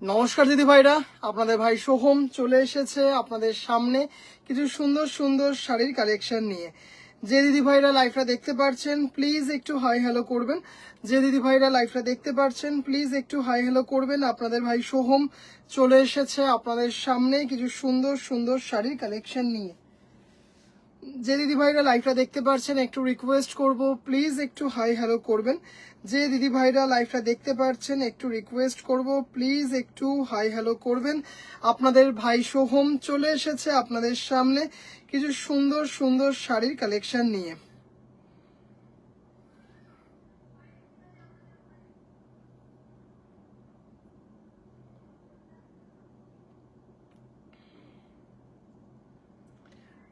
নমস্কার দিদি ভাইরা, আপনাদের ভাই সোহম চলে এসেছে আপনাদের সামনে কিছু সুন্দর সুন্দর শাড়ির কালেকশন নিয়ে। যে দিদি ভাইরা লাইভটা দেখতে পাচ্ছেন প্লিজ একটু হাই হ্যালো করবেন। যে দিদি ভাইরা লাইভটা দেখতে পাচ্ছেন প্লিজ একটু হাই হ্যালো করবেন। আপনাদের ভাই সোহম চলে এসেছে আপনাদের সামনে কিছু সুন্দর সুন্দর শাড়ির কালেকশন নিয়ে। যে দিদি ভাইরা লাইভটা দেখতে পাচ্ছেন একটু রিকোয়েস্ট করব প্লিজ একটু হাই হ্যালো করবেন। যে দিদি ভাইরা লাইভটা দেখতে পাচ্ছেন একটু রিকোয়েস্ট করব প্লিজ একটু হাই হ্যালো করবেন। আপনাদের ভাই সোহম চলে এসেছে আপনাদের সামনে কিছু সুন্দর সুন্দর শাড়ির কালেকশন নিয়ে।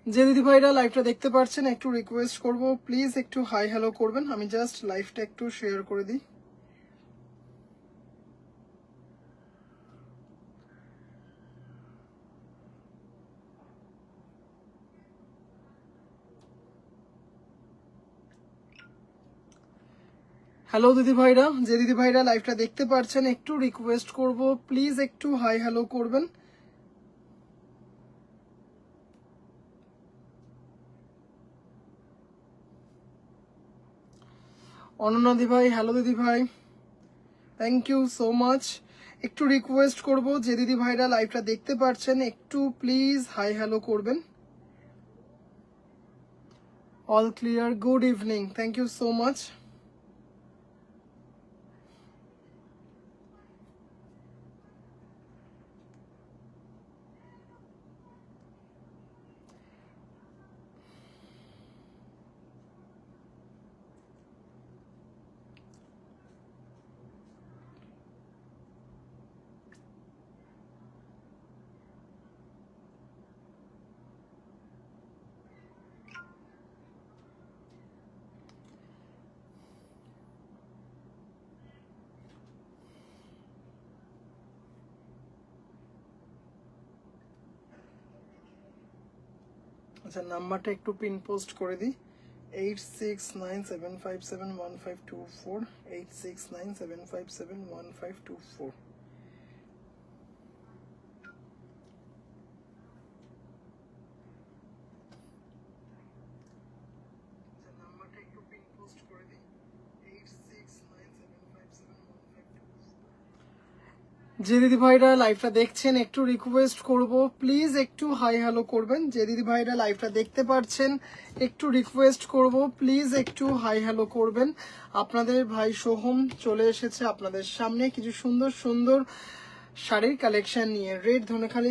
যে দিদি ভাইরা লাইভটা দেখতে পাচ্ছেন একটু রিকোয়েস্ট করব প্লিজ একটু হাই হ্যালো করবেন। আমি জাস্ট লাইভটা একটু শেয়ার করে দিই। হ্যালো দিদি ভাইরা, যে দিদি ভাইরা লাইভটা দেখতে পাচ্ছেন একটু রিকোয়েস্ট করব প্লিজ একটু হাই হ্যালো করবেন। অনন্যা দি ভাই, হ্যালো দিদি ভাই, থ্যাংক ইউ সো মাচ। একটু রিকোয়েস্ট করব যে দিদি ভাইরা লাইভটা দেখতে পাচ্ছেন একটু প্লিজ হাই হ্যালো করবেন। All clear, good evening, thank you so much. আচ্ছা, নাম্বারটা একটু পিন পোস্ট করে দিই। 8697571524, 8697571524। নাম্বারটা একটু পিন পোস্ট করে দিই। 8697571524। যে দিদি ভাইরা লাইভটা দেখছেন একটু রিকোয়েস্ট করব প্লিজ একটু হাই হ্যালো করবেন। যে দিদি ভাইরা লাইভটা দেখতে পাচ্ছেন একটু রিকোয়েস্ট করব প্লিজ একটু হাই হ্যালো করবেন। আপনাদের ভাই সোহম চলে এসেছে আপনাদের সামনে কিছু সুন্দর সুন্দর শাড়ির কালেকশন নিয়ে। রেড ধনেখালি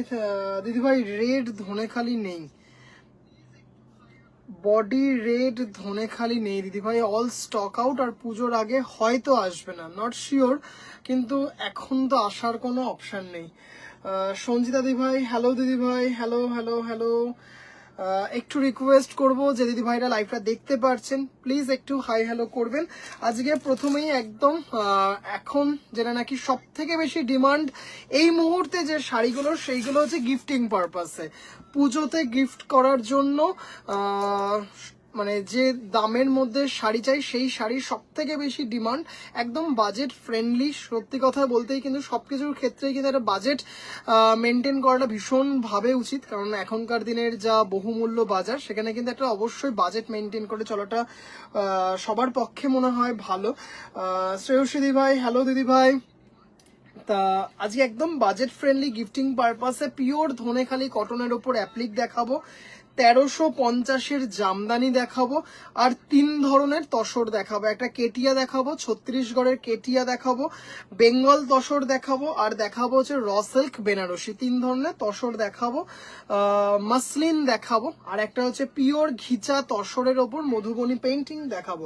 দিদি ভাই, রেড ধনেখালি নেই, বডি রেড ধনেখালি নেই দিদি ভাই, অল স্টক আউট। আর পুজোর আগে হয়তো আসবে না, নট শিওর, কিন্তু এখন তো আসার কোনো অপশন নেই। সঞ্জিতা দিদি ভাই, হ্যালো দিদি ভাই, হ্যালো হ্যালো হ্যালো। একটু রিকোয়েস্ট করব যে দিদি ভাইরা লাইভটা দেখতে পারছেন প্লিজ একটু হাই হ্যালো করবেন। আজকে প্রথমেই একদম এখন যেটা নাকি সব থেকে বেশি ডিমান্ড এই মুহূর্তে যে শাড়িগুলো সেইগুলো হচ্ছে গিফটিং পারপাসে, পুজোতে গিফট করার জন্য। মানে যে দামের মধ্যে শাড়ি চাই সেই শাড়ির সব থেকে বেশি ডিমান্ড, একদম বাজেট ফ্রেন্ডলি। সত্যি কথা বলতেই কিন্তু সবকিছুর ক্ষেত্রেই কিন্তু একটা বাজেট মেনটেন করাটা ভীষণভাবে উচিত, কারণ এখনকার দিনের যা বহুমূল্য বাজার সেখানে কিন্তু একটা অবশ্যই বাজেট মেনটেন করে চলাটা সবার পক্ষে মনে হয় ভালো। শ্রেয়সী দিদি ভাই, হ্যালো দিদি ভাই। তা আজকে একদম বাজেট ফ্রেন্ডলি গিফটিং পারপাসে পিওর ধনেখালি কটনের ওপর অ্যাপ্লিক দেখাবো, 1350-এর জামদানি দেখাবো, আর 3 ধরনের তসর দেখাবো। একটা কেটিয়া দেখাবো, ছত্তিশগড়ের কেটিয়া দেখাবো, বেঙ্গল তসর দেখাবো, আর দেখাবো হচ্ছে র সিল্ক বেনারসি। 3 ধরনের তসর দেখাবো, মাসলিন দেখাবো, আর একটা হচ্ছে পিওর ঘিচা তসরের ওপর মধুবনী পেইন্টিং দেখাবো।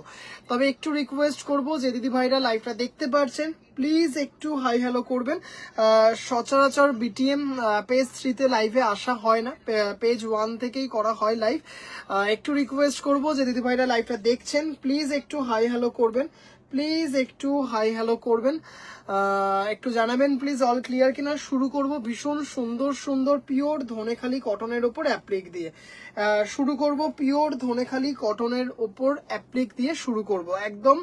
তবে একটু রিকোয়েস্ট করব যে দিদি ভাইরা লাইভটা দেখতে পাচ্ছেন প্লিজ একটু হাই হ্যালো করবেন। সচরাচর বিটিএম পেজ 3-তে লাইভে আসা হয় না, পেজ 1 থেকেই করা হয় লাইভ। একটু রিকোয়েস্ট করব যে দিদি ভাইরা লাইভটা দেখছেন প্লিজ একটু হাই হ্যালো করবেন। প্লিজ একটু হাই হ্যালো করবেন, একটু জানাবেন প্লিজ অল ক্লিয়ার কিনা। শুরু করব ভীষণ সুন্দর সুন্দর পিওর ধনেখালি কটনের ওপর অ্যাপ্লিক দিয়ে। শুরু করব পিওর ধনেখালি কটনের ওপর অ্যাপ্লিক দিয়ে শুরু করব একদম।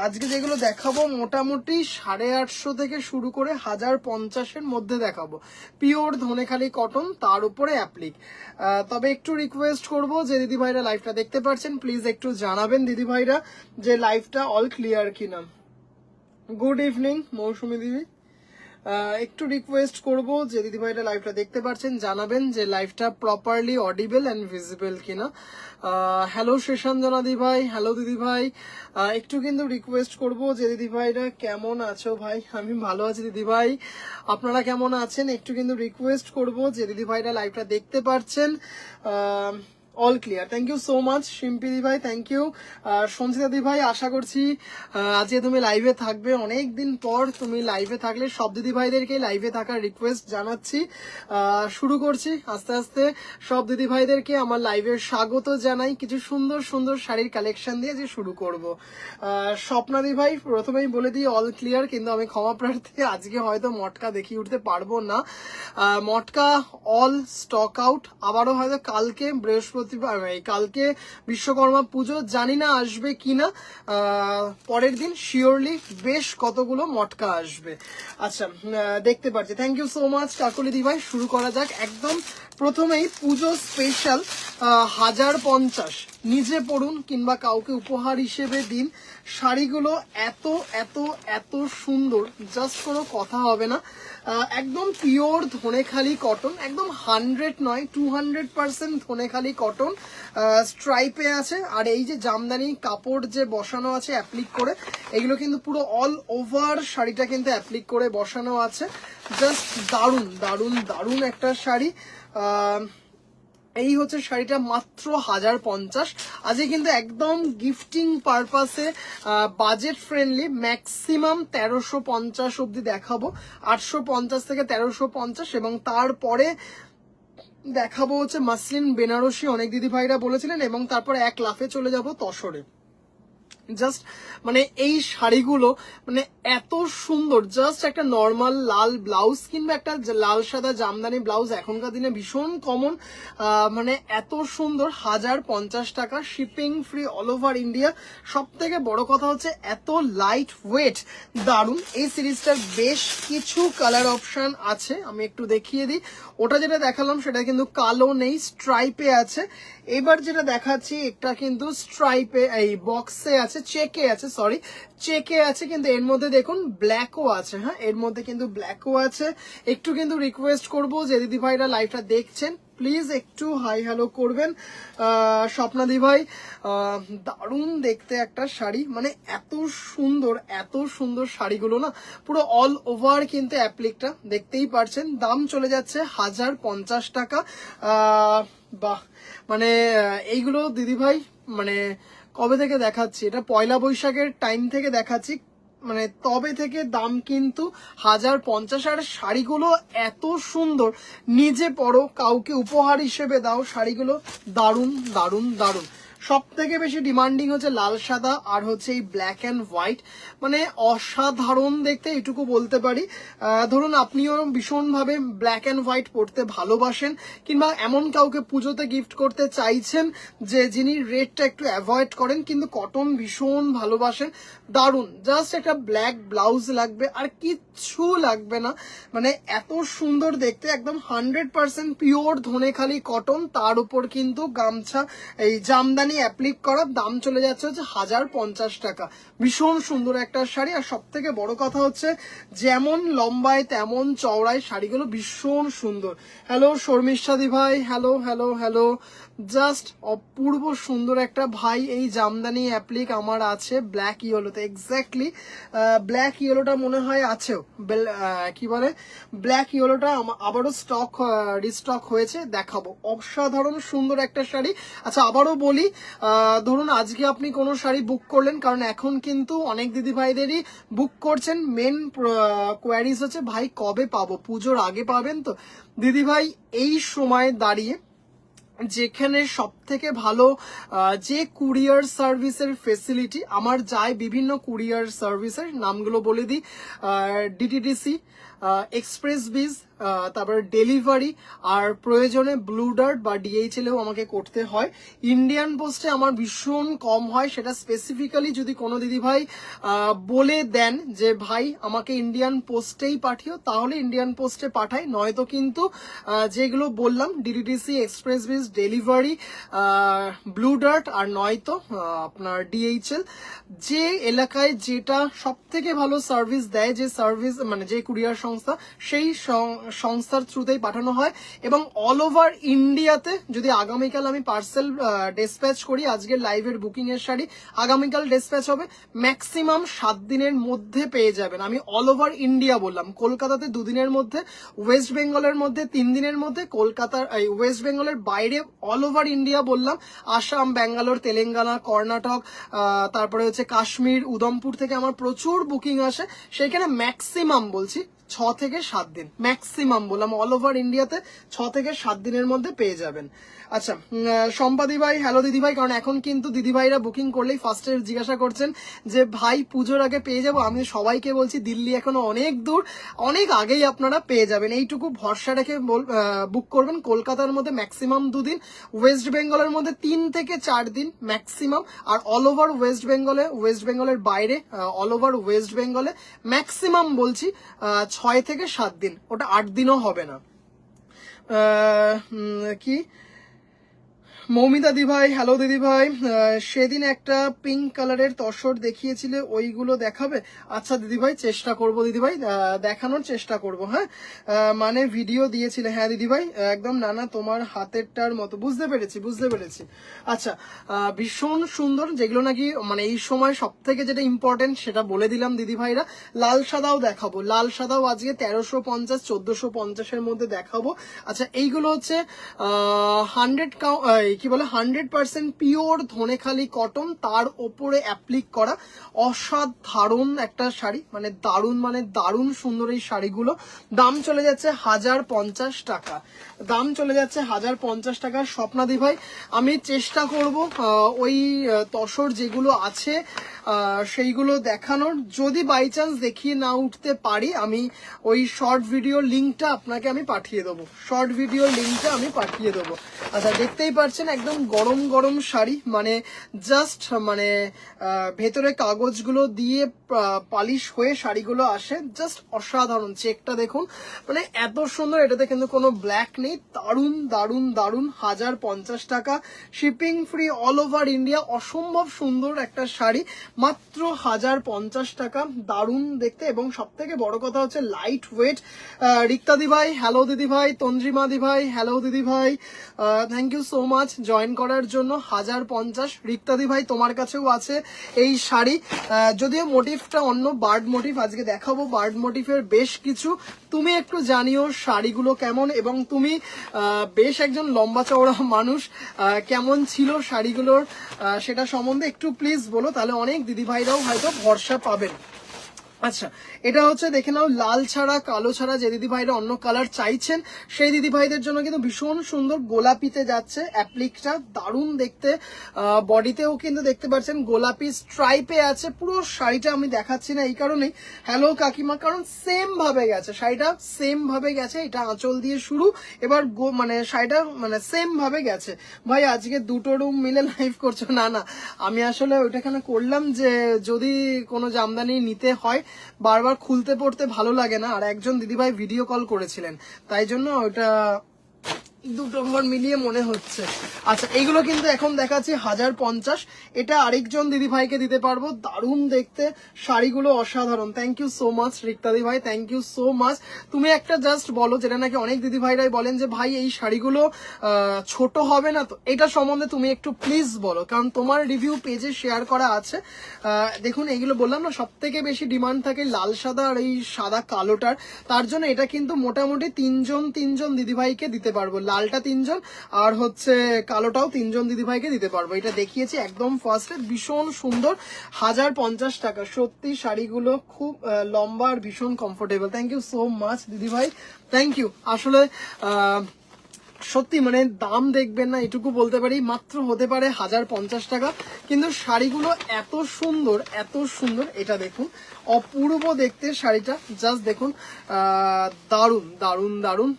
আজকে যেগুলো দেখাবো মোটামুটি 850 থেকে শুরু করে 1050-এর মধ্যে দেখাবো পিওর ধনেখালি কটন, তার উপরে অ্যাপ্লিক। তবে একটু রিকোয়েস্ট করব যে দিদি ভাইরা লাইভটা দেখতে পাচ্ছেন প্লিজ একটু জানাবেন দিদি ভাইরা যে লাইভটা অল ক্লিয়ার কিনা। গুড ইভিনিং মৌসুমী দিদি, একটু রিকোয়েস্ট করব যে দিদি ভাইরা লাইভটা দেখতে পাচ্ছেন জানাবেন যে লাইভটা প্রপারলি অডিবল অ্যান্ড ভিজিবল কিনা। হ্যালো শেষাঞ্জনা দিদি ভাই, হ্যালো দিদি ভাই, একটু কিন্তু রিকোয়েস্ট করব যে দিদি ভাইরা কেমন আছো ভাই। আমি ভালো আছি দিদি ভাই, আপনারা কেমন আছেন একটু কিন্তু রিকোয়েস্ট করব যে দিদি ভাইরা লাইভটা দেখতে পাচ্ছেন। All clear, thank you so much Shimpi দি ভাই, থ্যাংক ইউ। সঞ্চিতা দি ভাই, আশা করছি আজকে তুমি লাইভে থাকবে, অনেক দিন পর তুমি লাইভে থাকলে। সব দিদি ভাইদেরকে লাইভে থাকার রিকোয়েস্ট জানাচ্ছি। শুরু করছি আস্তে আস্তে। সব দিদি ভাইদেরকে আমার লাইভের স্বাগত জানাই, কিছু সুন্দর সুন্দর শাড়ির কালেকশন দিয়ে যে শুরু করব। স্বপ্না দি ভাই, প্রথমেই বলে দিই অল ক্লিয়ার, কিন্তু আমি ক্ষমা প্রার্থী, আজকে হয়তো মটকা দেখিয়ে উঠতে পারবো না। মটকা অল স্টক আউট, আবারও হয়তো কালকে কালকে বিশ্বকর্মা পুজো, জানি না আসবে কিনা, পরের দিন শিওরলি বেশ কতগুলো মটকা আসবে। আচ্ছা, দেখতে পাচ্ছি, থ্যাংক ইউ সো মাচ কাকলি দি ভাই। শুরু করা যাক একদম প্রথমেই পুজো স্পেশাল 1050, নিজে পড়ুন কিংবা কাউকে উপহার হিসেবে দিন। শাড়িগুলো এত এত এত সুন্দর, জাস্ট কোনো কথা হবে না। একদম পিওর ধনেখালি কটন, একদম 100 নয় 200% ধনেখালি কটন, স্ট্রাইপে আছে। আর এই যে জামদানি কাপড় যে বসানো আছে অ্যাপ্লিক করে, এগুলো কিন্তু পুরো অল ওভার শাড়িটা কিন্তু অ্যাপ্লিক করে বসানো আছে। জাস্ট দারুণ দারুণ দারুণ একটা শাড়ি। এই হচ্ছে শাড়িটা, মাত্র 1050। আজকে কিন্তু একদম গিফটিং পারপাসে বাজেট ফ্রেন্ডলি, ম্যাক্সিমাম 1350 অব্দি দেখাবো, 850 থেকে 1350, এবং তারপরে দেখাবো হচ্ছে মাসলিন বেনারসি, অনেক দিদি ভাইরা বলেছিলেন, এবং তারপরে এক লাফে চলে যাব তসরে। জাস্ট মানে এই শাড়িগুলো মানে এত সুন্দর, জাস্ট একটা নর্মাল লাল ব্লাউজ কিংবা একটা লাল সাদা জামদানি ব্লাউজ এখনকার দিনে ভীষণ কমন, মানে এত সুন্দর। 1050 টাকা, shipping free all over India. সব থেকে বড় কথা হচ্ছে এত লাইট ওয়েট, দারুণ। এই সিরিজটার বেশ কিছু কালার অপশন আছে, আমি একটু দেখিয়ে দিই। ওটা যেটা দেখালাম সেটা কিন্তু কালো নেই, স্ট্রাইপে আছে। এবার যেটা দেখাচ্ছি এটা কিন্তু স্ট্রাইপে, এই বক্সে আছে, চেকে আছে, সরি চেকে আছে, কিন্তু এর মধ্যে দেখুন ব্ল্যাকও আছে। হ্যাঁ, এর মধ্যে কিন্তু ব্ল্যাকও আছে। একটু কিন্তু রিকোয়েস্ট করব যে দিদি ভাইরা লাইভটা দেখছেন প্লিজ একটু হাই হ্যালো করবেন। স্বপ্না দি ভাই, দারুণ দেখতে একটা শাড়ি, মানে এত সুন্দর শাড়িগুলো না পুরো অল ওভার কিন্তু অ্যাপ্লিকটা দেখতেই পারছেন। দাম চলে যাচ্ছে 1050 টাকা। বাহ, মানে এইগুলো দিদি ভাই মানে কবে থেকে দেখাচ্ছি, এটা পয়লা বৈশাখের টাইম থেকে দেখাচ্ছি, মানে তবে থেকে দাম কিন্তু 1050। আর শাড়িগুলো এত সুন্দর, নিজে পরো কাউকে উপহার হিসেবে দাও, শাড়িগুলো দারুণ দারুণ দারুণ। সব থেকে বেশি ডিমান্ডিং হচ্ছে লাল সাদা আর হচ্ছে এই ব্ল্যাক অ্যান্ড হোয়াইট, মানে অসাধারণ দেখতে, এটুকু বলতে পারি। ধরুন আপনিও ভীষণভাবে ব্ল্যাক অ্যান্ড হোয়াইট পরতে ভালোবাসেন, কিংবা এমন কাউকে পুজোতে গিফট করতে চাইছেন যে যিনি রেডটা একটু অ্যাভয়েড করেন কিন্তু কটন ভীষণ ভালোবাসেন, দারুণ। জাস্ট একটা ব্ল্যাক ব্লাউজ লাগবে আর কিচ্ছু লাগবে না, মানে এত সুন্দর দেখতে, একদম 100% পিওর ধনেখালি কটন, তার উপর কিন্তু গামছা এই জামদানি অ্যাপ্লিক করা। দাম চলে যাচ্ছে হচ্ছে 1050 টাকা। ভীষণ সুন্দর একটা শাড়ি। আর সব থেকে বড় কথা হচ্ছে যেমন লম্বায় তেমন চওড়ায় শাড়িগুলো ভীষণ সুন্দর। হ্যালো শর্মিষ্ঠা দি ভাই, হ্যালো হ্যালো হ্যালো, জাস্ট অপূর্ব সুন্দর একটা ভাই। এই জামদানি অ্যাপ্লিক আমার আছে ব্ল্যাক ইয়েলোতে, এক্স্যাক্টলি ব্ল্যাক ইয়েলোটা মনে হয় আছেও, কি বলে ব্ল্যাক ইয়েলোটা আবারও রিস্টক হয়েছে, দেখাবো। অসাধারণ সুন্দর একটা শাড়ি। আচ্ছা, আবারও বলি, ধরুন আজকে আপনি কোনো শাড়ি বুক করলেন, কারণ এখন কিন্তু অনেক দিদি ভাইদেরই বুক করছেন, মেন কোয়ারিজ হচ্ছে ভাই কবে পাবো, পুজোর আগে পাবেন তো। দিদি ভাই এই সময় দাঁড়িয়ে যেখানে সব থেকে ভালো যে কুরিয়ার সার্ভিসের ফেসিলিটি আমার যায়, বিভিন্ন কুরিয়ার সার্ভিসের নামগুলো বলে দিই, ডিটিডিসি, এক্সপ্রেস বিজ, তারপরে ডেলিভারি, আর প্রয়োজনে ব্লু ডার্ট বা ডিএইচএলও আমাকে করতে হয়। ইন্ডিয়ান পোস্টে আমার ভীষণ কম হয়, সেটা স্পেসিফিক্যালি যদি কোনো দিদিভাই বলে দেন যে ভাই আমাকে ইন্ডিয়ান পোস্টেই পাঠিও, তাহলে ইন্ডিয়ান পোস্টে পাঠাই, নয়তো কিন্তু যেগুলো বললাম ডিটিডিসি, এক্সপ্রেস বিজ, ডেলিভারি, ব্লু ডার্ট, আর নয়তো আপনার ডিএইচএল, যে এলাকায় যেটা সব থেকে ভালো সার্ভিস দেয়, যে সার্ভিস মানে যে কুরিয়ার সংস্থা, সেই সংস্থার থ্রুতেই পাঠানো হয়। এবং অল ওভার ইন্ডিয়াতে যদি আগামীকাল আমি পার্সেল ডিসপ্যাচ করি, আজকের লাইভের বুকিং এর শাড়ি আগামীকাল ডিসপ্যাচ হবে, ম্যাক্সিমাম 7 দিনের মধ্যে পেয়ে যাবেন। আমি অল ওভার ইন্ডিয়া বললাম, কলকাতাতে 2 দিনের মধ্যে, ওয়েস্ট বেঙ্গলের মধ্যে 3 দিনের মধ্যে, কলকাতার ওয়েস্ট বেঙ্গলের বাইরে অল ওভার ইন্ডিয়া বললাম, আসাম, ব্যাঙ্গালোর, তেলেঙ্গানা, কর্ণাটক, তারপরে হচ্ছে কাশ্মীর, উদমপুর থেকে আমার প্রচুর বুকিং আসে, সেখানে ম্যাক্সিমাম বলছি 6 থেকে 7 দিন, ম্যাক্সিমাম বললাম অল ওভার ইন্ডিয়াতে 6 থেকে 7 দিনের মধ্যে পেয়ে যাবেন। আচ্ছা, সম্পাদি ভাই, হ্যালো দিদি ভাই, কারণ এখন কিন্তু দিদি ভাইরা বুকিং করলেই ফার্স্টে জিজ্ঞাসা করছেন যে ভাই পুজোর আগে পেয়ে যাবো। আমি সবাইকে বলছি দিল্লি এখনো অনেক দূর, অনেক আগেই আপনারা পেয়ে যাবেন, এইটুকু ভরসা রেখে বুক করবেন। কলকাতার মধ্যে ম্যাক্সিমাম 2 দিন, ওয়েস্ট বেঙ্গলের মধ্যে 3 থেকে 4 দিন ম্যাক্সিমাম, আর অল ওভার ওয়েস্ট বেঙ্গলে, ওয়েস্ট বেঙ্গলের বাইরে অল ওভার ওয়েস্ট বেঙ্গলে ম্যাক্সিমাম বলছি 6 থেকে 7 দিন, ওটা 8 দিনও হবে না। কি মৌমিতা দি ভাই, হ্যালো দিদি ভাই, সেদিন একটা পিঙ্ক কালারের তসর দেখিয়েছিলে, ওইগুলো দেখাবে? আচ্ছা দিদি ভাই, চেষ্টা করব দিদি ভাই, দেখানোর চেষ্টা করব। হ্যাঁ, মানে ভিডিও দিয়েছিলে, হ্যাঁ দিদি ভাই একদম, নানা তোমার হাতেরটার মতো, বুঝতে পেরেছি বুঝতে পেরেছি। আচ্ছা, ভীষণ সুন্দর, যেগুলো নাকি মানে এই সময় সব থেকে যেটা ইম্পর্টেন্ট সেটা বলে দিলাম দিদি ভাইরা। লাল সাদাও দেখাবো, লাল সাদাও আজকে 1350 1450-এর মধ্যে দেখাবো। আচ্ছা, এইগুলো হচ্ছে 100% পিওর ধনেখালি কটন, তার ওপরে অ্যাপ্লিক করা, অসাধারণ একটা শাড়ি, মানে দারুণ সুন্দর এই শাড়িগুলো। দাম চলে যাচ্ছে 1050 টাকা, দাম চলে যাচ্ছে 1050 টাকা। স্বপ্নাদি ভাই, আমি চেষ্টা করব ওই তসর যেগুলো আছে সেইগুলো দেখানোর, যদি বাই চান্স দেখিয়ে না উঠতে পারি আমি ওই শর্ট ভিডিও লিঙ্কটা আপনাকে আমি পাঠিয়ে দেবো, শর্ট ভিডিও লিঙ্কটা আমি পাঠিয়ে দেবো। আচ্ছা, দেখতেই পাচ্ছেন একদম গরম গরম শাড়ি, মানে জাস্ট মানে ভেতরে কাগজগুলো দিয়ে পালিশ হয়ে শাড়িগুলো আসে, জাস্ট অসাধারণ। চেকটা দেখুন, মানে এত সুন্দর, এটাতে কিন্তু কোনো ব্ল্যাক নেই, দারুণ দারুণ দারুণ। 1050 টাকা, shipping free all over India, অসম্ভব সুন্দর একটা শাড়ি, মাত্র 1050 টাকা, দারুণ দেখতে। এবং সব থেকে বড় কথা হচ্ছে লাইট ওয়েট। রিক্তাদি ভাই, হ্যালো দিদি ভাই, তঞ্জিমা দি ভাই, হ্যালো দিদি ভাই, thank you so much join করার জন্য। 1050। রিক্তাদি ভাই, তোমার কাছেও আছে এই শাড়ি, যদিও মোটিভটা অন্য, বার্ড মোটিভ আজকে দেখাবো, বার্ড মোটিভের বেশ কিছু। তুমি একটু জানিও শাড়িগুলো কেমন, এবং তুমি বেশ একজন লম্বা চওড়া মানুষ, কেমন ছিল শাড়িগুলোর সেটা সম্বন্ধে একটু প্লিজ বলো, তাহলে অনেক দিদি ভাইরাও হয়তো ভরসা পাবেন। আচ্ছা, এটা হচ্ছে দেখে নাও লাল ছাড়া, কালো ছাড়া, যে দিদি ভাইরা অন্য কালার চাইছেন সেই দিদি ভাইদের জন্য কিন্তু ভীষণ সুন্দর গোলাপিতে যাচ্ছে অ্যাপ্লিকটা, দারুণ দেখতে। বডিতেও কিন্তু দেখতে পাচ্ছেন গোলাপি স্ট্রাইপে আছে। পুরো শাড়িটা আমি দেখাচ্ছি না এই কারণেই, হ্যালো কাকিমা, কারণ সেম ভাবে গেছে শাড়িটা, সেম ভাবে গেছে, এটা আঁচল দিয়ে শুরু, এবার মানে শাড়িটা মানে সেম ভাবে গেছে। ভাই আজকে দুটো রুম মিলে লাইভ করছো? না না, আমি আসলে ওইটাখানে করলাম যে যদি কোনো জামদানি নিতে হয় বারবার খুলতে পড়তে ভালো লাগে না, আর একজন দিদিভাই ভিডিও কল করেছিলেন, তাই জন্য ওটা দুটো ঘর মিলিয়ে মনে হচ্ছে। আচ্ছা, এইগুলো কিন্তু এখন দেখাচ্ছি 1050, এটা আরেকজন দিদি ভাইকে দিতে পারবো, দারুণ দেখতে শাড়িগুলো, অসাধারণ। থ্যাংক ইউ সো মাচ রিক্তাদি ভাই, থ্যাংক ইউ সো মাচ। তুমি একটা জাস্ট বলো, যেটা নাকি অনেক দিদি ভাইরাই বলেন যে ভাই এই শাড়িগুলো ছোট হবে না তো, এটা সম্বন্ধে তুমি একটু প্লিজ বলো, কারণ তোমার রিভিউ পেজে শেয়ার করা আছে। দেখুন, এইগুলো বললাম না, সব থেকে বেশি ডিমান্ড থাকে লাল সাদা আর এই সাদা কালোটার, তার জন্য এটা কিন্তু মোটামুটি তিনজন দিদিভাইকে দিতে পারবো, লালটা 3 জন আর হচ্ছে কালোটাও 3 জন দিদিভাইকে দিতে পারবো। এটা দেখিয়েছি একদম ফার্স্টে, ভীষণ সুন্দর, 1050 টাকা। সত্যি শাড়িগুলো খুব লম্বা আর ভীষণ comfortable. Thank you so much দিদিভাই, থ্যাংক ইউ। আসলে সত্যি মানে দাম দেখবেন না, এটুকু বলতে পারি, মাত্র হতে পারে 1050 টাকা, কিন্তু শাড়িগুলো এত সুন্দর এত সুন্দর। এটা দেখুন, অপূর্ব দেখতে শাড়িটা, জাস্ট দেখুন, দারুন দারুন দারুন,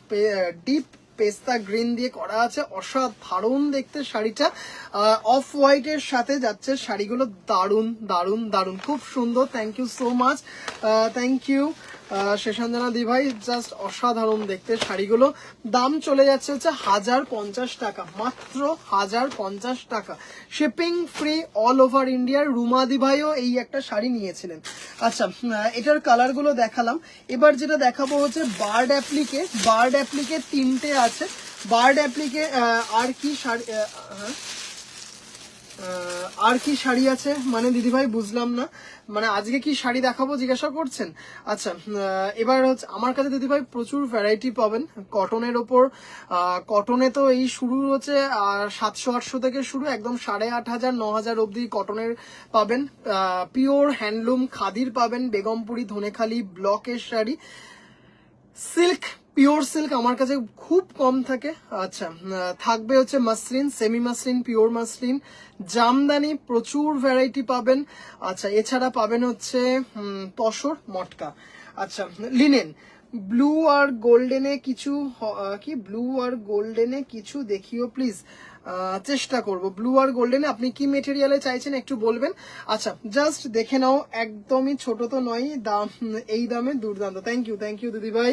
ডিপ পেস্তা গ্রিন দিয়ে করা আছে, অসাধারণ দেখতে শাড়িটা। অফ হোয়াইটের সাথে যাচ্ছে শাড়িগুলো, দারুন দারুন দারুন, খুব সুন্দর। Thank you so much, thank you Seshanjana দি ভাই, জাস্ট অসাধারণ দেখতে শাড়িগুলো। দাম চলে যাচ্ছে হচ্ছে 1050 টাকা, মাত্র 1050 টাকা, শিপিং ফ্রি অল ওভার ইন্ডিয়ার। রুমা দি ভাইও এই একটা শাড়ি নিয়েছিলেন। আচ্ছা, এটার কালারগুলো দেখালাম, এবার যেটা দেখাবো হচ্ছে বার্ড অ্যাপ্লিকে। বার্ড অ্যাপ্লিকে তিনটে আছে। বার্ড অ্যাপ্লিকে আর কি শাড়ি, আর কি শাড়ি আছে মানে দিদিভাই বুঝলাম না, মানে আজকে কি শাড়ি দেখাবো জিজ্ঞাসা করছেন? আচ্ছা, এবার হচ্ছে আমার কাছে দিদিভাই প্রচুর ভ্যারাইটি পাবেন কটনের ওপর। কটনে তো এই শুরু হচ্ছে 700-800 থেকে শুরু, একদম 8500-9000 অব্দি কটনের পাবেন। পিওর হ্যান্ডলুম খাদির পাবেন, বেগমপুরি ধনেখালি ব্লকের শাড়ি, সিল্ক, পিওর সিল্ক আমার কাছে খুব কম থাকে। আচ্ছা, থাকবে হচ্ছে muslin, semi muslin, pure muslin, Jamdani, প্রচুর ভ্যারাইটি পাবেন। আচ্ছা, এছাড়া পাবেন হচ্ছে তসর, মটকা। আচ্ছা, লিনেন, ব্লু আর গোল্ডেনে কিছু কি ব্লু আর গোল্ডেনে কিছু দেখিও প্লিজ। চেষ্টা করব। ব্লু আর গোল্ডেনে আপনি কি মেটেরিয়ালে চাইছেন একটু বলবেন। আচ্ছা, জাস্ট দেখে নাও, একদমই ছোট তো নয়, দাম এই দামে দুর্দান্ত। থ্যাংক ইউ দিদি ভাই।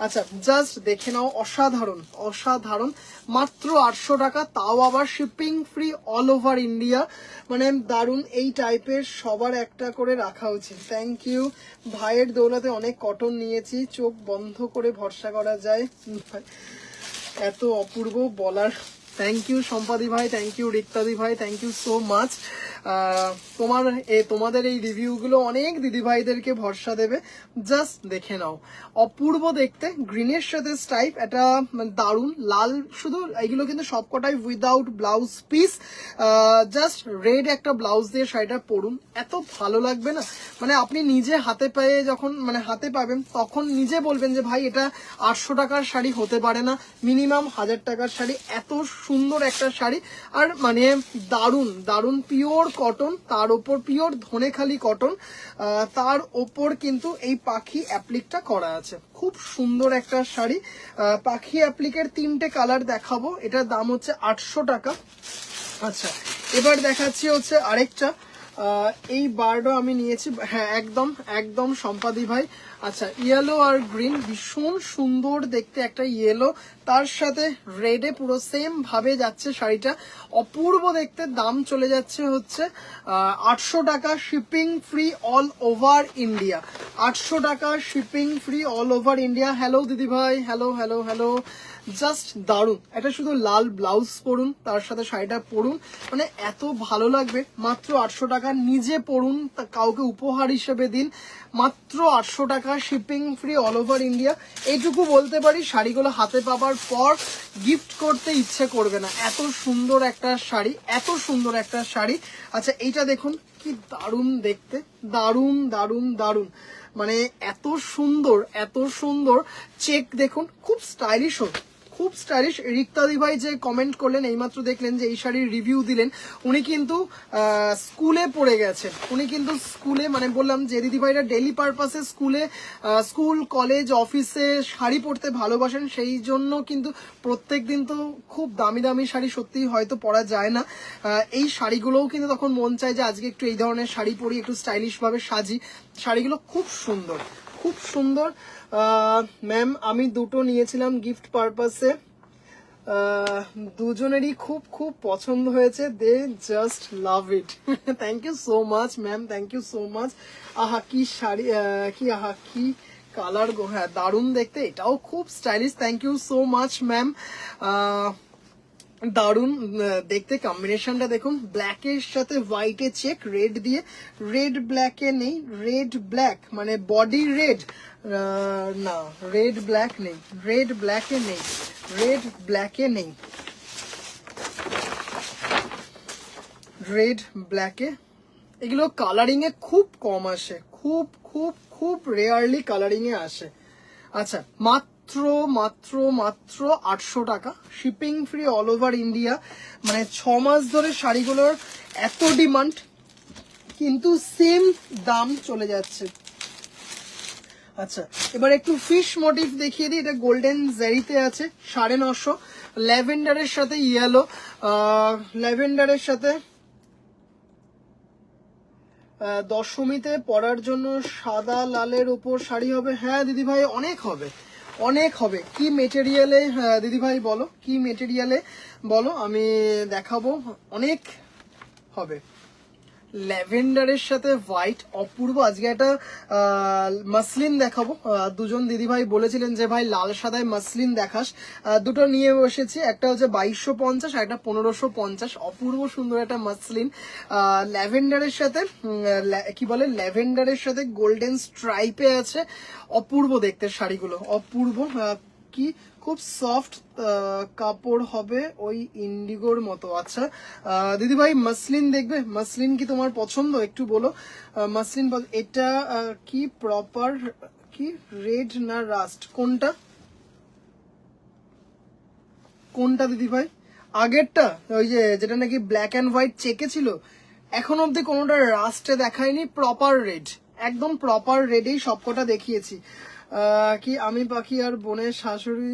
আচ্ছা, জাস্ট দেখে নাও, অসাধারণ অসাধারণ, মাত্র 800 টাকা, তাও আবার shipping free all over India, মানে দারুণ। এই টাইপের সবার একটা করে রাখা উচিত। থ্যাংক ইউ ভাইয়ের দৌলতে অনেক কটন নিয়েছি, চোখ বন্ধ করে ভরসা করা যায়, এত অপূর্ব বলার। থ্যাংক ইউ সম্পাদি ভাই, থ্যাংক ইউ রিক্তাদি ভাই, থ্যাংক ইউ সো মাচ। তোমাদের এই রিভিউগুলো অনেক দিদি ভাইদেরকে ভরসা দেবে। জাস্ট দেখে নাও, অপূর্ব দেখতে, গ্রিনের সাথে স্টাইপ, এটা দারুন লাল, শুধু এগুলো কিন্তু সবকটাই without blouse piece, just red একটা ব্লাউজ দিয়ে শাড়িটা পরুন, এত ভালো লাগবে না, মানে আপনি নিজে হাতে পেয়ে যখন মানে হাতে পাবেন তখন নিজে বলবেন যে ভাই এটা 800 টাকার শাড়ি হতে পারে না, মিনিমাম 1000 টাকার শাড়ি, এত সুন্দর একটা শাড়ি। আর মানে দারুন দারুন, পিওর কটন, তার ওপর পিওর ধনেখালি কটন, তার ওপর কিন্তু এই পাখি অ্যাপ্লিকটা করা আছে, খুব সুন্দর একটা শাড়ি। পাখি অ্যাপ্লিকের 3টে কালার দেখাবো, এটার দাম হচ্ছে 800 টাকা। আচ্ছা, এবার দেখাচ্ছি হচ্ছে আরেকটা, এই বার্ডও আমি নিয়েছি, হ্যাঁ একদম একদম সম্পাদি ভাই। আচ্ছা, ইয়েলো আর গ্রিন, ভীষণ সুন্দর দেখতে একটা ইয়েলো, তার সাথে রেডে পুরো সেম ভাবে যাচ্ছে শাড়িটা, অপূর্ব দেখতে। দাম চলে যাচ্ছে হচ্ছে 800 টাকা, shipping free all over India, 800 টাকা shipping free all over India. Hello দিদি ভাই, হ্যালো হ্যালো হ্যালো, জাস্ট দারুন। এটা শুধু লাল ব্লাউজ পরুন, তার সাথে শাড়িটা পরুন, মানে এত ভালো লাগবে। মাত্র 800 টাকা, নিজে পরুন, কাউকে উপহার হিসেবে দিন, মাত্র 800 টাকা, shipping free all over India. এইটুকু বলতে পারি, শাড়িগুলো হাতে পাবার পর গিফট করতে ইচ্ছে করবে না, এত সুন্দর একটা শাড়ি, এত সুন্দর একটা শাড়ি। আচ্ছা, এইটা দেখুন কি দারুন দেখতে, দারুন দারুন দারুন, মানে এত সুন্দর এত সুন্দর। চেক দেখুন, খুব স্টাইলিশ, খুব স্টাইলিশ। রিক্তাদি ভাই যে কমেন্ট করলেন, এইমাত্র দেখলেন যে এই শাড়ির রিভিউ দিলেন, উনি কিন্তু স্কুলে পড়ে গেছেন, উনি কিন্তু স্কুলে, মানে বললাম যে দিদি ভাইরা ডেলি পারপাসে স্কুল কলেজ অফিসে শাড়ি পরতে ভালোবাসেন, সেই জন্য কিন্তু প্রত্যেক দিন তো খুব দামি দামি শাড়ি সত্যিই হয়তো পরা যায় না, এই শাড়িগুলোও কিন্তু তখন মন চায় যে আজকে একটু এই ধরনের শাড়ি পরি, একটু স্টাইলিশ ভাবে সাজি। শাড়িগুলো খুব সুন্দর, খুব সুন্দর। ম্যাম, আমি দুটো নিয়েছিলাম গিফট পারপাসে, দুজনেরই খুব খুব পছন্দ হয়েছে, they just love it. Thank you so much ma'am, thank you so much. আহা কি শাড়ি, কি আহা কি কালার গো, হ্যাঁ দারুণ দেখতে, এটাও খুব stylish. Thank you so much ma'am, দারুন দেখতে। কম্বিনেশনটা দেখুন, ব্ল্যাকের সাথে হোয়াইটে চেক, রেড দিয়ে, রেড ব্ল্যাকে নেই, রেড ব্ল্যাক মানে বডি রেড, না রেড ব্ল্যাক নেই, রেড ব্ল্যাকে নেই, রেড ব্ল্যাকে নেই, রেড ব্ল্যাকে, এগুলো কালারিং এ খুব কম আসে, খুব খুব খুব রেয়ারলি কালারিং এ আসে। আচ্ছা, মাত্র মাত্র মাত্র মাত্র 800 টাকা, shipping free all over India. মানে 6 মাস ধরে শাড়িগুলোর এত ডিমান্ড, কিন্তু সেম দাম চলে যাচ্ছে। আচ্ছা, এবার একটু ফিশ মোটিভ দেখিয়ে দিই। এটা গোল্ডেন জারিতে আছে, 950, ল্যাভেন্ডারের সাথে ইয়েলো, ল্যাভেন্ডারের সাথে দশমীতে পরার জন্য সাদা লালের উপর শাড়ি হবে। হ্যাঁ দিদি ভাই, অনেক হবে, অনেক হবে। কি মেটেরিয়ালে দিদি ভাই বলো, কি মেটেরিয়ালে বলো, আমি দেখাবো, অনেক হবে। ল্যাভেন্ডারের সাথে হোয়াইট অপূর্ব। আজকে একটা মাসলিন দেখাবো, দুজন দিদিভাই বলেছিলেন যে ভাই লাল সাদায় মাসলিন দেখাস, দুটো নিয়ে বসেছি। একটা হচ্ছে 2250 আর একটা 1550, অপূর্ব সুন্দর একটা মাসলিন ল্যাভেন্ডারের সাথে, কি বলে, ল্যাভেন্ডারের সাথে গোল্ডেন স্ট্রাইপে আছে, অপূর্ব দেখতে শাড়িগুলো, অপূর্ব। কি খুব সফট কাপড় হবে, ওই ইন্ডিগোর মতো। আচ্ছা দিদি ভাই, মাসলিন দেখবে? মাসলিন কি তোমার পছন্দ? একটু বলো মাসলিন। এটা কি প্রপার, কি রেড না রাস্ট, কোনটা কোনটা দিদি ভাই? আগেরটা ওই যে যেটা নাকি ব্ল্যাক অ্যান্ড হোয়াইট চেকে ছিল, এখন অব্দি কোনোটা রাস্টে দেখায়নি, প্রপার রেড, একদম প্রপার রেডেই সবকটা দেখিয়েছি। কি আমি পাখি আর বোনের শাশুড়ি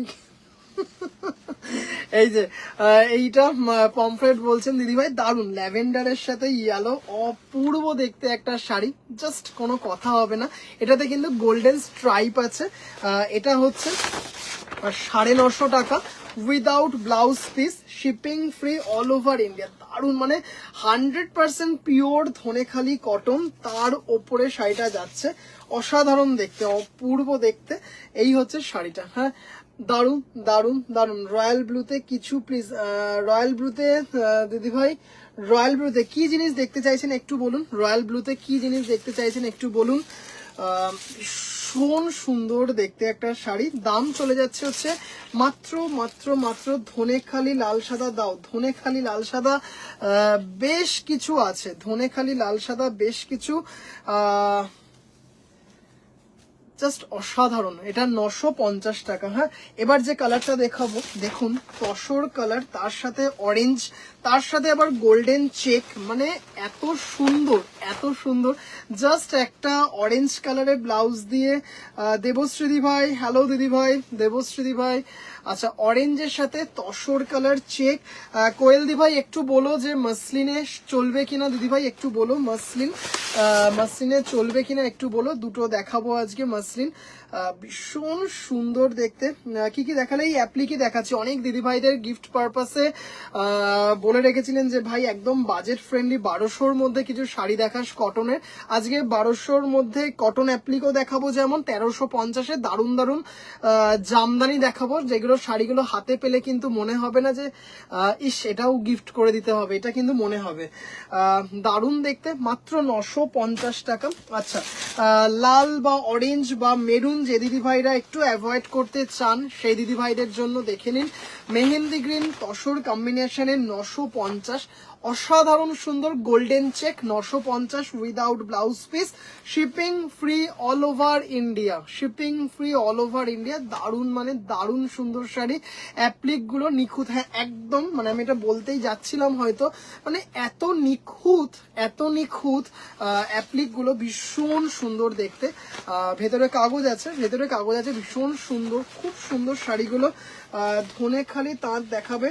এই যে এইটা পমফ্রেট বলছেন দিদিভাই, দারুন ল্যাভেন্ডারের সাথে ইয়েলো, অপূর্ব দেখতে একটা শাড়ি, জাস্ট কোনো কথা হবে না। এটাতে কিন্তু গোল্ডেন স্ট্রাইপ আছে। এটা হচ্ছে 950 টাকা without blouse piece, shipping free all over India. দারুন, মানে 100% পিওর ধনেখালি কটন, তার ওপরে শাড়িটা যাচ্ছে, অসাধারণ দেখতে, অপূর্ব দেখতে। এই হচ্ছে শাড়িটা। হ্যাঁ দারুন দারুন দারুন। রয়্যাল ব্লুতে কিছু প্লিজ, রয়্যাল ব্লুতে দিদিভাই, রয়্যাল ব্লুতে কি জিনিস দেখতে চাইছেন একটু বলুন, রয়্যাল ব্লুতে কি জিনিস দেখতে চাইছেন একটু বলুন। ভীষণ সুন্দর দেখতে একটা শাড়ি, দাম চলে যাচ্ছে হচ্ছে মাত্র মাত্র মাত্র ধনেখালি লাল সাদা দাও, ধনেখালি লাল সাদা বেশ কিছু আছে, ধনেখালি লাল সাদা বেশ কিছু, জাস্ট অসাধারণ। এটা 950 টাকা। হ্যাঁ, এবার যে কালারটা দেখাবো দেখুন, তসর কালার, তার সাথে অরেঞ্জ, তার সাথে আবার গোল্ডেন চেক, মানে এত সুন্দর, এত সুন্দর। জাস্ট একটা অরেঞ্জ কালারের ব্লাউজ দিয়ে, দেবশ্রী ভাই, হ্যালো দিদি ভাই, দেবশ্রী ভাই। আচ্ছা, অরেঞ্জের সাথে তসর কালার চেক। কোয়েল দি ভাই একটু বলো যে মাসলিনে চলবে কিনা, দিদি ভাই একটু বলো, মাসলিনে চলবে কিনা একটু বলো। দুটো দেখাবো আজকে মাসলিন, ভীষণ সুন্দর দেখতে। কি কি দেখালে, এই অ্যাপ্লিকে দেখাচ্ছি। অনেক দিদি ভাইদের গিফট পারপাসে বলে রেখেছিলেন যে ভাই একদম বাজেট ফ্রেন্ডলি 1200-র মধ্যে কিছু শাড়ি দেখাস কটনের। আজকে 1200-র মধ্যে কটন অ্যাপ্লিকও দেখাবো, যেমন 1350-এ দারুন দারুন জামদানি দেখাবো, যেগুলো শাড়িগুলো হাতে পেলে কিন্তু মনে হবে না যে ইস এটাও গিফট করে দিতে হবে, এটা কিন্তু মনে হবে দারুন দেখতে, মাত্র 950 টাকা। আচ্ছা, লাল বা অরেঞ্জ বা মেরুন যে দিদি ভাইরা একটু অ্যাভয়েড করতে চান, সেই দিদি ভাইদের জন্য দেখে নিন, মেহেন্দি গ্রিন তসর কম্বিনেশনে 950, অসাধারণ সুন্দর golden check, 950 without blouse piece, shipping free all over India, shipping free all over India. দারুন, মানে দারুন সুন্দর শাড়ি, অ্যাপ্লিক গুলো নিখুঁত। হ্যাঁ একদম, মানে আমি এটা বলতেই যাচ্ছিলাম হয়তো, মানে এত নিখুঁত, এত নিখুঁত অ্যাপ্লিক গুলো, ভীষণ সুন্দর দেখতে। ভেতরে কাগজ আছে, ভেতরে কাগজ আছে, ভীষণ সুন্দর, খুব সুন্দর শাড়িগুলো। ধনেখালি তাঁত দেখাবে।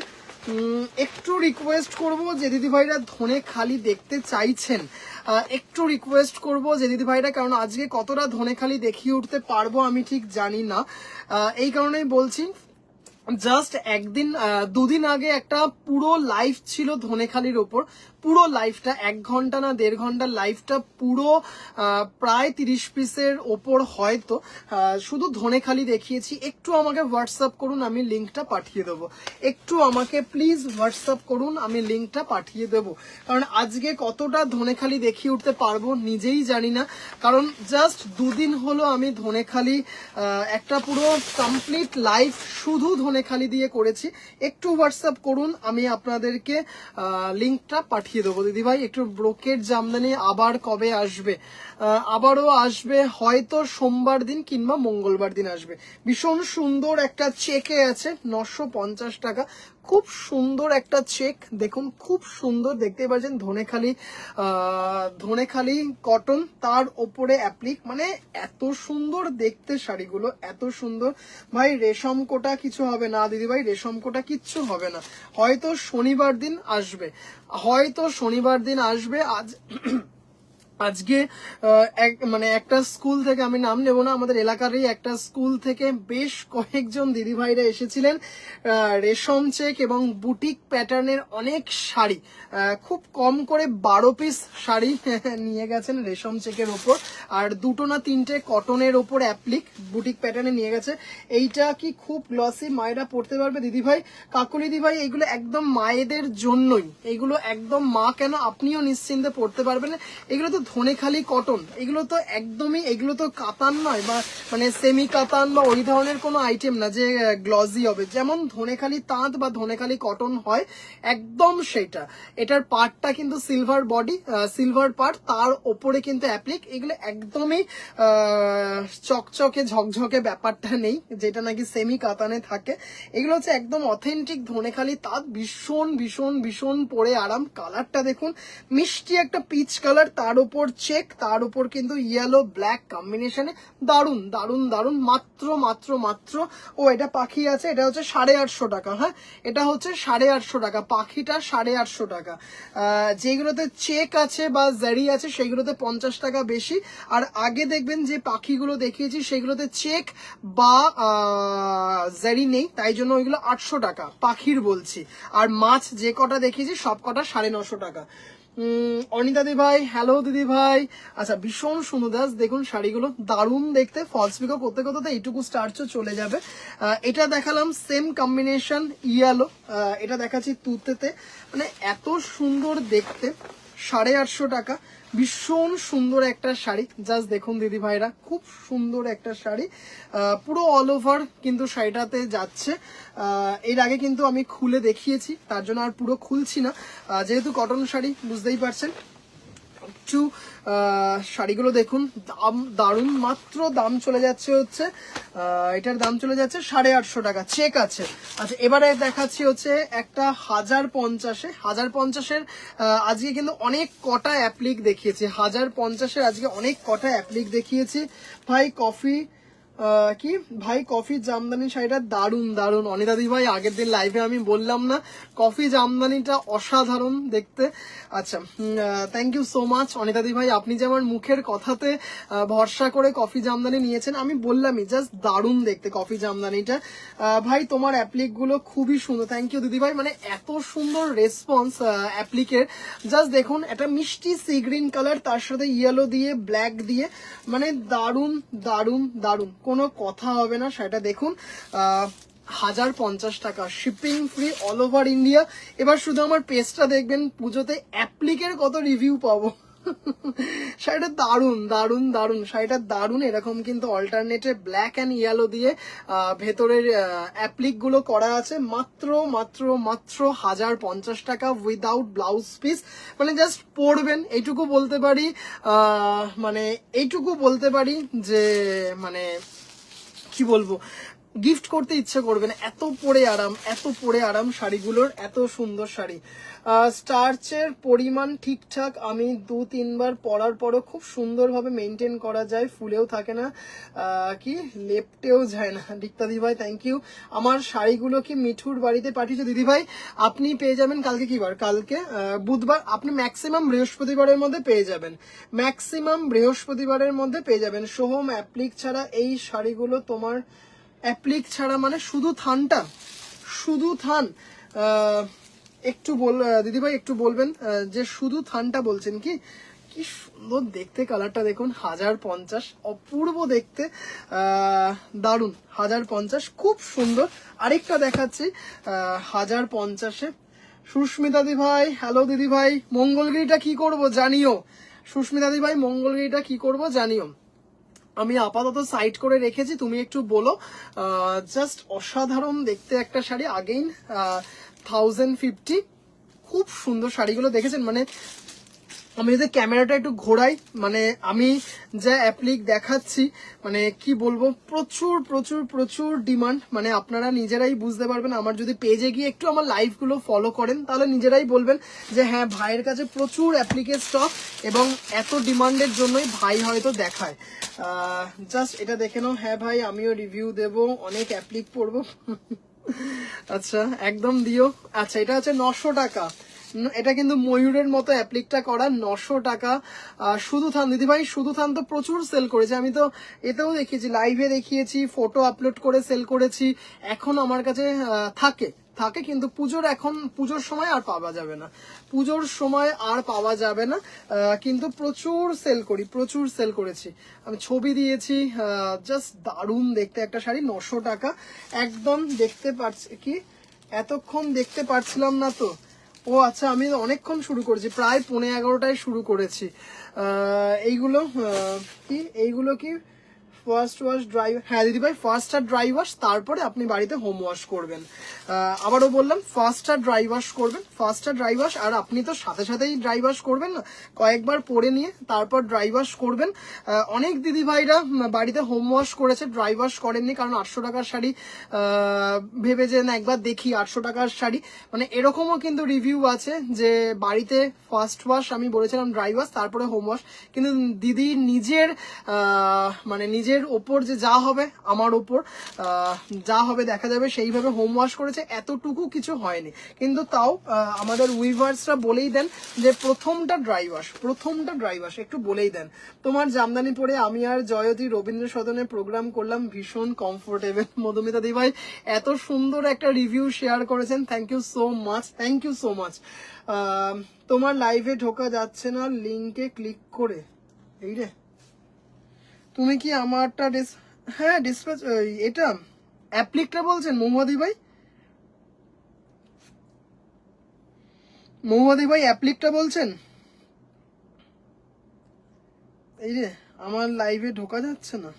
একটু রিকোয়েস্ট করব যে দিদি ভাইরা ধনেখালি দেখতে চাইছেন, একটু রিকোয়েস্ট করব যে দিদি ভাইরা, কারণ আজকে কতটা ধনেখালি দেখিয়ে উঠতে পারবো আমি ঠিক জানি না, এই কারণেই বলছি। জাস্ট একদিন দুদিন আগে একটা পুরো লাইভ ছিল ধনেখালির ওপর, পুরো লাইভটা 1 ঘন্টা না 1.5 ঘন্টার লাইভটা পুরো প্রায় 30 পিসের ওপর হয়তো শুধু ধনেখালি দেখিয়েছি। একটু আমাকে হোয়াটসঅ্যাপ করুন, আমি লিঙ্কটা পাঠিয়ে দেবো, একটু আমাকে প্লিজ হোয়াটসঅ্যাপ করুন, আমি লিঙ্কটা পাঠিয়ে দেবো। কারণ আজকে কতটা ধনেখালি দেখিয়ে উঠতে পারবো নিজেই জানি না, কারণ জাস্ট দুদিন হলো আমি ধনেখালি একটা পুরো কমপ্লিট লাইভ শুধু ধনেখালি দিয়ে করেছি। একটু হোয়াটসঅ্যাপ করুন, আমি আপনাদেরকে লিঙ্কটা পাঠিয়ে দেখিয়ে দেবো দিদিভাই। একটু ব্রোকেট জামদানি আবার কবে আসবে? আবারও আসবে হয়তো সোমবার দিন কিংবা মঙ্গলবার দিন আসবে। ভীষণ সুন্দর একটা চেকে আছে 950 টাকা, খুব সুন্দর একটা চেক দেখুন, খুব সুন্দর দেখতে পাচ্ছেন। ধনেখালি কটন, তার ওপরে অ্যাপ্লিক, মানে এত সুন্দর দেখতে শাড়িগুলো, এত সুন্দর। ভাই রেশম কোটা কিছু হবে না দিদি ভাই, রেশম কোটা কিচ্ছু হবে না, হয়তো শনিবার দিন আসবে, হয়তো শনিবার দিন আসবে। আজকে মানে একটা স্কুল থেকে, আমি নাম নেব না, আমাদের এলাকারই একটা স্কুল থেকে বেশ কয়েকজন দিদিভাইরা এসেছিলেন, রেশম চেক এবং বুটিক প্যাটার্নের অনেক শাড়ি, খুব কম করে 12 পিস শাড়ি নিয়ে গেছেন রেশম চেকের ওপর, আর 2টো না 3টে কটনের ওপর অ্যাপ্লিক বুটিক প্যাটার্নে নিয়ে গেছে। এইটা কি খুব গ্লসি, মায়েরা পড়তে পারবে দিদিভাই? কাকুলি দিদিভাই এগুলো একদম মায়েদের জন্যই, এগুলো একদম মা কেন আপনিও নিশ্চিন্তে পড়তে পারবেন। এগুলো তো ধনেখালি কটন, এগুলো তো একদমই, এগুলো তো কাতান নয় বা মানে সেমি কাতান বা ওই ধরনের কোনো আইটেম না যে গ্লসি হবে, যেমন ধনেখালি তাঁত বা ধনেখালি কটন হয় একদম সেটা। এটার পার্টটা কিন্তু সিলভার বডি, সিলভার পার্ট, তার ওপরে কিন্তু অ্যাপ্লিক। এগুলো একদমই চকচকে ঝকঝকে ব্যাপারটা নেই যেটা নাকি সেমি কাতানে থাকে। এগুলো হচ্ছে একদম অথেন্টিক ধনেখালি তাঁত, ভীষণ ভীষণ ভীষণ পরে আরাম। কালারটা দেখুন, মিষ্টি একটা পিচ কালার, তার উপর চেক, তার উপর কিন্তু ইয়েলো ব্ল্যাক কম্বিনেশনে, দারুন দারুন দারুন। মাত্র মাত্র মাত্র, ও এটা পাখি আছে, এটা হচ্ছে 850 টাকা। হ্যাঁ, এটা হচ্ছে 850 টাকা, পাখিটা 850 টাকা। যেগুলোতে চেক আছে বা জারি আছে সেগুলোতে 50 টাকা বেশি, আর আগে দেখবেন যে পাখিগুলো দেখিয়েছি সেগুলোতে চেক বা জারি নেই, তাই জন্য ওইগুলো 800 টাকা পাখির বলছি। আর মাছ যে কটা দেখিয়েছি সব কটা 950 টাকা। অনিতা দিদি ভাই, হ্যালো দিদি ভাই। আচ্ছা, ভীষণ সুন্দর দাস, দেখুন শাড়িগুলো দারুণ দেখতে। ফলস পিকো করতে করতে এইটুকু স্টার্চও চলে যাবে। এটা দেখালাম সেম কম্বিনেশন ইয়েলো, এটা দেখাচ্ছি তুতেতে, মানে এত সুন্দর দেখতে, 850 টাকা। ভীষণ সুন্দর একটা শাড়ি, জাস্ট দেখুন দিদি ভাইরা, খুব সুন্দর একটা শাড়ি, পুরো অল ওভার কিন্তু শাড়িটাতে যাচ্ছে। এর আগে কিন্তু আমি খুলে দেখিয়েছি, তার জন্য আর পুরো খুলছি না, যেহেতু কটন শাড়ি বুঝতেই পারছেন। একটু শাড়িগুলো দেখুন, দাম দারুণ, মাত্র দাম চলে যাচ্ছে হচ্ছে, এটার দাম চলে যাচ্ছে 850 টাকা, চেক আছে। আচ্ছা, এবারে দেখাচ্ছি হচ্ছে একটা 1050-এ, 1050-এর আজকে কিন্তু অনেক কটা অ্যাপ্লিক দেখিয়েছি, 1050-এর আজকে অনেক কটা অ্যাপ্লিক দেখিয়েছি। ভাই কফি কি ভাই, কফি জামদানি শাড়িটা দারুণ দারুণ। অনিতা দি ভাই, আগের দিন লাইভে আমি বললাম না, কফি জামদানিটা অসাধারণ দেখতে। আচ্ছা, thank you so much Anita দি ভাই, আপনি যে আমার মুখের কথাতে ভরসা করে কফি জামদানি নিয়েছেন, আমি বললামই জাস্ট দারুণ দেখতে কফি জামদানিটা। ভাই তোমার অ্যাপ্লিক গুলো খুবই সুন্দর, থ্যাংক ইউ দিদি ভাই, মানে এত সুন্দর রেসপন্স অ্যাপ্লিকের। জাস্ট দেখুন, একটা মিষ্টি সি গ্রিন কালার, তার সাথে ইয়েলো দিয়ে ব্ল্যাক দিয়ে, মানে দারুণ দারুণ দারুণ, কোনো কথা হবে না। সেটা দেখুন, 1050 টাকা, shipping free all over India. এবার শুধু আমার পেজটা দেখবেন, পুজোতে অ্যাপ্লিকের কত রিভিউ পাবো। শাড়িটা দারুণ দারুণ দারুণ, শাড়িটা দারুণ। এরকম কিন্তু অল্টারনেটে ব্ল্যাক অ্যান্ড ইয়েলো দিয়ে ভেতরের অ্যাপ্লিক গুলো করা আছে, মাত্র মাত্র মাত্র 1050 টাকা, উইদাউট ব্লাউজ পিস। মানে জাস্ট পরবেন, এইটুকু বলতে পারি, মানে এইটুকু বলতে পারি যে মানে কি বলবো, গিফট করতে ইচ্ছে করবে না, এত পরে আরাম, এত পরে আরাম শাড়িগুলোর, এত সুন্দর শাড়ি। স্টার্চের পরিমাণ ঠিকঠাক, আমি 2-3 বার পরার পরও খুব সুন্দরভাবে মেনটেন করা যায়, ফুলেও থাকে না, কি লেপটেও যায় না। দীপ্তা দিদিভাই থ্যাংক ইউ। আমার শাড়িগুলো কি মিঠুর বাড়িতে পাঠিয়েছে দিদিভাই? আপনি পেয়ে যাবেন কালকে, কি বার, কালকে বুধবার, আপনি ম্যাক্সিমাম বৃহস্পতিবারের মধ্যে পেয়ে যাবেন, ম্যাক্সিমাম বৃহস্পতিবারের মধ্যে পেয়ে যাবেন। সোহম, অ্যাপ্লিক ছাড়া এই শাড়িগুলো তোমার, অ্যাপ্লিক ছাড়া মানে শুধু থানটা, শুধু থান, একটু দিদিভাই একটু বলবেন যে শুধু থানটা বলছেন কি? কি সুন্দর দেখতে, কালারটা দেখুন, 1050, অপূর্ব দেখতে, দারুন, 1050 খুব সুন্দর। আরেকটা দেখাচ্ছি 1050-এ। সুস্মিতা দি ভাই, হ্যালো দিদি ভাই, মঙ্গলগিরিটা কি করব জানিও। সুস্মিতা দি ভাই, মঙ্গলগিরিটা কি করব জানিও, আমি আপাতত সাইড করে রেখেছি, তুমি একটু বলো। জাস্ট অসাধারণ দেখতে একটা শাড়ি, আগেইন 1050, খুব সুন্দর শাড়িগুলো দেখেছেন, মানে আমি যদি ক্যামেরাটা একটু ঘোরাই, মানে আমি যা অ্যাপ্লিক দেখাচ্ছি, মানে কি বলবো, প্রচুর প্রচুর প্রচুর ডিমান্ড। মানে আপনারা নিজেরাই বুঝতে পারবেন, আমার যদি পেজে গিয়ে একটু আমার লাইভগুলো ফলো করেন তাহলে নিজেরাই বলবেন যে হ্যাঁ ভাইয়ের কাছে প্রচুর অ্যাপ্লিকের স্টক, এবং এত ডিমান্ডের জন্যই ভাই হয়তো দেখায়। জাস্ট এটা দেখে নাও। হ্যাঁ ভাই আমিও রিভিউ দেব, অনেক অ্যাপ্লিক পড়বো। আচ্ছা একদম দিও। আচ্ছা এটা হচ্ছে 900 টাকা, এটা কিন্তু ময়ূরের মতো অ্যাপ্লিকটা করা, 900 টাকা। শুধু থান দিদিভাই, শুধু থান তো প্রচুর সেল করেছে, আমি তো এতেও দেখিয়েছি, লাইভে দেখিয়েছি, ফটো আপলোড করে সেল করেছি। এখন আমার কাছে থাকে থাকে কিন্তু পুজোর সময় আর পাওয়া যাবে না, পুজোর সময় আর পাওয়া যাবে না। কিন্তু প্রচুর সেল করি, প্রচুর সেল করেছি, আমি ছবি দিয়েছি। জাস্ট দারুণ দেখতে একটা শাড়ি, 900 টাকা একদম। দেখতে পাচ্ছি কি, এতক্ষণ দেখতে পাচ্ছিলাম না তো। ও আচ্ছা, আমি অনেকক্ষণ শুরু করেছি, প্রায় 11:15টায় শুরু করেছি। এইগুলো কি ফার্স্ট ওয়াশ ড্রাই? হ্যাঁ দিদিভাই, ফার্স্ট আর ড্রাই ওয়াশ, তারপরে আপনি বাড়িতে হোম ওয়াশ করবেন। আবারও বললাম, ফার্স্ট আর ড্রাই ওয়াশ করবেন, ফার্স্ট আর ড্রাই ওয়াশ। আর আপনি তো সাথে সাথেই ড্রাই ওয়াশ করবেন না, কয়েকবার পরে নিয়ে তারপর ড্রাই ওয়াশ করবেন। অনেক দিদিভাইরা বাড়িতে হোম ওয়াশ করেছে, ড্রাই ওয়াশ করেননি, কারণ 800 টাকার শাড়ি ভেবে যে না একবার দেখি 800 টাকার শাড়ি, মানে এরকমও কিন্তু রিভিউ আছে যে বাড়িতে ফার্স্ট ওয়াশ আমি বলেছিলাম ড্রাই ওয়াশ তারপরে হোম ওয়াশ, কিন্তু দিদি নিজের মানে নিজের ওপর যে যা হবে, আমার ওপর যা হবে দেখা যাবে সেইভাবে হোম ওয়াশ করেছে, এতটুকু কিছু হয়নি। কিন্তু তাও আমাদের উইভার্সরা বলেই দেন যে প্রথমটা ড্রাই ওয়াশ একটু বলেই দেন। তোমার জামদানি পরে আমি আর জয়তী রবীন্দ্র সদনে প্রোগ্রাম করলাম, ভীষণ কমফোর্টেবল। মধুমিতা দি ভাই এত সুন্দর একটা রিভিউ শেয়ার করেছেন, thank you so much, thank you so much. তোমার লাইভে ঢোকা যাচ্ছে না লিংকে ক্লিক করে, এই রে তুমি কি আমারটা হ্যাঁ ডিসপ্লে, এটা অ্যাপ্লিকটা বলছেন মহুয়াদি ভাই? মহুয়াদি ভাই অ্যাপ্লিকটা বলছেন? এই রে আমার লাইভে ঢোকা যাচ্ছে না।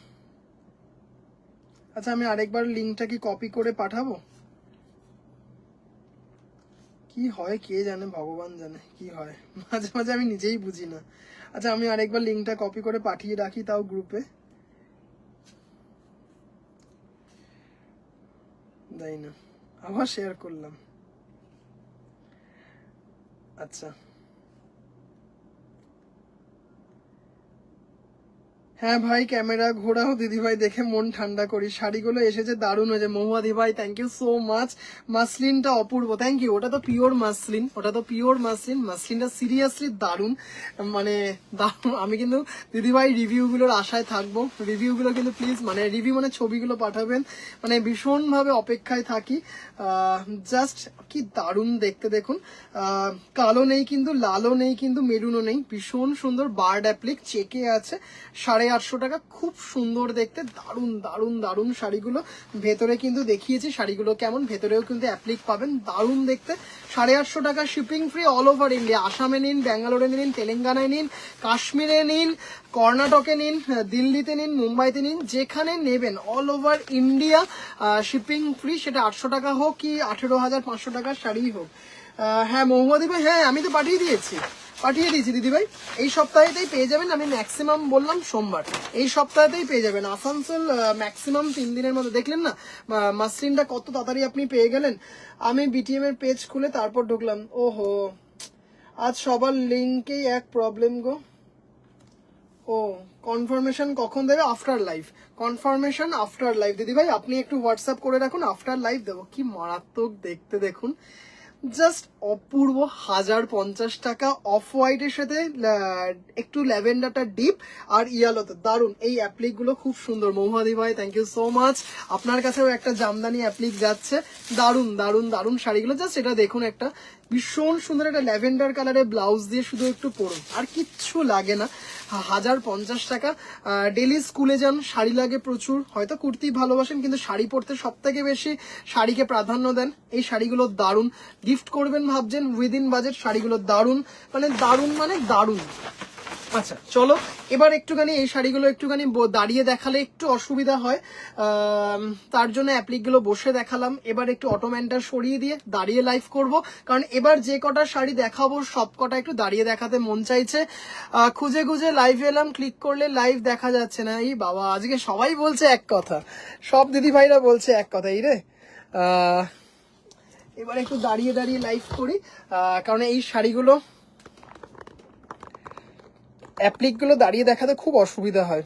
আচ্ছা আমি আরেকবার লিঙ্কটা কি কপি করে পাঠাবো, কি হয় কে জানে, ভগবান জানে কি হয়, মাঝে মাঝে আমি নিজেই বুঝি না। আচ্ছা আমি আরেকবার লিঙ্কটা কপি করে পাঠিয়ে রাখি, তাও গ্রুপে দেয় না, আবার শেয়ার করলাম। আচ্ছা হ্যাঁ ভাই ক্যামেরা ঘোরাও দিদিভাই, দেখে মন ঠান্ডা করি। শাড়িগুলো এসেছে দারুণ হয়েছে মহুয়াদি ভাই, থ্যাংক ইউ সো মাচ। মাসলিনটা অপূর্ব, থ্যাংক ইউ। ওটা তো পিওর মাসলিন, মাসলিনটা সিরিয়াসলি দারুণ, মানে দারুণ। আমি কিন্তু দিদিভাই রিভিউগুলোর আশায় থাকবো, রিভিউগুলো কিন্তু প্লিজ, মানে রিভিউ মানে ছবিগুলো পাঠাবেন, মানে ভীষণভাবে অপেক্ষায় থাকি। জাস্ট কি দারুণ দেখতে দেখুন, কালো নেই কিন্তু, লালও নেই কিন্তু, মেরুনও নেই, ভীষণ সুন্দর। বার্ড অ্যাপ্লিক চেকে আছে, 850 টাকা, খুব সুন্দর দেখতে, দারুণ দারুণ দারুণ শাড়িগুলো। ভেতরে কিন্তু দেখিয়েছি শাড়িগুলো কেমন, ভেতরেও কিন্তু অ্যাপ্লিক পাবেন, দারুণ দেখতে। 850 টাকা, shipping free all over India. আসামে নিন, ব্যাঙ্গালোরে নিন, তেলেঙ্গানায় নিন, কাশ্মীরে নিন, কর্ণাটকে নিন, দিল্লিতে নিন, মুম্বাইতে নিন, যেখানে নেবেন all over India shipping free, সেটা 800 টাকা হোক কি 18,500 টাকার শাড়ি হোক। হ্যাঁ মহুয়াদি ভাই, হ্যাঁ আমি তো পাঠিয়ে দিয়েছি দিদিভাই, এই সপ্তাহেতেই পেয়ে যাবেন। আমি ম্যাক্সিমাম বললাম সোমবার, এই সপ্তাহেতেই পেয়ে যাবেন। আসানসোল ম্যাক্সিমাম 3 দিনের মধ্যে। দেখলেন না মাসলিনটা কত তাড়াতাড়ি আপনি পেয়ে গেলেন। আমি বিটিএম এর পেজ খুলে তারপর ঢুকলাম, ওহো আজ সবার লিঙ্কেই এক প্রবলেম গো। ও কনফার্মেশন কখন দেবে? After live, confirmation after live. দিদিভাই আপনি একটু হোয়াটসঅ্যাপ করে রাখুন, আফটার লাইভ দেবো। কি মারাত্মক দেখতে দেখুন, জাস্ট অপূর্ব। 1050 টাকা, অফ হোয়াইটের সাথে একটু ল্যাভেন্ডারটা ডিপ আর ইয়ালোতে দারুন। এই অ্যাপ্লিক গুলো খুব সুন্দর। মহুয়াদি ভাই থ্যাংক ইউ সো মাচ। আপনার কাছেও একটা জামদানি অ্যাপ্লিক যাচ্ছে, দারুন দারুন দারুন শাড়িগুলো। জাস্ট এটা দেখুন, একটা ভীষণ সুন্দর একটা ল্যাভেন্ডার কালারের ব্লাউজ দিয়ে শুধু একটু পরুন, আর কিচ্ছু লাগে না। 1050 টাকা। ডেলি স্কুলে যান, শাড়ি লাগে প্রচুর, হয়তো কুর্তি ভালোবাসেন কিন্তু শাড়ি পরতে সব থেকে বেশি শাড়িকে প্রাধান্য দেন। এই শাড়িগুলো দারুন, গিফট করবেন ভাবছেন উইদিন বাজেট, শাড়িগুলো দারুন, মানে দারুন মানে দারুন। আচ্ছা চলো, এবার একটুখানি এই শাড়িগুলো একটুখানি দাঁড়িয়ে দেখালে একটু অসুবিধা হয়, তার জন্য অ্যাপ্লিকগুলো বসে দেখালাম। এবার একটু অটোম্যানটা সরিয়ে দিয়ে দাঁড়িয়ে লাইভ করব, কারণ এবার যে কটা শাড়ি দেখাবো সব কটা একটু দাঁড়িয়ে দেখাতে মন চাইছে। খুঁজে খুঁজে লাইভ এলাম, ক্লিক করলে লাইভ দেখা যাচ্ছে না। এই বাবা, আজকে সবাই বলছে এক কথা, সব দিদিভাইরা বলছে এক কথা। এই রে, এবার একটু দাঁড়িয়ে দাঁড়িয়ে লাইভ করি, কারণ এই শাড়িগুলো অ্যাপ্লিকগুলো দাঁড়িয়ে দেখাতে খুব অসুবিধা হয়।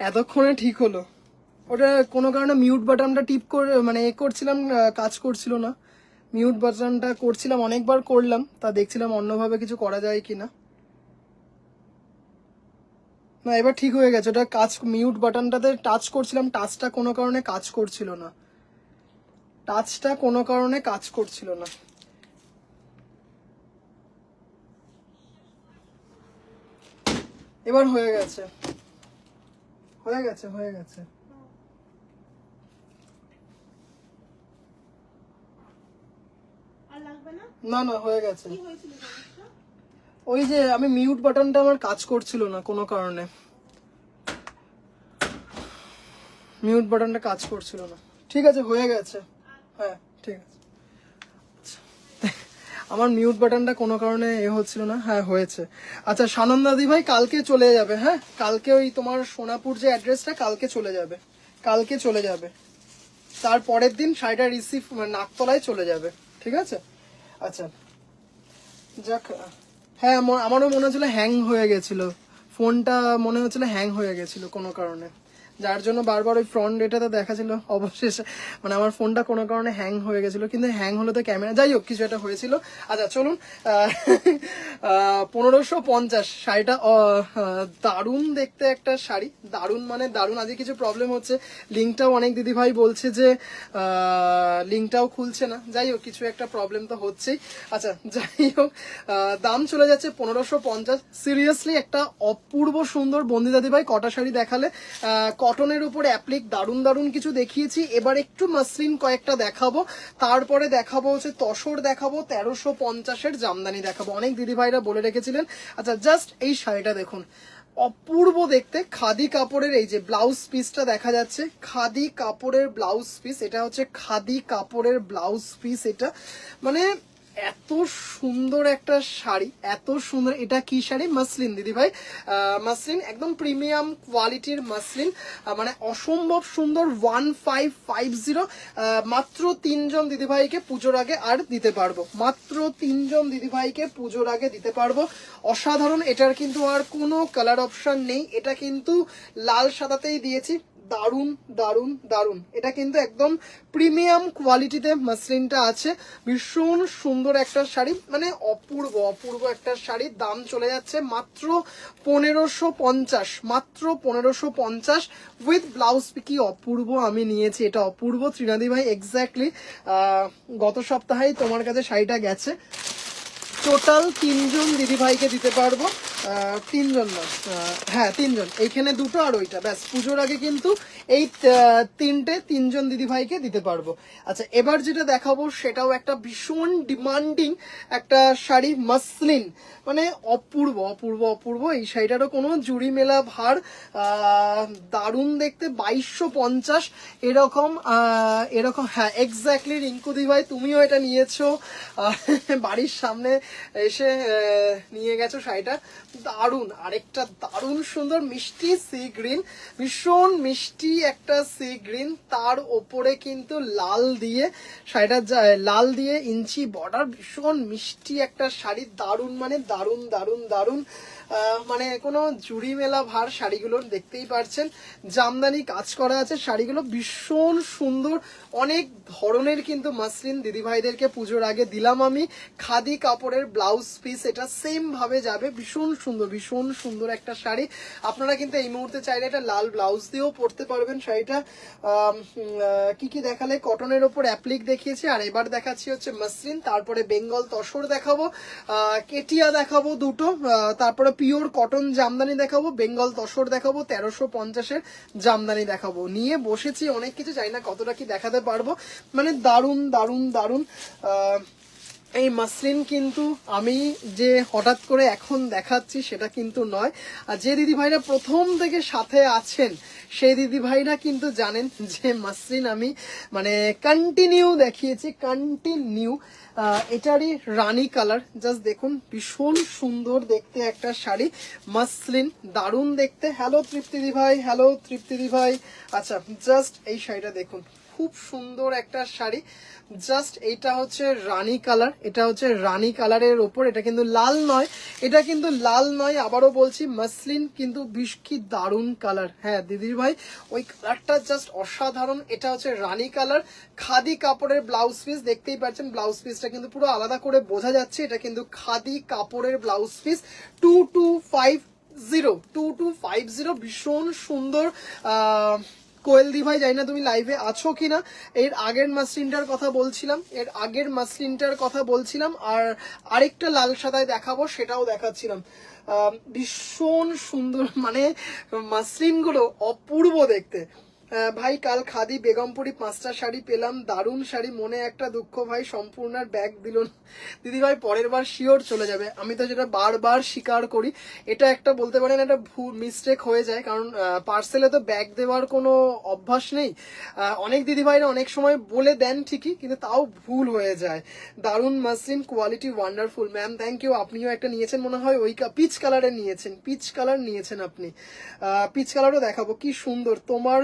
এতক্ষণে ঠিক হলো। ওটা কোনো কারণে মিউট বাটনটা টিপ করে মানে করছিলাম, কাজ করছিল না। মিউট বাটনটা করছিলাম, অনেকবার করলাম, তা দেখছিলাম অন্যভাবে কিছু করা যায় কিনা। না, এবার ঠিক হয়ে গেছে। ওটা কাজ, মিউট বাটনটাতে টাচ করছিলাম, টাচটা কোনো কারণে কাজ করছিল না। টাচটা কোনো কারণে কাজ করছিল না। এবার হয়ে গেছে, হয়ে গেছে, হয়ে গেছে। না না, হয়ে গেছে। ওই যে আমি মিউট বাটনটা আমার কাজ করছিল না কোনো কারণে, মিউট বাটনটা কাজ করছিল না। ঠিক আছে, হয়ে গেছে। হ্যাঁ ঠিক আছে। আমার মিউট বাটনটা কোনো কারণে হচ্ছিল না। হ্যাঁ হয়েছে। আচ্ছা সানন্দাদি ভাই কালকে চলে যাবে। হ্যাঁ কালকে ওই তোমার সোনাপুর যে অ্যাড্রেসটা, কালকে চলে যাবে, কালকে চলে যাবে। তার পরের দিন শাড়িটা রিসিভ নাকতলায় চলে যাবে। ঠিক আছে। আচ্ছা যাক। হ্যাঁ আমারও মনে হচ্ছিল হ্যাং হয়ে গেছিল ফোনটা, মনে হচ্ছিল হ্যাং হয়ে গেছিল কোনো কারণে, যার জন্য বারবার ওই ফ্রন্ট ডেটাতে দেখাছিল। অবশেষে মানে আমার ফোনটা কোনো কারণে হ্যাং হয়ে গেছিল, কিন্তু হ্যাং হলে তো ক্যামেরা, যাই হোক কিছু একটা হয়েছিল। আচ্ছা চলুন, 1550 শাড়িটা দারুণ দেখতে একটা শাড়ি, দারুণ মানে দারুণ। আজকে কিছু প্রবলেম হচ্ছে, লিঙ্কটাও অনেক দিদিভাই বলছে যে লিঙ্কটাও খুলছে না। যাই হোক কিছু একটা প্রবলেম তো হচ্ছেই। আচ্ছা যাই হোক, দাম চলে যাচ্ছে 1550। সিরিয়াসলি একটা অপূর্ব সুন্দর বন্দিতা দিভাই কটা শাড়ি দেখালে, কটনের উপরে অ্যাপ্লিক দারুণ দারুণ কিছু দেখিয়েছি। এবার একটু মাসলিন কয়েকটা দেখাবো, তারপরে দেখাবো হচ্ছে তসর দেখাবো, 1350-এর জামদানি দেখাবো। অনেক দিদিভাইরা বলে রেখেছিলেন। আচ্ছা জাস্ট এই শাড়িটা দেখুন, অপূর্ব দেখতে। খাদি কাপড়ের এই যে ব্লাউজ পিসটা দেখা যাচ্ছে, খাদি কাপড়ের ব্লাউজ পিস, এটা হচ্ছে খাদি কাপড়ের ব্লাউজ পিস। এটা মানে এত সুন্দর একটা শাড়ি, এত সুন্দর। এটা কি শাড়ি? মাসলিন দিদি ভাই, মাসলিন, একদম প্রিমিয়াম কোয়ালিটির মাসলিন, মানে অসম্ভব সুন্দর। 1550, মাত্র 3জন দিদিভাইকে পুজোর আগে আর দিতে পারবো, মাত্র 3জন দিদিভাইকে পুজোর আগে দিতে পারবো। অসাধারণ। এটার কিন্তু আর কোনো কালার অপশন নেই, এটা কিন্তু লাল সাদাতেই দিয়েছি। দারুণ দারুণ দারুণ। এটা কিন্তু একদম প্রিমিয়াম কোয়ালিটিতে মাসলিনটা আছে। ভীষণ সুন্দর একটা শাড়ি, মানে অপূর্ব অপূর্ব একটা শাড়ি। দাম চলে যাচ্ছে মাত্র 1550, মাত্র 1550 উইথ ব্লাউজ। কি অপূর্ব আমি নিয়েছি, এটা অপূর্ব। ত্রিনাদি ভাই এক্স্যাক্টলি গত সপ্তাহেই তোমার কাছে শাড়িটা গেছে। টোটাল 3জন দিদিভাইকে দিতে পারবো, 3জন না, হ্যাঁ 3জন, এইখানে দুটো আর ওইটা, ব্যাস। পুজোর আগে কিন্তু এই 3জন দিদিভাইকে দিতে পারবো। আচ্ছা এবার যেটা দেখাবো সেটাও একটা ভীষণ ডিমান্ডিং একটা শাড়ি, মাসলিন, মানে অপূর্ব অপূর্ব অপূর্ব। এই শাড়িটারও কোনো জুড়ি মেলা ভার, দারুণ দেখতে। 2250 এরকম, এরকম, হ্যাঁ এক্স্যাক্টলি। রিঙ্কু দিভাই তুমিও এটা নিয়েছো, বাড়ির সামনে এসে নিয়ে গেছো শাড়িটা। দারুণ, আরেকটা দারুণ সুন্দর মিষ্টি সি গ্রিন, ভীষণ মিষ্টি একটা সি গ্রিন, তার ওপরে কিন্তু লাল দিয়ে শাড়িটা, লাল দিয়ে ইঞ্চি বর্ডার, ভীষণ মিষ্টি একটা শাড়ি। দারুণ মানে দারুণ দারুণ দারুণ, মানে কোনো জুড়ি মেলা ভার শাড়িগুলোর, দেখতেই পারছেন জামদানি কাজ করা আছে শাড়িগুলো, ভীষণ সুন্দর। অনেক ধরনের কিন্তু মাসলিন দিদিভাইদেরকে পুজোর আগে দিলাম আমি। খাদি কাপড়ের ব্লাউজ পিস, এটা সেম ভাবে যাবে। ভীষণ সুন্দর, ভীষণ সুন্দর একটা শাড়ি। আপনারা কিন্তু এই মুহূর্তে চাইলে এটা লাল ব্লাউজ দিয়েও পরতে পারবেন শাড়িটা। কি কি দেখালে, কটনের ওপর অ্যাপ্লিক দেখিয়েছি, আর এবার দেখাচ্ছি হচ্ছে মাসলিন, তারপরে বেঙ্গল তসর দেখাবো, কেটিয়া দেখাবো দুটো, তারপরে পিওর কটন জামদানি দেখাবো, বেঙ্গল তসর দেখাবো, 1350-এর জামদানি দেখাবো। নিয়ে বসেছি অনেক কিছু, জানি না কতটা কি দেখাতে পারবো, মানে দারুণ দারুণ দারুণ। এই মাসলিন কিন্তু আমি যে হঠাৎ করে এখন দেখাচ্ছি সেটা কিন্তু নয়, আর যে দিদিভাইরা প্রথম থেকে সাথে আছেন সেই দিদিভাইরা কিন্তু জানেন যে মাসলিন আমি মানে কন্টিনিউ দেখিয়েছি, কন্টিনিউ। এটারই রানী কালার, জাস্ট দেখুন, ভীষণ সুন্দর দেখতে একটা শাড়ি, মাসলিন, দারুণ দেখতে। হ্যালো তৃপ্তি দিভাই, হ্যালো তৃপ্তি দিভাই। আচ্ছা জাস্ট এই শাড়িটা দেখুন, খুব সুন্দর একটা শাড়ি। জাস্ট এটা হচ্ছে রানী কালার, এটা হচ্ছে রানী কালারের ওপর, এটা কিন্তু লাল নয়, এটা কিন্তু লাল নয়, আবারও বলছি মাসলিন, কিন্তু বেশ কি দারুণ কালার। হ্যাঁ দিদির ভাই ওই কালারটা জাস্ট অসাধারণ। এটা হচ্ছে রানী কালার, খাদি কাপড়ের ব্লাউজ পিস, দেখতেই পাচ্ছেন ব্লাউজ পিসটা কিন্তু পুরো আলাদা করে বোঝা যাচ্ছে, এটা কিন্তু খাদি কাপড়ের ব্লাউজ পিস। 2250 ভীষণ সুন্দর। কোয়েল দি ভাই জানি না তুমি লাইভে আছো কিনা, এর আগের মাসলিনটার কথা বলছিলাম, আর আরেকটা লাল সাদায় দেখাবো সেটাও দেখাচ্ছিলাম। ভীষণ সুন্দর, মানে মাসলিনগুলো অপূর্ব দেখতে। ভাই কাল খাদি বেগমপুরি 5টা শাড়ি পেলাম, দারুণ শাড়ি, মনে একটা দুঃখ ভাই সম্পূর্ণার ব্যাগ দিল না। দিদি ভাই পরের বার শিওর চলে যাবে। আমি তো যেটা বারবার স্বীকার করি, এটা একটা বলতে পারেন একটা ভুল মিস্টেক হয়ে যায়, কারণ পার্সেলে তো ব্যাগ দেওয়ার কোনো অভ্যাস নেই। অনেক দিদি ভাইরা অনেক সময় বলে দেন ঠিকই, কিন্তু তাও ভুল হয়ে যায়। দারুণ muslin, quality wonderful. Ma'am thank you. আপনিও একটা নিয়েছেন মনে হয়, ওই পিচ কালারের নিয়েছেন, পিচ কালার নিয়েছেন আপনি। পিচ কালারও দেখাবো, কি সুন্দর। তোমার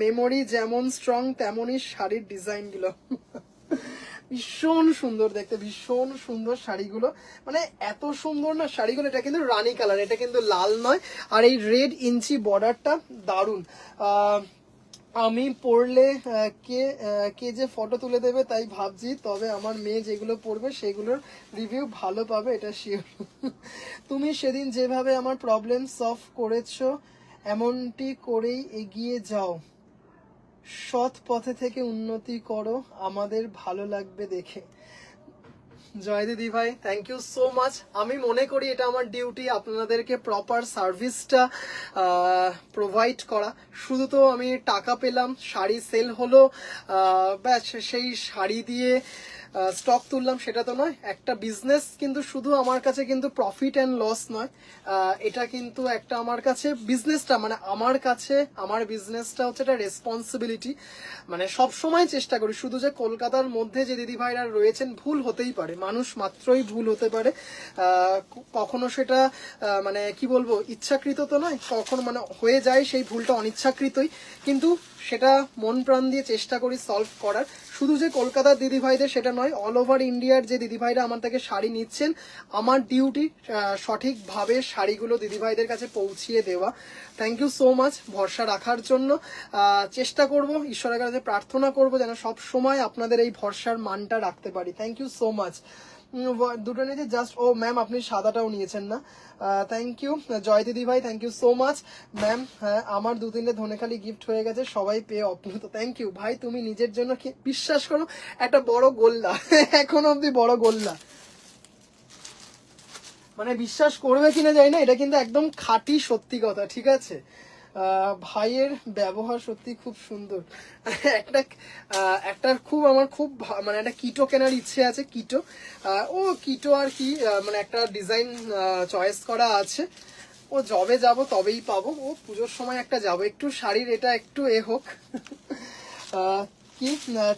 মেমোরি যেমন স্ট্রং তেমনই শাড়ির ডিজাইনগুলো ভীষণ সুন্দর দেখতে, ভীষণ সুন্দর শাড়িগুলো, মানে এত সুন্দর না শাড়িগুলো। এটা কিন্তু রানী কালার, এটা কিন্তু লাল নয়, আর এই রেড ইঞ্চি বর্ডারটা দারুণ। আমি পড়লে কে যে ফটো তুলে দেবে তাই ভাবছি, তবে আমার মেয়ে যেগুলো পড়বে সেগুলোর রিভিউ ভালো পাবে, এটা শিওর। তুমি সেদিন যেভাবে আমার প্রবলেম সলভ করেছো এমনটি করেই এগিয়ে যাও, সৎ পথে থেকে উন্নতি করো, আমাদের ভালো লাগবে দেখে। জয় দিদি ভাই, থ্যাংক ইউ সো মাচ। আমি মনে করি এটা আমার ডিউটি আপনাদেরকে প্রপার সার্ভিসটা প্রোভাইড করা। শুধু তো আমি টাকা পেলাম, শাড়ি সেল হলো, ব্যাস সেই শাড়ি দিয়ে স্টক তুললাম, সেটা তো নয়। একটা বিজনেস কিন্তু শুধু আমার কাছে কিন্তু প্রফিট অ্যান্ড লস নয়, এটা কিন্তু একটা আমার কাছে বিজনেসটা, মানে আমার কাছে আমার বিজনেসটা হচ্ছে একটা রেসপন্সিবিলিটি। মানে সব সময় চেষ্টা করি, শুধু যে কলকাতার মধ্যে যে দিদি ভাইরা রয়েছেন, ভুল হতেই পারে, মানুষ মাত্রই ভুল হতে পারে, কখনো সেটা মানে কি বলবো ইচ্ছাকৃত তো নয়, কখনো মানে হয়ে যায় সেই ভুলটা অনিচ্ছাকৃতই, কিন্তু সেটা মন প্রাণ দিয়ে চেষ্টা করি সলভ করার। শুধু যে কলকাতার দিদি ভাইদের সেটা নয়, অল ওভার ইন্ডিয়ার যে দিদি ভাইরা আমার থেকে শাড়ি নিচ্ছেন, আমার ডিউটি সঠিকভাবে শাড়িগুলো দিদি ভাইদের কাছে পৌঁছিয়ে দেওয়া। থ্যাংক ইউ সো মাচ ভরসা রাখার জন্য। চেষ্টা করব, ঈশ্বরের কাছে প্রার্থনা করব যেন সব সময় আপনাদের এই ভরসার মানটা রাখতে পারি। Thank you so much. দুটো নিয়েছে জাস্ট, ও ম্যাম আপনি সাদাটাও নিয়েছেন না, থ্যাংক ইউ। জয় দিদি ভাই thank you so much. Ma'am হ্যাঁ আমার 2-3টে ধনেখালি গিফট হয়ে গেছে, সবাই পেয়ে অপ্লুত। থ্যাংক ইউ ভাই, তুমি নিজের জন্য কি বিশ্বাস করো, একটা বড় গোল্লা এখন অব্দি বড় গোল্লা, মানে বিশ্বাস করবে কিনা জানি না, এটা কিন্তু একদম খাঁটি সত্যি কথা, ঠিক আছে। ভাইয়ের ব্যবহার সত্যি খুব সুন্দর। একটা একটা খুব আমার খুব মানে একটা কিটো কেনার ইচ্ছে আছে, কিটো। ও কিটো আর কি, মানে একটা ডিজাইন চয়েস করা আছে, ও যবে যাব তবেই পাবো, ও পুজোর সময় একটা যাব, একটু শাড়ির এটা একটু হোক। কি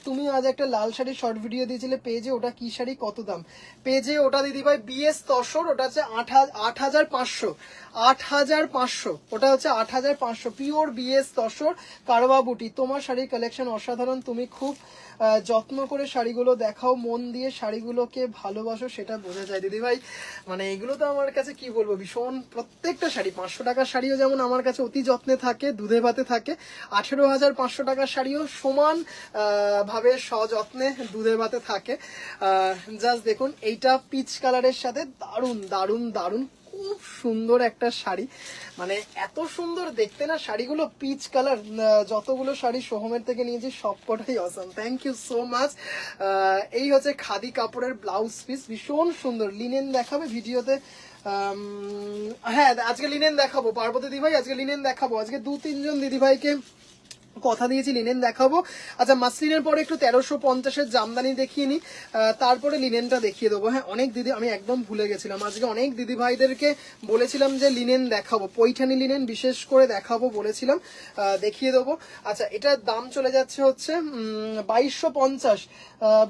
তুমি আজ একটা লাল শাড়ির শর্ট ভিডিও দিয়েছিলে পেজে, ওটা কি শাড়ি, কত দাম? পেজে ওটা দিদি ভাই বিএস তসর, ওটা হচ্ছে 8,500, 8,500, ওটা হচ্ছে 8,500 পিওর বিএস তসর কারবা বুটি। তোমার শাড়ির কালেকশন অসাধারণ, তুমি খুব যত্ন করে শাড়িগুলো দেখাও, মন দিয়ে শাড়িগুলোকে ভালোবাসো, সেটা বোঝা যায় দিদি ভাই। মানে এগুলো তো আমার কাছে কি বলবো, ভীষণ প্রত্যেকটা শাড়ি, 500 টাকার শাড়িও যেমন আমার কাছে অতি যত্নে থাকে, দুধে ভাতে থাকে, 18,500 টাকার শাড়িও সমান ভাবে সযত্নে দুধে ভাতে থাকে। জাস্ট দেখুন এইটা পিচ কালারের সাথে দারুন দারুন দারুন, খুব সুন্দর একটা শাড়ি, মানে এত সুন্দর দেখতে না শাড়িগুলো, পিচ কালার। যতগুলো শাড়ি সোহমের থেকে নিয়েছি সবকটাই awesome, thank you so much. এই হচ্ছে খাদি কাপড়ের ব্লাউজ পিস, ভীষণ সুন্দর। লিনেন দেখাবে ভিডিওতে? হ্যাঁ আজকে লিনেন দেখাবো পার্বতী দিদি ভাই, আজকে লিনেন দেখাবো, আজকে 2-3 জন দিদি ভাইকে কথা দিয়েছি লিনেন দেখাবো। আচ্ছা মাসলিনের পরে একটু 1350-এর জামদানি দেখিয়ে নি, তারপরে লিনেনটা দেখিয়ে দেবো। হ্যাঁ অনেক দিদি, আমি একদম ভুলে গেছিলাম, আজকে অনেক দিদি ভাইদেরকে বলেছিলাম যে লিনেন দেখাবো, পৈঠানি লিনেন বিশেষ করে দেখাবো বলেছিলাম, দেখিয়ে দেবো। আচ্ছা এটার দাম চলে যাচ্ছে হচ্ছে 2250,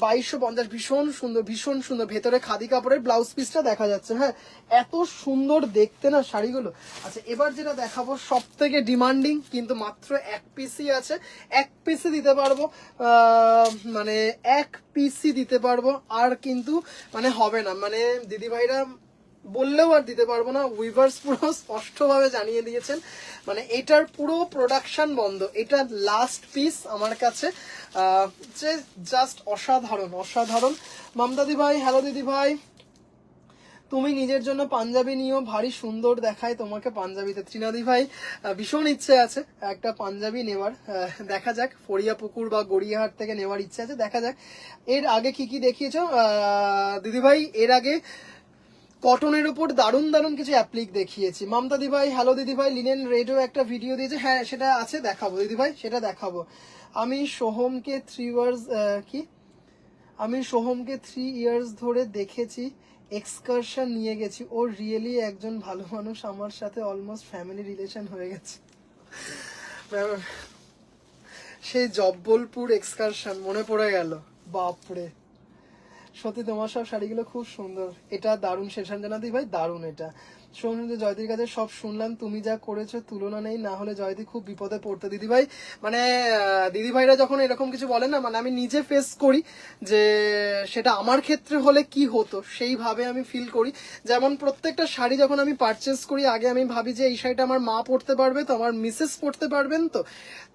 2250, ভীষণ সুন্দর ভীষণ সুন্দর, ভেতরে খাদি কাপড়ের ব্লাউজ পিসটা দেখা যাচ্ছে। হ্যাঁ এত সুন্দর দেখতে না শাড়িগুলো। আচ্ছা এবার যেটা দেখাবো সব থেকে ডিমান্ডিং, কিন্তু মাত্র এক পিসই আছে, এক পিসই দিতে পারবো, মানে এক পিসই দিতে পারবো, আর কিন্তু মানে হবে না, মানে দিদিভাইরা বললেও আর দিতে পারবো না। উইভার্স পুরো স্পষ্টভাবে জানিয়ে দিয়েছেন, মানে এটার পুরো প্রোডাকশন বন্ধ, এটা লাস্ট পিস আমার কাছে, যে জাস্ট অসাধারণ অসাধারণ। মমতা দি ভাই হ্যালো দিদি ভাই, তুমি নিজের জন্য পাঞ্জাবি নিও, ভারী সুন্দর দেখায় তোমাকে পাঞ্জাবিতে। ত্রিনাদি ভাই ভীষণ ইচ্ছে আছে একটা পাঞ্জাবি নেওয়ার, দেখা যাক ফরিয়াপুকুর বা গড়িয়াহাট থেকে নেওয়ার ইচ্ছে আছে, দেখা যাক। এর আগে কি কি দেখিয়েছো দিদি ভাই? এর আগে কটনের উপর দারুণ দারুণ কিছু অ্যাপ্লিক দেখিয়েছি। মমতা দি ভাই হ্যালো দিদি ভাই, লিনেন রেডও একটা ভিডিও দিয়েছে, হ্যাঁ সেটা আছে, দেখাবো দিদি ভাই, সেটা দেখাবো। আমি সোহমকে 3 ইয়ার্স ধরে দেখেছি, এক্সকারশন নিয়ে গেছি, ও রিয়েলি একজন ভালো মানুষ, আমার সাথে অলমোস্ট ফ্যামিলি রিলেশন হয়ে গেছে। সেই জব্বলপুর এক্সকারশন মনে পড়ে গেল, বাপরে সত্যি তোমার সব শাড়িগুলো খুব সুন্দর, এটা দারুণ। শেষান জানাদি ভাই দারুণ, এটা শুনুন যে জয়দির কাছে সব শুনলাম, তুমি যা করেছো তুলনা নেই, না হলে জয়দি খুব বিপদে পড়তো। দিদিভাই মানে দিদিভাইরা যখন এরকম কিছু বলে না, মানে আমি নিজে ফেস করি যে সেটা আমার ক্ষেত্রে হলে কি হতো, সেইভাবে আমি ফিল করি। যেমন প্রত্যেকটা শাড়ি যখন আমি পারচেস করি, আগে আমি ভাবি যে এই শাড়িটা আমার মা পরতে পারবে তো, আমার মিসেস পরতে পারবেন তো,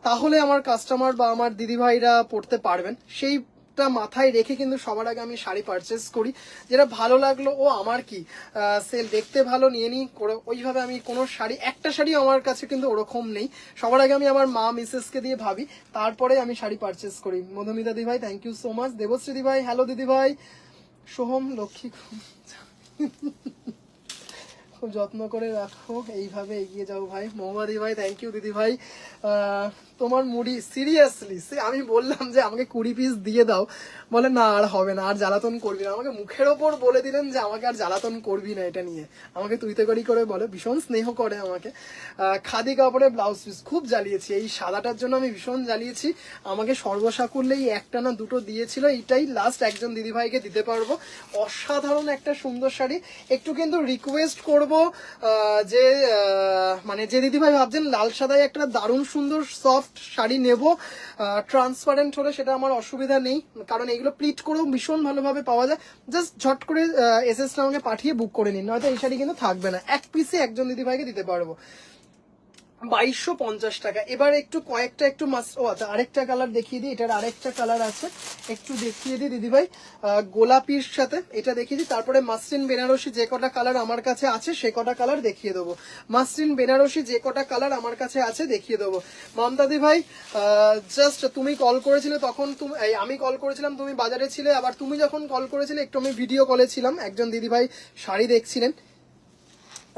তাহলে আমার কাস্টমার বা আমার দিদিভাইরা পরতে পারবেন, সেই মাথায় রেখে কিন্তু সবার আগে আমি শাড়ি পারচেস করি। যেটা ভালো লাগলো ও আমার কি সেল দেখতে ভালো নিয়ে নিই করে, ওইভাবে আমি কোনো শাড়ি, একটা শাড়ি আমার কাছে কিন্তু ওরকম নেই, সবার আগে আমি আমার মা মিসেসকে দিয়ে ভাবি, তারপরে আমি শাড়ি পারচেস করি। মধুমিতা দি ভাই thank you so much. Debashree দি ভাই হ্যালো দিদি ভাই, সোহম লক্ষ্মী খুব যত্ন করে রাখো, এইভাবে এগিয়ে যাও ভাই। মৌমাদি ভাই থ্যাংক ইউ দিদি ভাই। তোমার মুড়ি সিরিয়াসলি, আমি বললাম যে আমাকে 20 পিস দিয়ে দাও, বলে না আর হবে না, আর জ্বালাতন করবি না, আমাকে মুখের ওপর বলে দিলেন যে আমাকে আর জ্বালাতন করবি না এটা নিয়ে, আমাকে তুই তৈরি করে বলে, ভীষণ স্নেহ করে আমাকে। খাদি কাপড়ে ব্লাউজ পিস খুব জ্বালিয়েছি, এই সাদাটার জন্য আমি ভীষণ জ্বালিয়েছি, আমাকে সর্বসাকুল্যে একটা না দুটো দিয়েছিল, এইটাই লাস্ট একজন দিদিভাইকে দিতে পারবো। অসাধারণ একটা সুন্দর শাড়ি। একটু কিন্তু রিকোয়েস্ট করব যে মানে যে দিদিভাই ভাবছেন লাল সাদায় একটা দারুণ সুন্দর সফট শাড়ি নেব, ট্রান্সপারেন্ট হলে সেটা আমার অসুবিধা নেই, কারণ এগুলো প্লিট করেও ভীষণ ভালোভাবে পাওয়া যায়, জাস্ট ঝট করে এসএস আমাকে পাঠিয়ে বুক করে নিন, নয়তো এই শাড়ি কিন্তু থাকবে না, এক পিসে একজন দিদিভাইকে দিতে পারবো। 2250 টাকা। এবার একটু কয়েকটা একটু ও আচ্ছা আরেকটা কালার দেখিয়ে দিই, এটার আরেকটা কালার আছে, একটু দেখিয়ে দিই দিদিভাই, গোলাপির সাথে এটা দেখিয়ে দিই, তারপরে মাসলিন বেনারসি যে কটা কালার আমার কাছে আছে সে কটা কালার দেখিয়ে দেবো। মাসলিন বেনারসি যে কটা কালার আমার কাছে আছে দেখিয়ে দেবো। মমতাদি ভাই জাস্ট তুমি কল করেছিলে তখন, আমি কল করেছিলাম, তুমি বাজারে ছিলে, আবার তুমি যখন কল করেছিলে একটু আমি ভিডিও কলে ছিলাম, একজন দিদিভাই শাড়ি দেখছিলেন,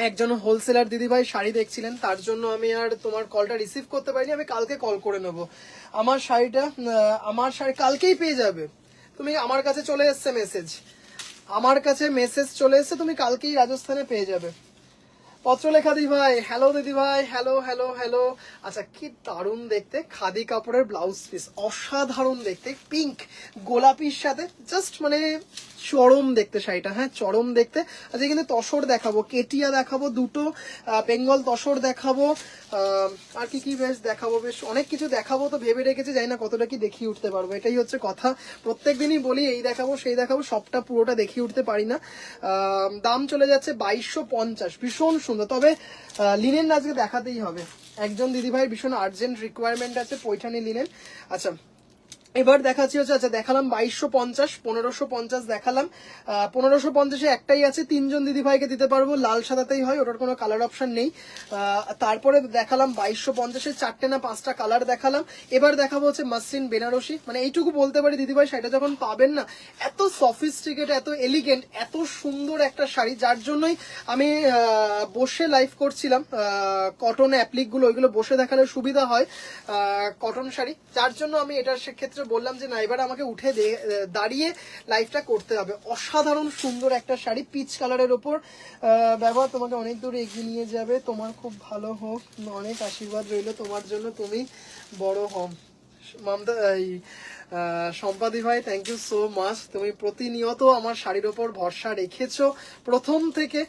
একজন হোলসেলার দিদিভাই শাড়ি দেখছিলেন, তার জন্য আমি আর তোমার কলটা রিসিভ করতে পারিনি, আমি কালকে কল করে নেব। আমার শাড়ি কালকেই পেয়ে যাবে, তুমি আমার কাছে চলে এসছে মেসেজ, আমার কাছে মেসেজ চলে এসছে, তুমি কালকেই রাজস্থানে পেয়ে যাবে। পত্রলেখা দিদিভাই হ্যালো দিদিভাই, হ্যালো হ্যালো হ্যালো। আচ্ছা কি দারুণ দেখতে, খাদি কাপড়ের ব্লাউজ পিস, অসাধারণ দেখতে, পিঙ্ক গোলাপির সাথে, জাস্ট মানে চরম দেখতে শাড়িটা, হ্যাঁ চরম দেখতে। আচ্ছা কিন্তু তসর দেখাবো, কেটিয়া দেখাবো, দুটো বেঙ্গল তসর দেখাবো, আর কি কি বেশ দেখাবো, বেশ অনেক কিছু দেখাবো, তো ভেবে রেখেছি, জানি না কতটা কি দেখিয়ে উঠতে পারবো, এটাই হচ্ছে কথা। প্রত্যেক দিনই বলি এই দেখাবো সেই দেখাবো, সবটা পুরোটা দেখিয়ে উঠতে পারি না। দাম চলে যাচ্ছে 2250, ভীষণ সুন্দর, তবে লিনেন আজকে দেখাতেই হবে, একজন দিদিভাইয়ের ভীষণ আর্জেন্ট রিকোয়ারমেন্ট আছে পৈঠানি লিনেন। আচ্ছা এবার দেখাচ্ছি হচ্ছে, আচ্ছা দেখালাম 2250, 1550 দেখালাম, 1550 একটাই আছে, 3জন দিদিভাইকে দিতে পারবো, লাল সাদাতেই হয়, ওটার কোনো কালার অপশন নেই। তারপরে দেখালাম 2250 4টে না 5টা কালার দেখালাম। এবার দেখাবো হচ্ছে মাসলিন বেনারসি, মানে এইটুকু বলতে পারি দিদিভাই শাড়িটা যখন পাবেন না, এত সফিস্টিকেট, এত এলিগেন্ট, এত সুন্দর একটা শাড়ি, যার জন্যই আমি বসে লাইভ করছিলাম, কটন অ্যাপ্লিকগুলো ওইগুলো বসে দেখালে সুবিধা হয়, কটন শাড়ি, যার জন্য আমি এটার সেক্ষেত্রে বললাম যে না এবার আমাকে উঠে দাঁড়িয়ে লাইভটা করতে হবে। অসাধারণ সুন্দর একটা শাড়ি, পিচ কালারের ওপর ব্যবহার, তোমাকে অনেক দূরে এগিয়ে নিয়ে যাবে, তোমার খুব ভালো হোক, অনেক আশীর্বাদ রইল তোমার জন্য, তুমি বড় হও। মমতা সম্পাদি ভাই থ্যাংক ইউ সো মাচ, তুমি প্রতিনিয়ত আমার শাড়ির ওপর ভরসা রেখেছো প্রথম থেকে,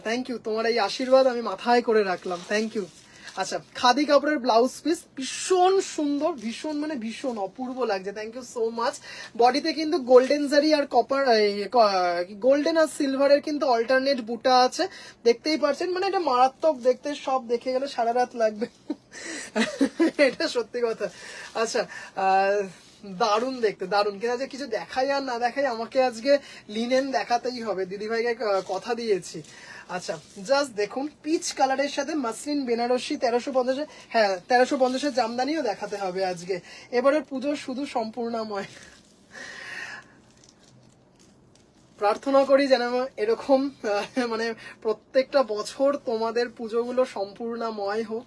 থ্যাংক ইউ, তোমার এই আশীর্বাদ আমি মাথায় করে রাখলাম, থ্যাংক ইউ। আচ্ছা, খাদি কাপড়ের ব্লাউজ পিস, ভীষণ সুন্দর, ভীষণ মানে ভীষণ অপূর্ব লাগছে। Thank you so much. বডিতে কিন্তু গোল্ডেন জারি আর কপার, গোল্ডেন আর সিলভারের কিন্তু অল্টারনেট বুটা আছে, দেখতেই পারছেন। মানে এটা মারাত্মক দেখতে, সব দেখে গেলে সারা রাত লাগবে। এটা সত্যি কথা। আচ্ছা, দারুণ দেখতে, দারুণ। কিন্তু আজকে কিছু দেখাই আর না দেখাই, আমাকে আজকে লিনেন দেখাতেই হবে, দিদিভাইকে কথা দিয়েছি। আচ্ছা, জাস্ট দেখুন, পিচ কালারের সাথে মাসলিন বেনারসি 1350, হ্যাঁ 1350 জামদানিও দেখাতে হবে আজকে। এবারের পুজো শুধু সম্পূর্ণময়। প্রার্থনা করি যেন এরকম মানে প্রত্যেকটা বছর তোমাদের পুজোগুলো সম্পূর্ণময় হোক।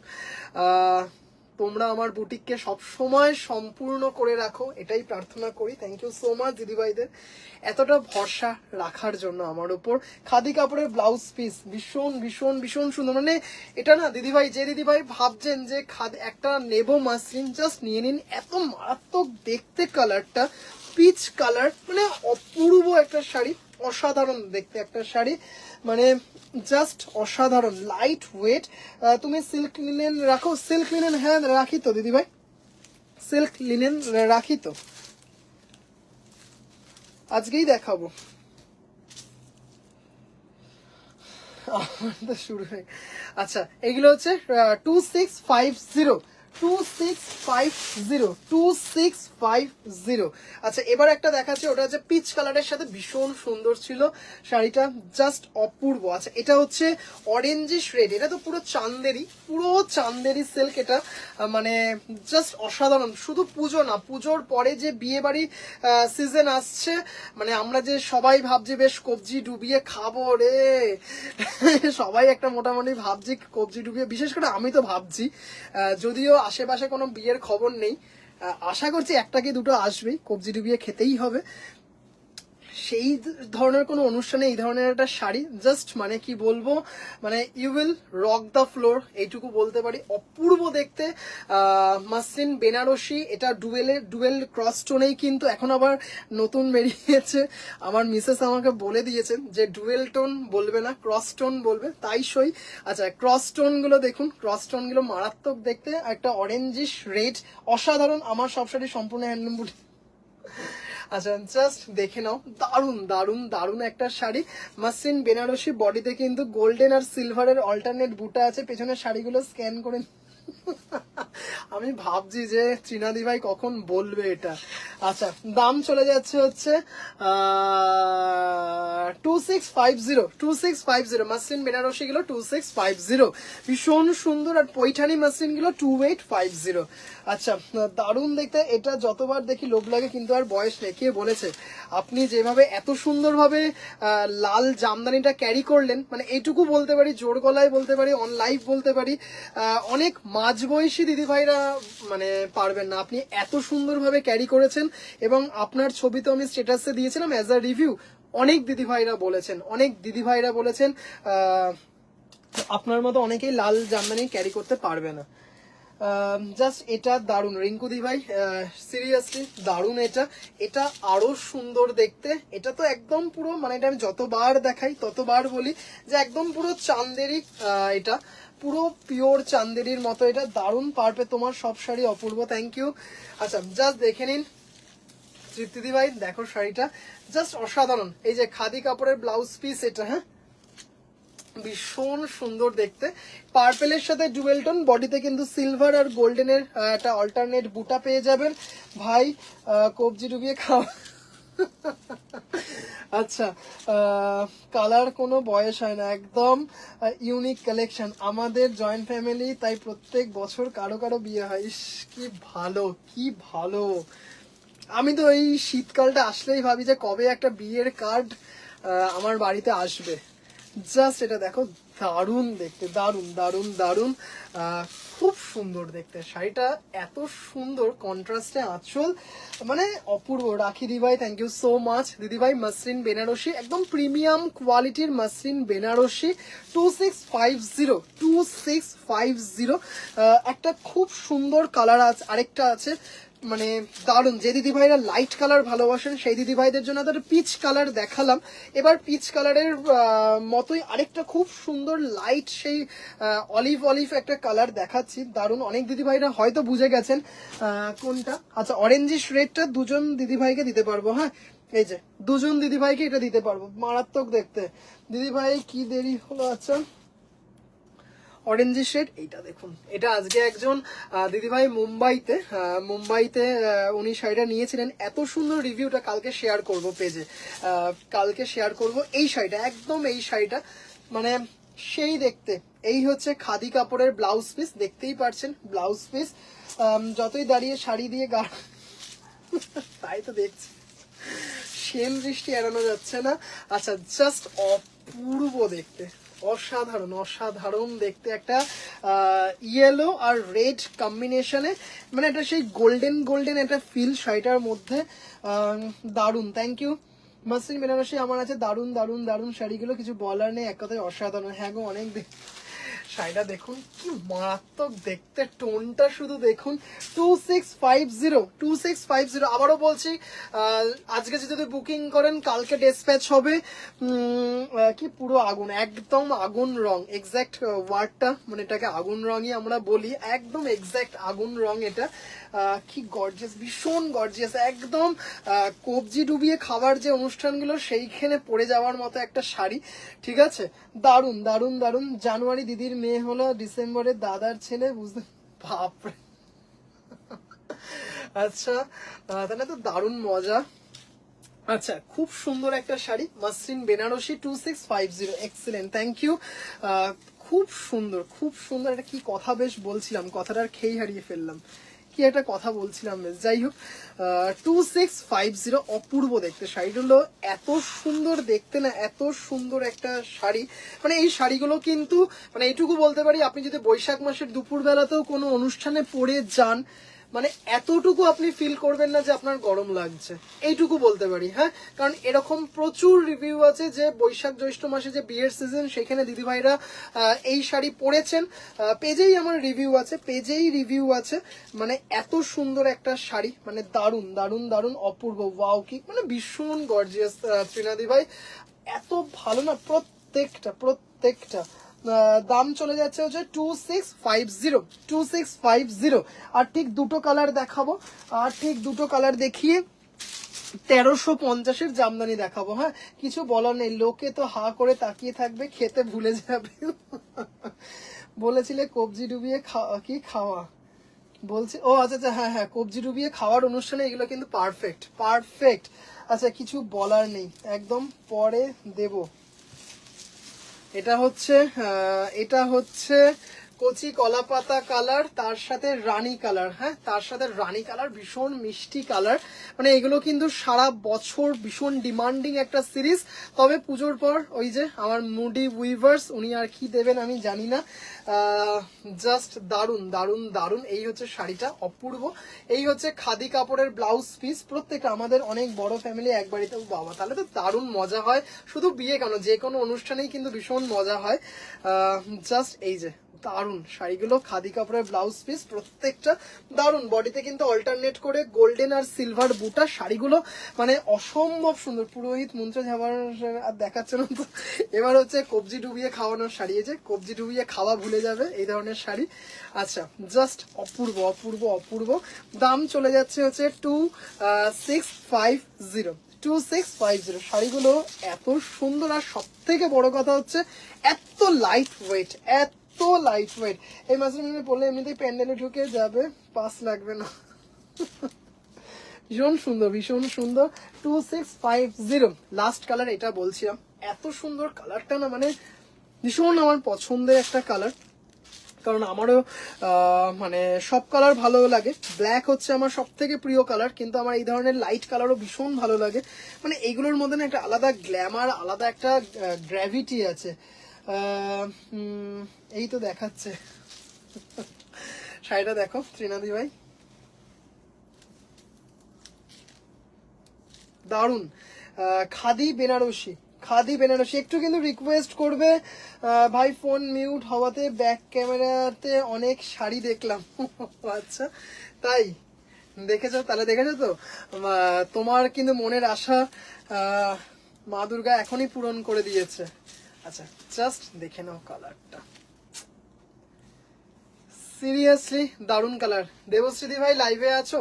তোমরা আমার বুটিককে সবসময় সম্পূর্ণ করে রাখো, এটাই প্রার্থনা করি। থ্যাংক ইউ সো মাচ দিদিভাইদের এতটা ভরসা রাখার জন্য আমার উপর। খাদি কাপড়ের ব্লাউজ পিস ভীষণ ভীষণ ভীষণ সুন্দর। মানে এটা না দিদিভাই, যে দিদিভাই ভাবছেন যে একটা নেবো মাসলিন, জাস্ট নিয়ে নিন। এত মারাত্মক দেখতে কালারটা, পিচ কালার, মানে অপূর্ব একটা শাড়ি, অসাধারণ দেখতে একটা শাড়ি, মানে জাস্ট অসাধারণ। Light weight. তুমি সিল্ক লিনেন রাখো? সিল্ক লিনেন হ্যাঁ রাখি তো দিদিভাই, সিল্ক লিনেন রাখি তো, আজকেই দেখাবো। শুরু হয়ে, আচ্ছা এগুলো হচ্ছে 2650, 2650, 2650। আচ্ছা, এবার একটা দেখাচ্ছে, ওটা হচ্ছে পিচ কালারের সাথে ভীষণ সুন্দর ছিল শাড়িটা, জাস্ট অপূর্ব। আচ্ছা, এটা হচ্ছে অরেঞ্জিশ রেড, এটা তো পুরো চান্দেরি, পুরো চান্দেরি সিল্ক এটা, মানে জাস্ট অসাধারণ। শুধু পুজো না, পুজোর পরে যে বিয়ে বাড়ি সিজন আসছে, মানে আমরা যে সবাই ভাবছি বেশ কবজি ডুবিয়ে খাবো রে, সবাই একটা মোটামুটি ভাবছি কবজি ডুবিয়ে, বিশেষ করে আমি তো ভাবছি, যদিও আশেপাশে কোনো বিয়ের খবর নেই, আশা করছি একটা কি দুটো আসবেই, কবজি ডুবিয়ে খেতেই হবে। সেই ধরনের কোনো অনুষ্ঠানে এই ধরনের একটা শাড়ি, জাস্ট মানে কি বলবো, মানে you will rock the floor, এইটুকু বলতে পারি। অপূর্ব দেখতে, মাসলিন বেনারসি, এটা ডুয়েল ক্রস টোনেই কিন্তু এখন আবার নতুন বেরিয়েছে। আমার মিসেস আমাকে বলে দিয়েছেন যে ডুয়েল টোন বলবে না, ক্রস টোন বলবে, তাই সই। আচ্ছা, ক্রস টোন গুলো দেখুন, ক্রস টোন গুলো মারাত্মক দেখতে, একটা অরেঞ্জিশ রেড, অসাধারণ। আমার সব শাড়ি সম্পূর্ণ হ্যান্ডলুম বুটি। আচ্ছা, জাস্ট দেখে নাও, দারুন দারুন দারুন একটা শাড়ি, মাসলিন বেনারসি। বডিতে কিন্তু গোল্ডেন আর সিলভারের অল্টারনেট বুটা আছে, পেছনের শাড়িগুলো স্ক্যান করে আমি ভাবছি যে ত্রিনাদি ভাই কখন বলবে এটা। আচ্ছা, দাম চলে যাচ্ছে হচ্ছে 2650, 2650। মাসলিন বেনারসি গুলো 2650, ভীষণ সুন্দর। আর পৈঠানি মাসলিন গুলো 2850। আচ্ছা, দারুণ দেখতে, এটা যতবার দেখি লোভ লাগে, কিন্তু আর বয়স নেই। কে বলেছে? আপনি যেভাবে এত সুন্দরভাবে লাল জামদানিটা ক্যারি করলেন, মানে এইটুকু বলতে পারি, জোর গলায় বলতে পারি, অন লাইভ বলতে পারি, অনেক মাঝবয়সী দিদিভাইরা মানে পারবেন না। আপনি এত সুন্দরভাবে ক্যারি করেছেন, এবং আপনার ছবি তো আমি স্ট্যাটাসে দিয়েছিলাম অ্যাজ আ রিভিউ। অনেক দিদিভাইরা বলেছেন, অনেক দিদিভাইরা বলেছেন আপনার মতো অনেকেই লাল জামদানি ক্যারি করতে পারবে না। জাস্ট এটা দারুণ রিঙ্কু দি ভাই, সিরিয়াসলি দারুণ। এটা এটা আরো সুন্দর দেখতে। এটা তো একদম পুরো, মানে এটা আমি যতবার দেখাই ততবার বলি যে একদম পুরো চান্দেরি, এটা পুরো পিওর চান্দেরির মতো। এটা দারুণ পারবে তোমার সব শাড়ি অপূর্ব। Thank you. আচ্ছা, জাস্ট দেখে নিন তৃপ্তিদি ভাই, দেখো শাড়িটা জাস্ট অসাধারণ। এই যে খাদি কাপড়ের ব্লাউজ পিস এটা, হ্যাঁ ভীষণ সুন্দর দেখতে, পার্পেলের সাথে ডুয়েল টোন, বডিতে কিন্তু সিলভার আর গোল্ডেনের একটা অল্টারনেট বুটা পেয়ে যাবেন। ভাই কবজি ডুবিয়ে খাওয়া। আচ্ছা, কালার কোনো বয়স হয় না, একদম ইউনিক কালেকশন আমাদের জয়েন্ট ফ্যামিলি, তাই প্রত্যেক বছর কারো কারো বিয়ে হয়। ইস, কি ভালো, কি ভালো। আমি তো এই শীতকালটা আসলেই ভাবি যে কবে একটা বিয়ের কার্ড আমার বাড়িতে আসবে। জাস্ট এটা দেখো, দারুণ দেখতে, দারুণ দারুণ দারুণ, খুব সুন্দর দেখতে শাড়িটা, এত সুন্দর কন্ট্রাস্টে আঁচল, মানে অপূর্ব। রাখি দিদিভাই, থ্যাংক ইউ সো মাচ দিদিভাই। মাসলিন বেনারসি, একদম প্রিমিয়াম কোয়ালিটির মাসলিন বেনারসি, 2650, 2650। একটা খুব সুন্দর কালার আছে, আরেকটা আছে মানে দারুণ। যে দিদি ভাইরা লাইট কালার ভালোবাসেন সেই দিদি ভাইদের জন্য তো পিচ কালার দেখালাম, এবার পিচ কালারের মতোই আরেকটা খুব সুন্দর লাইট সেই অলিভ অলিভ একটা কালার দেখাচ্ছি, দারুণ। অনেক দিদি ভাইরা হয়তো বুঝে গেছেন কোনটা। আচ্ছা, অরেঞ্জিশ রেডটা দুজন দিদি ভাইকে দিতে পারবো, হ্যাঁ এই যে দুজন দিদি ভাইকে এটা দিতে পারবো, মারাত্মক দেখতে। দিদি ভাই কি দেরি হলো, আচ্ছা অরেঞ্জ শেড এইটা দেখুন, এটা আজকে একজন দিদিভাই মুম্বাইতে উনি শাড়িটা নিয়েছিলেন, এত সুন্দর রিভিউটা কালকে শেয়ার করব পেজে, কালকে শেয়ার করব এই শাড়িটা, একদম এই শাড়িটা মানে সেই দেখতে। এই হচ্ছে খাদি কাপড়ের ব্লাউজ পিস, দেখতেই পারছেন ব্লাউজ পিস, যতই দাঁড়িয়ে শাড়ি দিয়ে গা তাই তো দেখছি, শেল বৃষ্টি এড়ানো যাচ্ছে না। আচ্ছা, জাস্ট অপূর্ব দেখতে, অসাধারণ অসাধারণ দেখতে, একটা ইয়েলো আর রেড কম্বিনেশনে, মানে এটা সেই গোল্ডেন একটা ফিল শাড়িটার মধ্যে, দারুণ। থ্যাংক ইউ মাসরিন বেনারসি, আমার আছে দারুণ দারুণ দারুণ শাড়িগুলো, কিছু বলার নেই, এক কথায় অসাধারণ। হ্যাঁ গো, অনেক শাড়িটা দেখুন কি মারাত্মক দেখতে, টোনটা শুধু দেখুন। 2650 আবারও বলছি, আজকে যদি বুকিং করেন কালকে ডিসপ্যাচ হবে। কি পুরো আগুন, একদম আগুন রং, এক্স্যাক্ট ওয়ার্ডটা, মানে এটাকে আগুন রঙই আমরা বলি, একদম এক্স্যাক্ট আগুন রং এটা। কি গর্জিয়াস, ভীষণ গর্জিয়াস, একদম কবজি ডুবিয়ে খাবার যে অনুষ্ঠানগুলো সেইখানে পড়ে যাওয়ার মতো একটা শাড়ি, ঠিক আছে, দারুণ দারুণ দারুণ। জানুয়ারি দিদির মেয়ে হলো, ডিসেম্বরে দাদার ছেলে, বুঝতে বাপরে। আচ্ছা, তাহলে তো দারুণ মজা। আচ্ছা, খুব সুন্দর একটা শাড়ি, মাসরিন বেনারসি 2650, এক্সেলেন্ট, থ্যাংক ইউ। খুব সুন্দর খুব সুন্দর, এটা কি কথা বেশ বলছিলাম, কথাটার খেই হারিয়ে ফেললাম, কি একটা কথা বলছিলাম বেশ, যাই হোক। 2650, অপূর্ব দেখতে শাড়িগুলো, এত সুন্দর দেখতে না, এত সুন্দর একটা শাড়ি। মানে এই শাড়িগুলো কিন্তু মানে এইটুকু বলতে পারি, আপনি যদি বৈশাখ মাসের দুপুর বেলাতেও কোনো অনুষ্ঠানে পরে যান, মানে এতটুকু আপনি ফিল করবেন না যে আপনার গরম লাগছে, এইটুকু বলতে পারি। হ্যাঁ, কারণ এরকম প্রচুর রিভিউ আছে যে বৈশাখ জ্যৈষ্ঠ মাসে যে বিয়ের সিজন, সেখানে দিদিভাইরা এই শাড়ি পরেছেন, পেজেই আমার রিভিউ আছে, মানে এত সুন্দর একটা শাড়ি, মানে দারুণ দারুণ দারুণ, অপূর্ব, ওয়াও, কি মানে ভীষণ গর্জিয়াস ত্রিনাদি ভাই, এত ভালো না প্রত্যেকটা। দাম চলে যাচ্ছে হচ্ছে 2650, আর ঠিক দুটো কালার দেখাবো, আর ঠিক দুটো কালার দেখিয়ে 1350 জামদানি দেখাবো। হ্যাঁ, কিছু বলার নেই, লোকে তো হা করে তাকিয়ে থাকবে, খেতে ভুলে যাবে। বলেছিলে কবজি ডুবিয়ে খাওয়া বলছি, ও আচ্ছা আচ্ছা, হ্যাঁ হ্যাঁ, কবজি ডুবিয়ে খাওয়ার অনুষ্ঠানে এগুলো কিন্তু পারফেক্ট। আচ্ছা, কিছু বলার নেই, একদম পরে দেব। এটা হচ্ছে কচি কলা পাতা কালার, তার সাথে রানী কালার। হ্যাঁ, তার সাথে রানী কালার, ভীষণ মিষ্টি কালার, মানে এগুলো কিন্তু সারা বছর ভীষণ ডিমান্ডিং একটা সিরিজ। তবে পুজোর পর ওই যে আমার মুডি উইভার্স, উনি আর কি দেবেন আমি জানি না, জাস্ট দারুণ দারুণ দারুণ। এই হচ্ছে শাড়িটা, অপূর্ব। এই হচ্ছে খাদি কাপড়ের ব্লাউজ পিস, প্রত্যেকটা আমাদের অনেক বড় ফ্যামিলি এক বাড়িতে, বাবা তাহলে তো দারুণ মজা হয়, শুধু বিয়ে কেন, যে কোনো অনুষ্ঠানেই কিন্তু ভীষণ মজা হয়। জাস্ট এই যে দারুণ শাড়িগুলো, খাদি কাপড়ের ব্লাউজ পিস, প্রত্যেকটা দারুণ। বডিতে কিন্তু অল্টারনেট করে গোল্ডেন আর সিলভার বুটা, শাড়িগুলো মানে অসম্ভব সুন্দর। পুরোহিত মন্ত্র ঝাবার আর দেখাচ্ছে না তো। এবার হচ্ছে কবজি ডুবিয়ে খাওয়ানোর শাড়ি, এই যে কবজি ডুবিয়ে খাওয়া ভুলে যাবে এই ধরনের শাড়ি। আচ্ছা, জাস্ট অপূর্ব অপূর্ব অপূর্ব। দাম চলে যাচ্ছে হচ্ছে 2650। শাড়িগুলো এত সুন্দর, আর সব থেকে বড় কথা হচ্ছে এত লাইট ওয়েট, এই মাসে পড়লে এমনিতেই প্যান্ডেলে ঢুকে যাবে, পাস লাগবে না। ভীষণ সুন্দর 2650। লাস্ট কালার এটা বলছিলাম, এত সুন্দর কালারটা না, মানে ভীষণ আমার পছন্দের একটা কালার, কারণ আমারও মানে সব কালার ভালো লাগে, ব্ল্যাক হচ্ছে আমার সব থেকে প্রিয় কালার, কিন্তু আমার এই ধরনের লাইট কালারও ভীষণ ভালো লাগে। মানে এইগুলোর মধ্যে না একটা আলাদা গ্ল্যামার, আলাদা একটা গ্র্যাভিটি আছে। এই তো দেখাচ্ছে শাড়িটা, দেখো ত্রিনাদি ভাই, দারুন। খাদি বেনারসি একটু কিন্তু রিকোয়েস্ট করবে ভাই, ফোন মিউট হওয়াতে ব্যাক ক্যামেরাতে অনেক শাড়ি দেখলাম। আচ্ছা, তাই দেখেছো তাহলে, দেখেছো তো তোমার কিন্তু মনের আশা মা দুর্গা এখনই পূরণ করে দিয়েছে। আচ্ছা জাস্ট দেখে নাও কালারটা, সিরিয়াসলি দারুণ কালার। দেবশ্রী ভাই লাইভে আছো,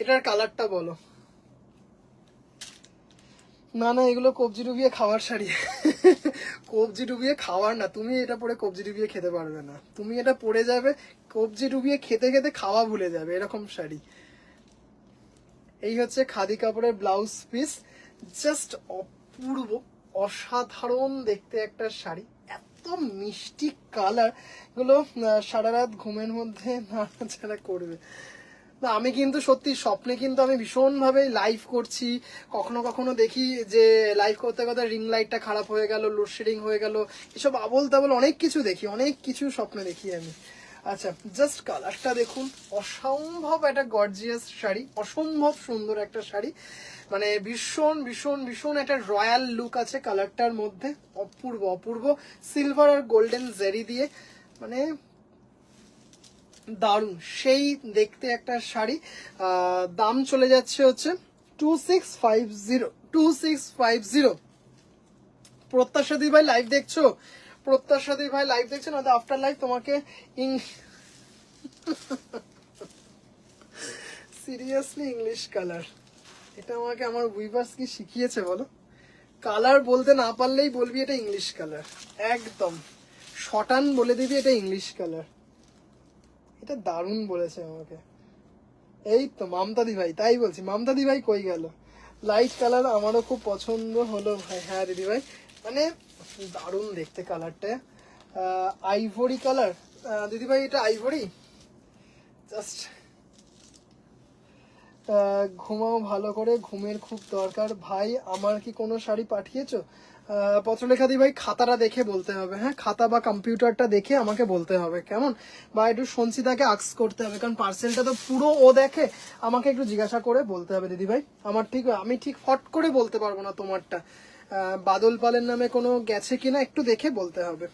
এটার কালারটা বলো। না না, এগুলো কবজি ডুবিয়ে খাওয়ার শাড়ি। কবজি ডুবিয়ে খাওয়ার না, তুমি এটা পরে কবজি ডুবিয়ে খেতে পারবে না, তুমি এটা পরে যাবে কবজি ডুবিয়ে খেতে খেতে খাওয়া ভুলে যাবে এরকম শাড়ি। এই হচ্ছে খাদি কাপড়ের ব্লাউজ পিস, জাস্ট অপূর্ব অসাধারণ দেখতে একটা শাড়ি, এত মিষ্টি কালার, এগুলো সারা রাত ঘুমের মধ্যে নাড়াচাড়া করবে। না আমি কিন্তু সত্যি স্বপ্নে কিন্তু আমি ভীষণভাবে লাইভ করছি, কখনো কখনো দেখি যে লাইভ করতে করতে রিং লাইটটা খারাপ হয়ে গেল, লোডশেডিং হয়ে গেল, এসব আবল তাবল অনেক কিছু দেখি, অনেক কিছু স্বপ্নে দেখি আমি। আচ্ছা জাস্ট কালারটা দেখুন, অসম্ভব একটা গর্জিয়াস শাড়ি, অসম্ভব সুন্দর একটা শাড়ি, মানে ভীষণ ভীষণ ভীষণ একটা রয়্যাল লুক আছে কালারটার মধ্যে, অপূর্ব অপূর্ব, সিলভার আর গোল্ডেন জেরি দিয়ে, মানে দারুণ সেই দেখতে একটা শাড়ি। দাম চলে যাচ্ছে হচ্ছে 2650। প্রত্যাশা দি ভাই লাইভ দেখছো, প্রত্যাশা দি ভাই লাইভ দেখছো না, আফটার লাইভ তোমাকে সিরিয়াসলি ইংলিশ কালার, এটা আমাকে আমার উইভার্স কি শিখিয়েছে বলো, কালার বলতে না পারলেই বলবি এটা ইংলিশ কালার, একদম শটান বলে দিবি এটা ইংলিশ কালার, এটা দারুণ বলেছে আমাকে। এই তো মামতাদি ভাই, তাই বলছি মামতাদি ভাই কই গেল, লাইট কালার আমারও খুব পছন্দ হলো ভাই। হ্যাঁ দিদি ভাই, মানে দারুণ দেখতে কালারটা, আইভরি কালার। দিদি ভাই এটা আইভরি, জাস্ট ঘুমাও ভালো করে, ঘুমের খুব দরকার ভাই, আমার কি কোনো শাড়ি পাঠিয়েছো? পত্রলেখা দি ভাই খাতাটা দেখে বলতে হবে, হ্যাঁ খাতা বা কম্পিউটারটা দেখে আমাকে বলতে হবে কেমন, বা একটু সঞ্চিতাকে আক্স করতে হবে, কারণ পার্সেলটা তো পুরো ও দেখে, আমাকে একটু জিজ্ঞাসা করে বলতে হবে দিদি ভাই, আমার ঠিক আমি ঠিক ফট করে বলতে পারবো না তোমারটা, বাদল পালের নামে কোনো গেছে কিনা একটু দেখে বলতে হবে।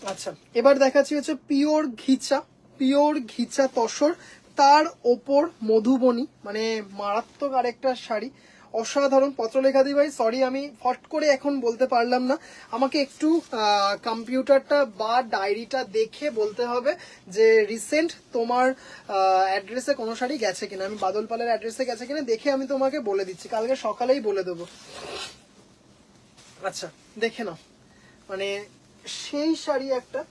আচ্ছা এবার দেখাচ্ছি হচ্ছে পিওর ঘিচা, পিওর ঘিচা তসর, তার ওপর মধুবনী, মানে মারাত্মক আরেকটা শাড়ি, অসাধারণ। পত্রলেখা দি ভাই সরি আমি ফট করে এখন বলতে পারলাম না, আমাকে একটু কম্পিউটারটা বা ডায়েরিটা দেখে বলতে হবে যে রিসেন্ট তোমার অ্যাড্রেসে কোনো শাড়ি গেছে কিনা, আমি বাদল পালের অ্যাড্রেসে গেছে কিনা দেখে আমি তোমাকে বলে দিচ্ছি, কালকে সকালেই বলে দেবো। আচ্ছা দেখে নাও, মানে সেই শাড়ি একটা,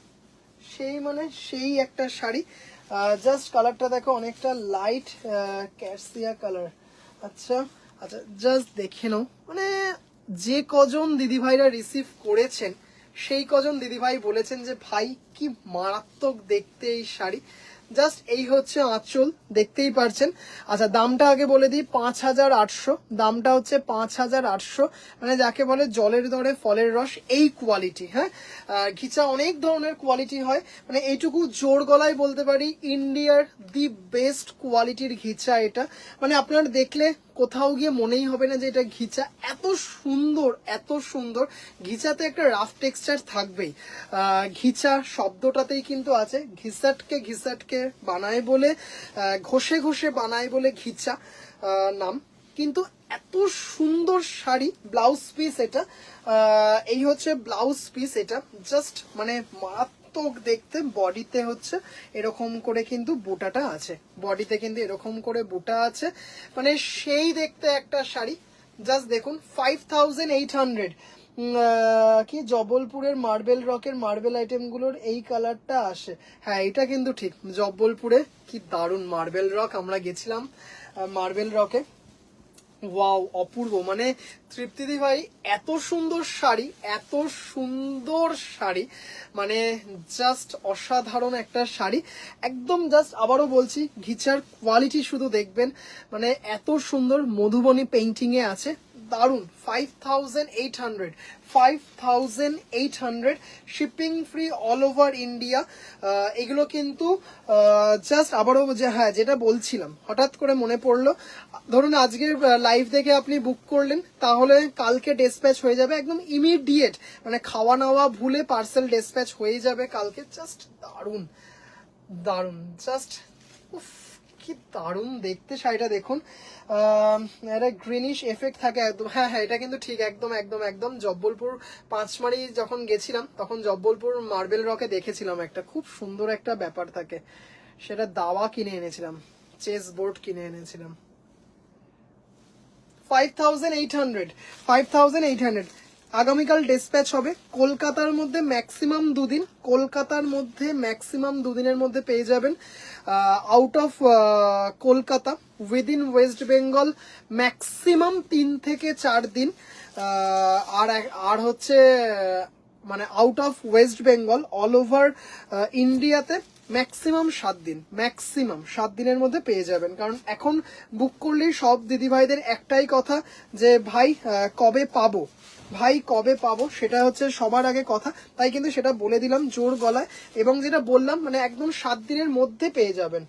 সেই মানে সেই একটা শাড়ি, জাস্ট কালারটা দেখো অনেকটা লাইট ক্যাটসিয়া কালার। আচ্ছা আচ্ছা জাস্ট দেখে নাও, মানে যে কজন দিদিভাইরা রিসিভ করেছেন সেই কজন দিদিভাই বলেছেন যে ভাই কি মারাত্মক দেখতে এই শাড়ি, জাস্ট এই হচ্ছে আঁচল দেখতেই পারছেন। আচ্ছা দামটা আগে বলে দিই, 5800, দামটা হচ্ছে 5800, মানে যাকে বলে জলের দরে ফলের রস, এই কোয়ালিটি। হ্যাঁ ঘিচা অনেক ধরনের কোয়ালিটি হয়, মানে এইটুকু জোর গলায় বলতে পারি ইন্ডিয়ার দি বেস্ট কোয়ালিটির ঘিচা এটা, মানে আপনার দেখলে কোথাও গিয়ে মনেই হবে না যে এটা ঘিচা, এত সুন্দর এত সুন্দর। ঘিচাতে একটা রাফ টেক্সচার থাকবেই, ঘিচা শব্দটাতেই কিন্তু আছে, ঘিসাটকে ঘিসাটকে বানায় বলে, ঘষে ঘষে বানায় বলে ঘিচা নাম, কিন্তু এত সুন্দর শাড়ি। ব্লাউজ পিস এটা, এই হচ্ছে ব্লাউজ পিস, এটা জাস্ট মানে মারাত্মক দেখতে, বডিতে হচ্ছে এরকম করে কিন্তু বুটাটা আছে, বডিতে কিন্তু এরকম করে বুটা আছে, মানে সেই দেখতে একটা শাড়ি। জাস্ট দেখুন 5800, কি জব্বলপুরের মার্বেল রকের মার্বেল আইটেমগুলোর এই কালারটা আসে, হ্যাঁ এটা কিন্তু ঠিক, জব্বলপুরে কি দারুণ মার্বেল রক, আমরা গেছিলাম মার্বেল রকে, ওয়াও অপূর্ব, মানে তৃপ্তিদি ভাই এত সুন্দর শাড়ি, এত সুন্দর শাড়ি, মানে জাস্ট অসাধারণ একটা শাড়ি, একদম জাস্ট আবারও বলছি ঘিচার কোয়ালিটি শুধু দেখবেন, মানে এত সুন্দর মধুবনী পেইন্টিং এ আছে, দারুন। 5800 shipping free all over India. এগুলো কিন্তু জাস্ট আবারও যে হ্যাঁ যেটা বলছিলাম হঠাৎ করে মনে পড়লো, ধরুন আজকের লাইভ দেখে আপনি বুক করলেন, তাহলে কালকে ডেসপ্যাচ হয়ে যাবে একদম ইমিডিয়েট, মানে খাওয়া নাওয়া ভুলে পার্সেল ডেসপ্যাচ হয়ে যাবে কালকে, জাস্ট দারুন দারুন, জাস্ট উফ, কি দারুণ দেখতে শাড়িটা দেখুন। একটা গ্রিনিশ এফেক্ট থাকে একদম। হ্যাঁ হ্যাঁ, এটা কিন্তু ঠিক, একদম একদম একদম। জব্বলপুর পাঁচমারি যখন গেছিলাম তখন জব্বলপুর মার্বেল রকে দেখেছিলাম একটা খুব সুন্দর একটা ব্যাপার থাকে, সেটা দাওয়া কিনে এনেছিলাম, চেস বোর্ড কিনে এনেছিলাম। 5800, 5800। আগামীকাল ডিসপ্যাচ হবে কলকাতার মধ্যে, ম্যাক্সিমাম দুদিন, কলকাতার মধ্যে ম্যাক্সিমাম দুদিনের মধ্যে পেয়ে যাবেন। Out of Kolkata within West Bengal maximum 3 থেকে 4 দিন। আর হচ্ছে মানে out of West Bengal all over ইন্ডিয়াতে ম্যাক্সিমাম 7 দিন, ম্যাক্সিমাম 7 দিনের মধ্যে পেয়ে যাবেন। কারণ এখন বুক করলেই সব দিদিভাইদের একটাই কথা যে ভাই কবে পাবো, ভাই কবে পাবো, সেটা হচ্ছে সবার আগে কথা। তাই কিন্তু সেটা বলে দিলাম জোর গলায়, এবং যেটা বললাম মানে একদম 7 দিনের মধ্যে পেয়ে যাবেন।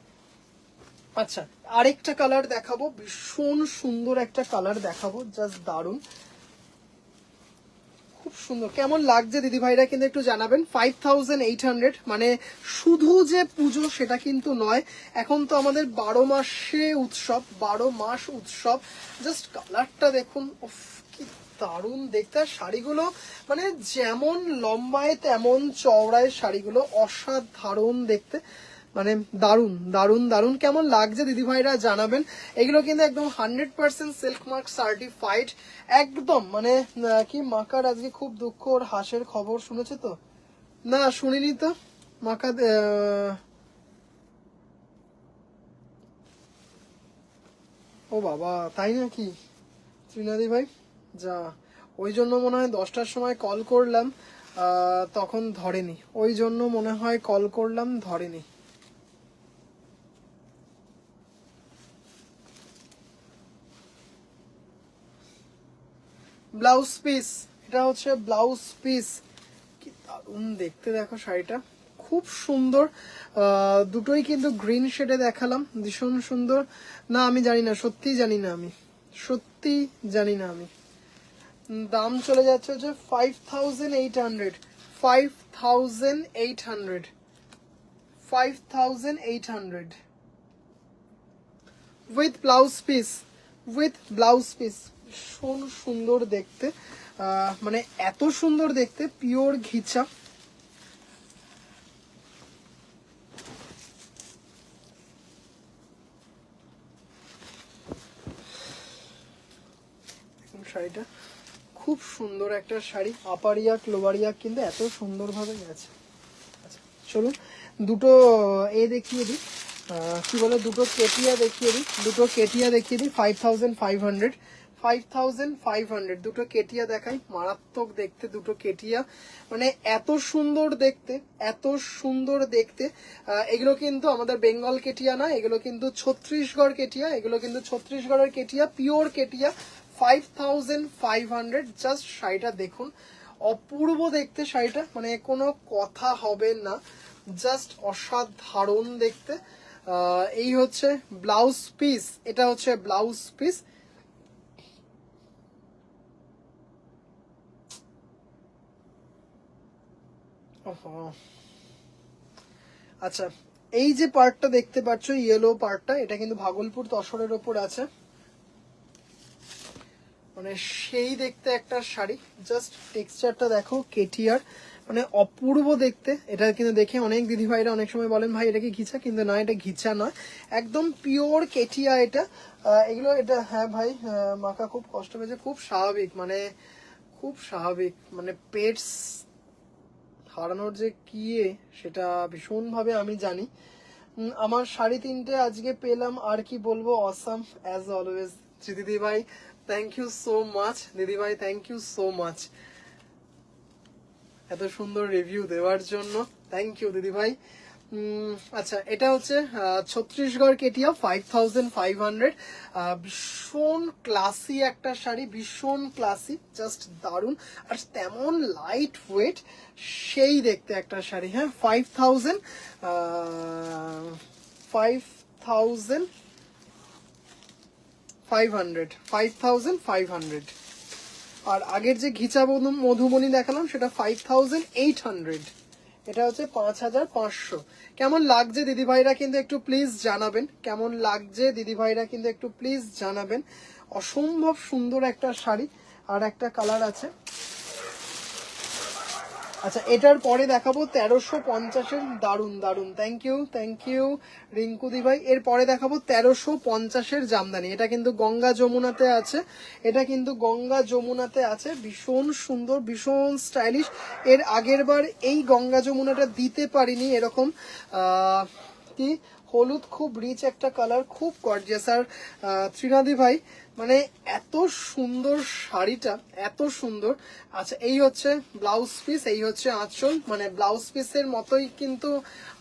আচ্ছা, আরেকটা কালার দেখাবো, ভীষণ সুন্দর একটা কালার দেখাবো, জাস্ট দারুণ, খুব সুন্দর। কেমন লাগছে দিদি ভাইরা কিন্তু একটু জানাবেন। 5800, মানে শুধু যে পুজো সেটা কিন্তু নয়, এখন তো আমাদের 12 মাসে উৎসব, 12 মাস উৎসব। জাস্ট কালারটা দেখুন, উফ কি দারুণ দেখতে। আর শাড়িগুলো মানে যেমন লম্বায় তেমন চওড়ায় শাড়িগুলো অসাধারণ দেখতে, মানে দারুন দারুন দারুন। কেমন লাগছে দিদি ভাইরা জানাবেন। এগুলো কিন্তু একদম 100% সিল্ক মার্ক সার্টিফাইড, একদম মানে কি মাকার আজকে খুব দুঃখ, ওর হাঁসের খবর শুনেছে তো? না শুনিনি তো মাকা। ও বাবা, তাই নাকি ত্রিনাদি ভাই? যা, ওই জন্য মনে হয় 10টার সময় কল করলাম, তখন ধরেনি, ওই জন্য মনে হয় কল করলাম ধরেনি। ব্লাউজ পিস, এটা হচ্ছে ব্লাউজ পিস, কি দারুণ দেখতে দেখো শাড়িটা, খুব সুন্দর। দুটোই কিন্তু গ্রিন শেডে দেখালাম, ভীষণ সুন্দর। না আমি জানি না, সত্যি জানি না, আমি সত্যি জানি না আমি। দাম চলে যাচ্ছে হচ্ছে 5800, 5800, 5800 with blouse piece, with blouse piece. ভীষণ সুন্দর দেখতে, মানে এত সুন্দর দেখতে, পিওর ঘিচা। শাড়িটা খুব সুন্দর একটা শাড়ি, আপার ইয়াক লোয়ার ইয়াক কিন্তু এত সুন্দরভাবে গেছে। আচ্ছা চলুন দুটো দেখিয়ে দিই, কি বলে, দুটো কেটিয়া দেখিয়ে দিই, দুটো কেটিয়া দেখিয়ে দিই। 5500, 5500 দুটো কেটিয়া দেখাই, মারাত্মক দেখতে দুটো কেটিয়া, মানে এত সুন্দর দেখতে, এত সুন্দর দেখতে। এগুলো কিন্তু আমাদের বেঙ্গল কেটিয়া না, এগুলো কিন্তু ছত্তিশগড় কেটিয়া, এগুলো কিন্তু ছত্তিশগড়ের কেটিয়া, পিওর কেটিয়া। 5500, জাস্ট শাড়িটা দেখুন, অপূর্ব দেখতে শাড়িটা, মানে কোনো কথা হবে না, জাস্ট অসাধারণ দেখতে। এই হচ্ছে ব্লাউজ পিস, এটা হচ্ছে ব্লাউজ পিস। আচ্ছা, এই যে পার্টটা দেখতে পাচ্ছ, ইয়েলো পার্টটা, এটা কিন্তু ভাগলপুর তসরের ওপর আছে, মানে সেই দেখতে একটা শাড়ি। জাস্ট টেক্সচারটা দেখো, কেটিয়ার, মানে অপূর্ব দেখতে। এটা কিন্তু দেখে অনেক দিদিভাইরা অনেক সময় বলেন ভাই এটা কি ঘিচা, কিন্তু না, এটা ঘিচা নয়, একদম পিওর কেটিয়া এটা। এগুলো এটা, হ্যাঁ ভাই, মাখা খুব কষ্ট পেয়েছে, খুব স্বাভাবিক, মানে খুব স্বাভাবিক, মানে পেটস হারানোর যে কি সেটা ভীষণভাবে আমি জানি। আমার 3.5 আজকে পেলাম, আর কি বলবো, অসাম অ্যাজ অলওয়েজ। দিদি ভাই থ্যাংক ইউ সো মাচ, দিদি ভাই থ্যাংক ইউ সো মাচ এত সুন্দর রিভিউ দেওয়ার জন্য, থ্যাংক ইউ দিদি ভাই। আচ্ছা, এটা হচ্ছে ছত্তিশগড় কেটিয়া, 5500। ভীষণ ক্লাসি একটা শাড়ি, ভীষণ ক্লাসি, জাস্ট দারুণ, আর তেমন লাইট ওয়েট, সেই দেখতে একটা শাড়ি। হ্যাঁ, 5000, 5500। আর আগের যে ঘিচা মধুবনী দেখালাম সেটা 5800, এটা হচ্ছে 5500। কেমন লাগছে দিদিভাইরা কিন্তু একটু প্লিজ জানাবেন, কেমন লাগছে দিদিভাইরা কিন্তু একটু প্লিজ জানাবেন। অসম্ভব সুন্দর একটা শাড়ি। আর একটা কালার আছে। আচ্ছা, এটার পরে দেখাবো 1350-এর, দারুন দারুন, থ্যাংক ইউ রিঙ্কু দি ভাই। এর পরে দেখাবো 1350-এর জামদানি। এটা কিন্তু গঙ্গা যমুনাতে আছে, এটা কিন্তু গঙ্গা যমুনাতে আছে, ভীষণ সুন্দর, ভীষণ স্টাইলিশ। এর আগের বার এই গঙ্গা যমুনাটা দিতে পারিনি এরকম কি হলুদ, খুব রিচ একটা কালার, খুব গর্জিয়াস। আর ত্রিনাদি ভাই মানে এত সুন্দর শাড়িটা, এত সুন্দর। আচ্ছা, এই হচ্ছে ব্লাউজ পিস, এই হচ্ছে আঁচল, মানে ব্লাউজ পিসের মতোই কিন্তু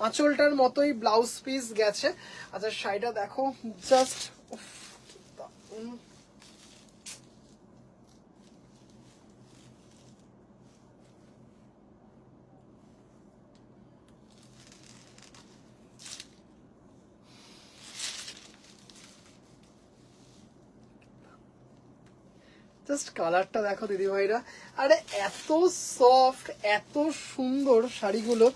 আঁচলটার মতোই ব্লাউজ পিস গেছে। আচ্ছা, শাড়িটা দেখো জাস্ট, জাস্ট কালারটা দেখো দিদিভাইরা। আরে এত সফট, এত সুন্দর শাড়িগুলো,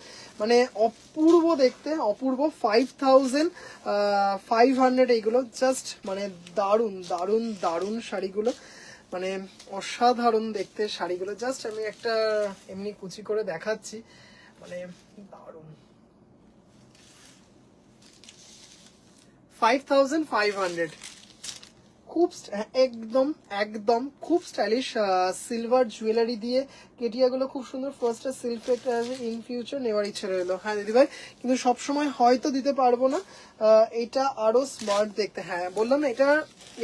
মানে অপূর্ব দেখতে, অপূর্ব। 5500 এইগুলো, জাস্ট মানে দারুন দারুন দারুন শাড়িগুলো, মানে অসাধারণ দেখতে শাড়িগুলো। জাস্ট আমি একটা এমনি কুচি করে দেখাচ্ছি, মানে দারুন। 5500, খুব একদম একদম খুব স্টাইলিশ। সিলভার জুয়েলারি দিয়ে কেটিয়াগুলো খুব সুন্দর। ফার্স্টে সিল্ক ইন ফিউচার নেওয়ার ইচ্ছে রইলো। হ্যাঁ দিদিভাই, কিন্তু সবসময় হয়তো দিতে পারবো না। এটা আরো স্মার্ট দেখতে। হ্যাঁ বললাম না, এটা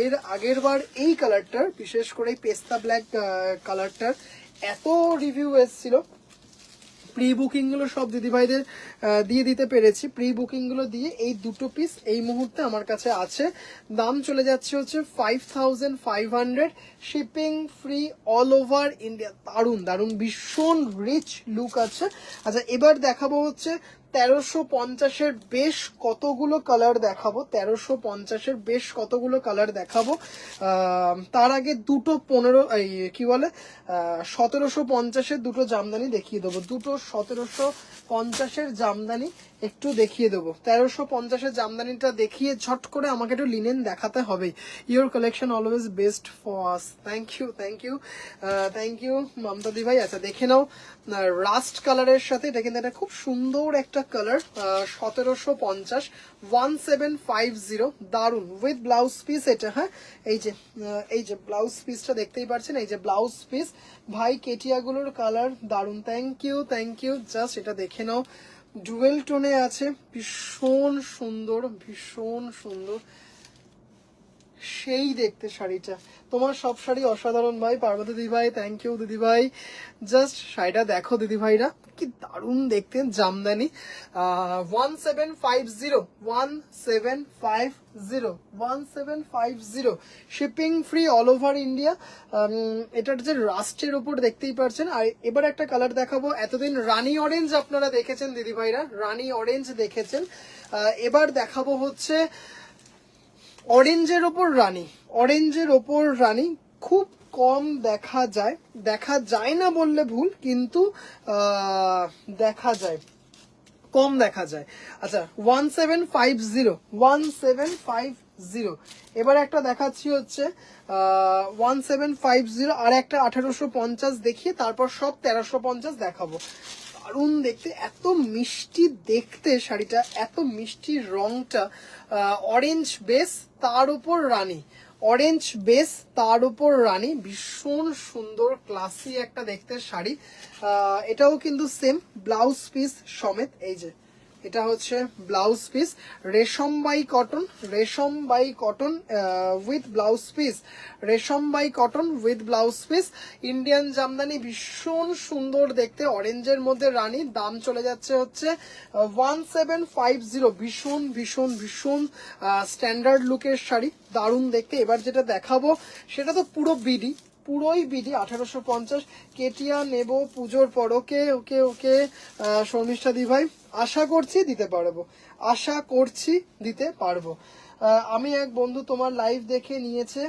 এর আগের বার এই কালারটার, বিশেষ করে পেস্তা ব্ল্যাক কালারটার এত রিভিউ এসেছিল। প্রি বুকিং গুলো সব দিদিভাইদের দিয়ে দিতে পেরেছি। প্রি বুকিং গুলো দিয়ে এই দুটো পিস এই মুহূর্তে আমার কাছে আছে। দাম চলে যাচ্ছে হচ্ছে 5500, shipping free all over India. দারুন দারুন, ভীষণ রিচ লুক আছে। আচ্ছা, এবার দেখাবো হচ্ছে 1350-এর বেশ কতগুলো কালার দেখাবো, 1350-এর বেশ কতগুলো কালার দেখাবো। তার আগে দুটো 1750-এর দুটো জামদানি দেখিয়ে দেবো। দুটো 1750-এর জামদানি একটু দেখিয়ে দেবো। 1350-এর জামদানিটা দেখিয়ে ঝট করে আমাকে একটু লিনেন দেখাতে হবে। Your collection always best for us. Thank you Mamata দি ভাই। আচ্ছা, দেখে নাও রাস্ট কালারের সাথে, এটা কিন্তু একটা খুব সুন্দর একটা কালার। 1750, 1750, দারুন, উইথ ব্লাউজ পিস এটা। হ্যাঁ, এই যে ব্লাউজ পিসটা দেখতেই পাচ্ছেন, এই যে ব্লাউজ পিস। ভাই কেটিয়াগুলোর কালার দারুন, থ্যাংক ইউ। জাস্ট এটা দেখে নাও, ডুয়েল টোনে আছে, ভীষণ সুন্দর, ভীষণ সুন্দর, সেই দেখতে শাড়িটা। তোমার সব শাড়ি অসাধারণ ভাই, পার্বতী দিদি ভাই, থ্যাংক ইউ দিদি ভাই। জাস্ট শাড়িটা দেখো দিদি ভাইরা, কি দারুণ দেখতে Jamdani. 1750, shipping free all over India. এটার যে রাস্টের ওপর দেখতেই পাচ্ছেন। আর এবার একটা কালার দেখাবো। এতদিন রানী অরেঞ্জ আপনারা দেখেছেন দিদি ভাইরা, রানী অরেঞ্জ দেখেছেন। এবার দেখাবো হচ্ছে অরেঞ্জের ওপর রানী। অরেঞ্জের ওপর রানী খুব কম দেখা যায়, দেখা যায় না বললে ভুল, কিন্তু দেখা যায়, কম দেখা যায়। আচ্ছা, 1750। এবার একটা দেখাচ্ছি হচ্ছে 1750, আর একটা 1850 দেখিয়ে তারপর সব 1350 দেখাবো। দারুণ দেখতে, এত মিষ্টি দেখতে শাড়িটা, এত মিষ্টি রংটা। অরেঞ্জ বেস, তার উপর রানী, অরেঞ্জ বেস তার উপর রানী, ভীষণ সুন্দর ক্লাসি একটা দেখতে শাড়ি। এটাও কিন্তু সেম ব্লাউজ পিস সমেত। এই যে এটা হচ্ছে ব্লাউজ পিস, রেশম বাই কটন, রেশম by cotton with blouse piece, রেশম by cotton with blouse piece. Indian jamdani, ভীষণ সুন্দর দেখতে, অরেঞ্জের মধ্যে রানী। দাম চলে যাচ্ছে হচ্ছে 1750। ভীষণ ভীষণ ভীষণ স্ট্যান্ডার্ড লুকের শাড়ি, দারুণ দেখতে। এবার যেটা দেখাবো সেটা তো পুরো বিডি, পুরোই বিডি। 1850 কেটিয়া নেব পুজোর পর। ওকে ওকে ওকে শর্মিষ্ঠা দি ভাই, আশা করছি দিতে পারবো, আশা করছি দিতে পারবো। আমি এক বন্ধু তোমার লাইভ দেখে নিয়েছে,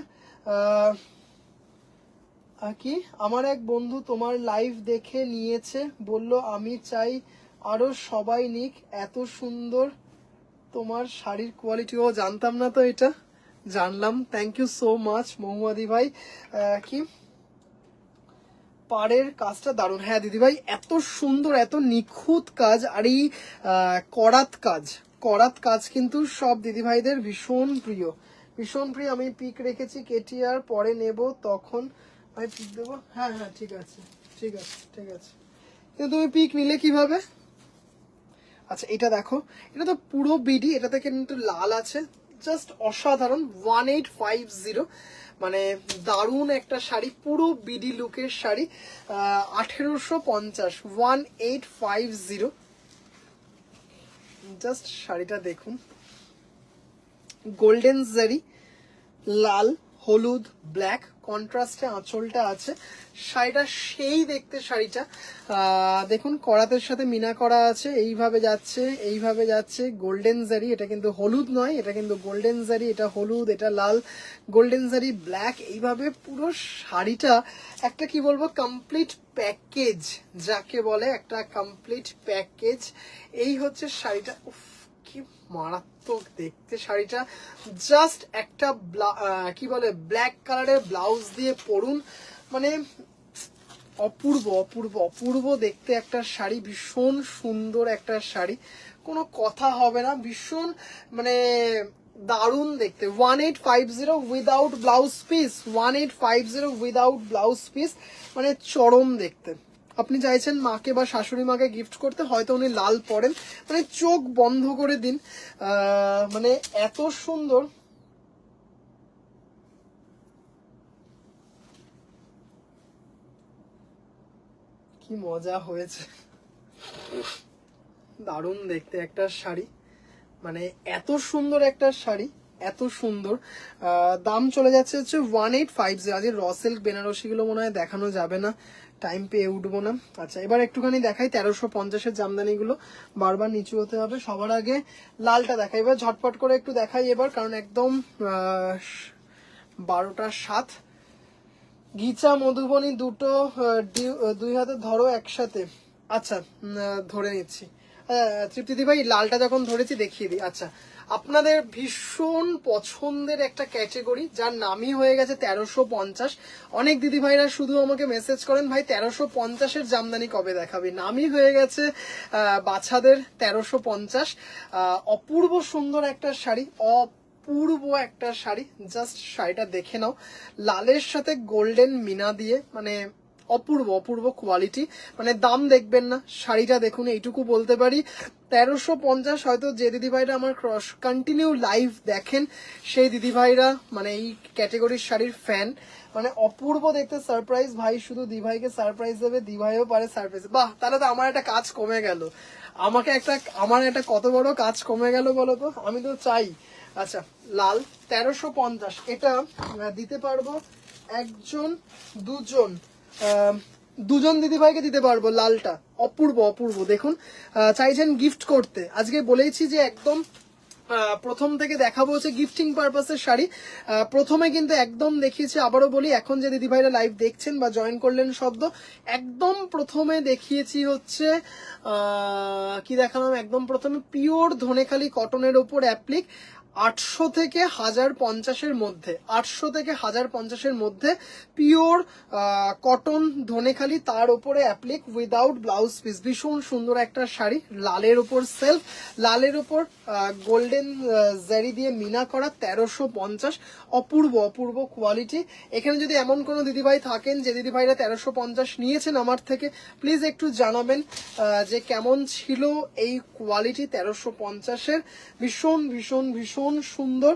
কি আমার এক বন্ধু তোমার লাইভ দেখে নিয়েছে, বলল আমি চাই আরো সবাই নিক, এত সুন্দর তোমার শাড়ির কোয়ালিটি। ও জানতাম না তো, এটা জানলাম। থ্যাংক ইউ সো মাচ মহুয়াদি ভাই। কি পাড়ের কাজটা দারুণ। হ্যাঁ দিদিভাই, এত সুন্দর, এত নিখুঁত কাজ। আর এই করাত কাজ কিন্তু সব দিদিভাইদের ভীষণ প্রিয়, ভীষণ প্রিয়। আমি পিক রেখেছি, কেটিআর পরে নেব তখন আমি পিক দেবো। হ্যাঁ হ্যাঁ ঠিক আছে ঠিক আছে ঠিক আছে। কিন্তু তুমি পিক নিলে কিভাবে? আচ্ছা এটা দেখো, এটা তো পুরো বিডি, এটাতে কিন্তু লাল আছে, জাস্ট অসাধারণ। 1850, মানে দারুণ একটা শাড়ি, পুরো বিডি লুকের শাড়ি। 1850, 1850। জাস্ট শাড়িটা দেখুন, গোল্ডেন জারি, লাল, হলুদ, ব্ল্যাক কন্ট্রাস্টে আঁচলটা আছে। শাড়িটা সেই দেখতে, শাড়িটা দেখুন করাতের সাথে মিনা করা আছে, এইভাবে যাচ্ছে এইভাবে যাচ্ছে। গোল্ডেন জারি, এটা কিন্তু হলুদ নয়, এটা কিন্তু গোল্ডেন জারি, এটা হলুদ, এটা লাল, গোল্ডেন জারি, ব্ল্যাক, এইভাবে পুরো শাড়িটা একটা কি বলবো কমপ্লিট প্যাকেজ, যাকে বলে একটা কমপ্লিট প্যাকেজ। এই হচ্ছে শাড়িটা। উফ কি মারাত্মক দেখতে শাড়িটা। জাস্ট একটা কি বলে ব্ল্যাক কালারের ব্লাউজ দিয়ে পরুন, মানে অপূর্ব অপূর্ব অপূর্ব দেখতে একটা শাড়ি, ভীষণ সুন্দর একটা শাড়ি, কোনো কথা হবে না, ভীষণ মানে দারুণ দেখতে। 1850 without blouse piece, 1850 without blouse piece, মানে চরম দেখতে। আপনি চাইছেন মাকে বা শাশুড়ি মাকে গিফট করতে, হয়তো উনি লাল পরেন, মানে চোখ বন্ধ করে দিন, মানে এত সুন্দর। কি মজা হয়েছে, দারুণ দেখতে একটা শাড়ি, মানে এত সুন্দর একটা শাড়ি, এত সুন্দর। দাম চলে যাচ্ছে হচ্ছে 1850। আজ র সিল্ক বেনারসি গুলো মনে হয় দেখানো যাবে না, টাইম পেয়ে উঠবো না। আচ্ছা এবার একটুখানি দেখাই 1350-এর জামদানি গুলো, বারবার নিচু হতে হবে। সবার আগে লালটা দেখাই, এবার ঝটপট করে একটু দেখাই এবার, কারণ একদম 12টা 7। ঘিচা মধুবনী দুটো দুই হাতে ধরো একসাথে। আচ্ছা ধরে নিচ্ছি। তৃপ্তিদি ভাই লালটা যখন ধরেছি দেখিয়ে দিই। আচ্ছা, আপনাদের ভীষণ পছন্দের একটা ক্যাটেগরি, যার নামই হয়ে গেছে 1350। অনেক দিদি ভাইরা শুধু আমাকে মেসেজ করেন, ভাই 1350-এর জামদানি কবে দেখাবে। নামই হয়ে গেছে বাচ্চাদের 1350। অপূর্ব সুন্দর একটা শাড়ি, অপূর্ব একটা শাড়ি, জাস্ট শাড়িটা দেখে নাও, লালের সাথে গোল্ডেন মিনা দিয়ে, মানে অপূর্ব অপূর্ব কোয়ালিটি। মানে দাম দেখবেন না, শাড়িটা দেখুন, এইটুকু বলতে পারি। 1350, হয়তো যে দিদিভাইরা আমার কন্টিনিউ লাইভ দেখেন সেই দিদিভাইরা মানে এই ক্যাটেগরির শাড়ির ফ্যান, মানে অপূর্ব দেখতে। সারপ্রাইজ ভাই শুধু দিভাইকে সারপ্রাইজ দেবে, দিভাইও পারে সারপ্রাইজ। বাহ, তাহলে তো আমার একটা কাজ কমে গেল, আমার একটা কত বড় কাজ কমে গেল বলো তো, আমি তো চাই। আচ্ছা লাল 1350, এটা দিতে পারবো একজন দুজন দিদিভাইকে দিতে পারবো। লালটা অপূর্ব অপূর্ব দেখুন, চাইছেন গিফট করতে, আজকে বলেইছি যে একদম প্রথম থেকে দেখাবো হচ্ছে গিফটিং পারপাসের শাড়ি। প্রথমে কিন্তু একদম দেখিয়েছি, আবারও বলি, এখন যে দিদিভাইরা লাইভ দেখছেন বা জয়েন করলেন শব্দ, একদম প্রথমে দেখিয়েছি হচ্ছে কি দেখালাম, একদম প্রথমে পিওর ধনেখালি কটনের ওপর অ্যাপ্লিক, 800 থেকে 1050-এর মধ্যে, 800 থেকে 1050-এর মধ্যে পিওর কটন ধনেখালি, তার উপরে অ্যাপ্লিক উইদাউট ব্লাউজ পিস। ভীষণ সুন্দর একটা শাড়ি, লালের উপর সেলফ, লালের উপর গোল্ডেন জারি দিয়ে মিনা করা, 1350। অপূর্ব অপূর্ব কোয়ালিটি। এখানে যদি এমন কোনো দিদিভাই থাকেন যে দিদিভাইরা 1350 নিয়েছেন আমার থেকে, প্লিজ একটু জানাবেন যে কেমন ছিল এই কোয়ালিটি 1350-এর। ভীষণ ভীষণ ভীষণ সুন্দর।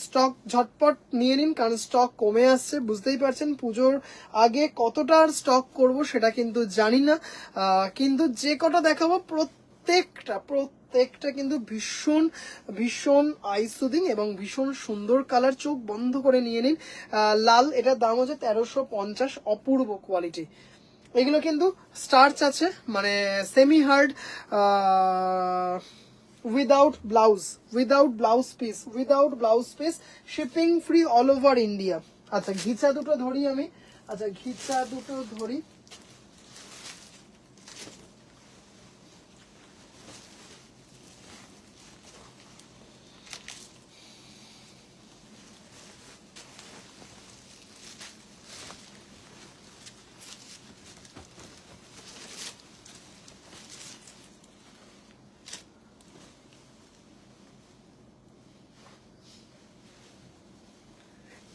স্টক ঝটপট নিয়ে নিন, কারণ স্টক কমে আসছে, বুঝতেই পারছেন পুজোর আগে কতটা আর স্টক করব সেটা কিন্তু জানি না, কিন্তু যে কটা দেখাবো প্রত্যেকটা কিন্তু ভীষণ ভীষণ আই সুদিং এবং ভীষণ সুন্দর কালার, চোখ বন্ধ করে নিয়ে নিন। লাল, এটার দাম হচ্ছে 1350, অপূর্ব কোয়ালিটি। এগুলো কিন্তু স্টার্চ আছে, মানে semi hard, without blouse piece, shipping free all over India. আচ্ছা ঘিচা দুটো ধরি আমি,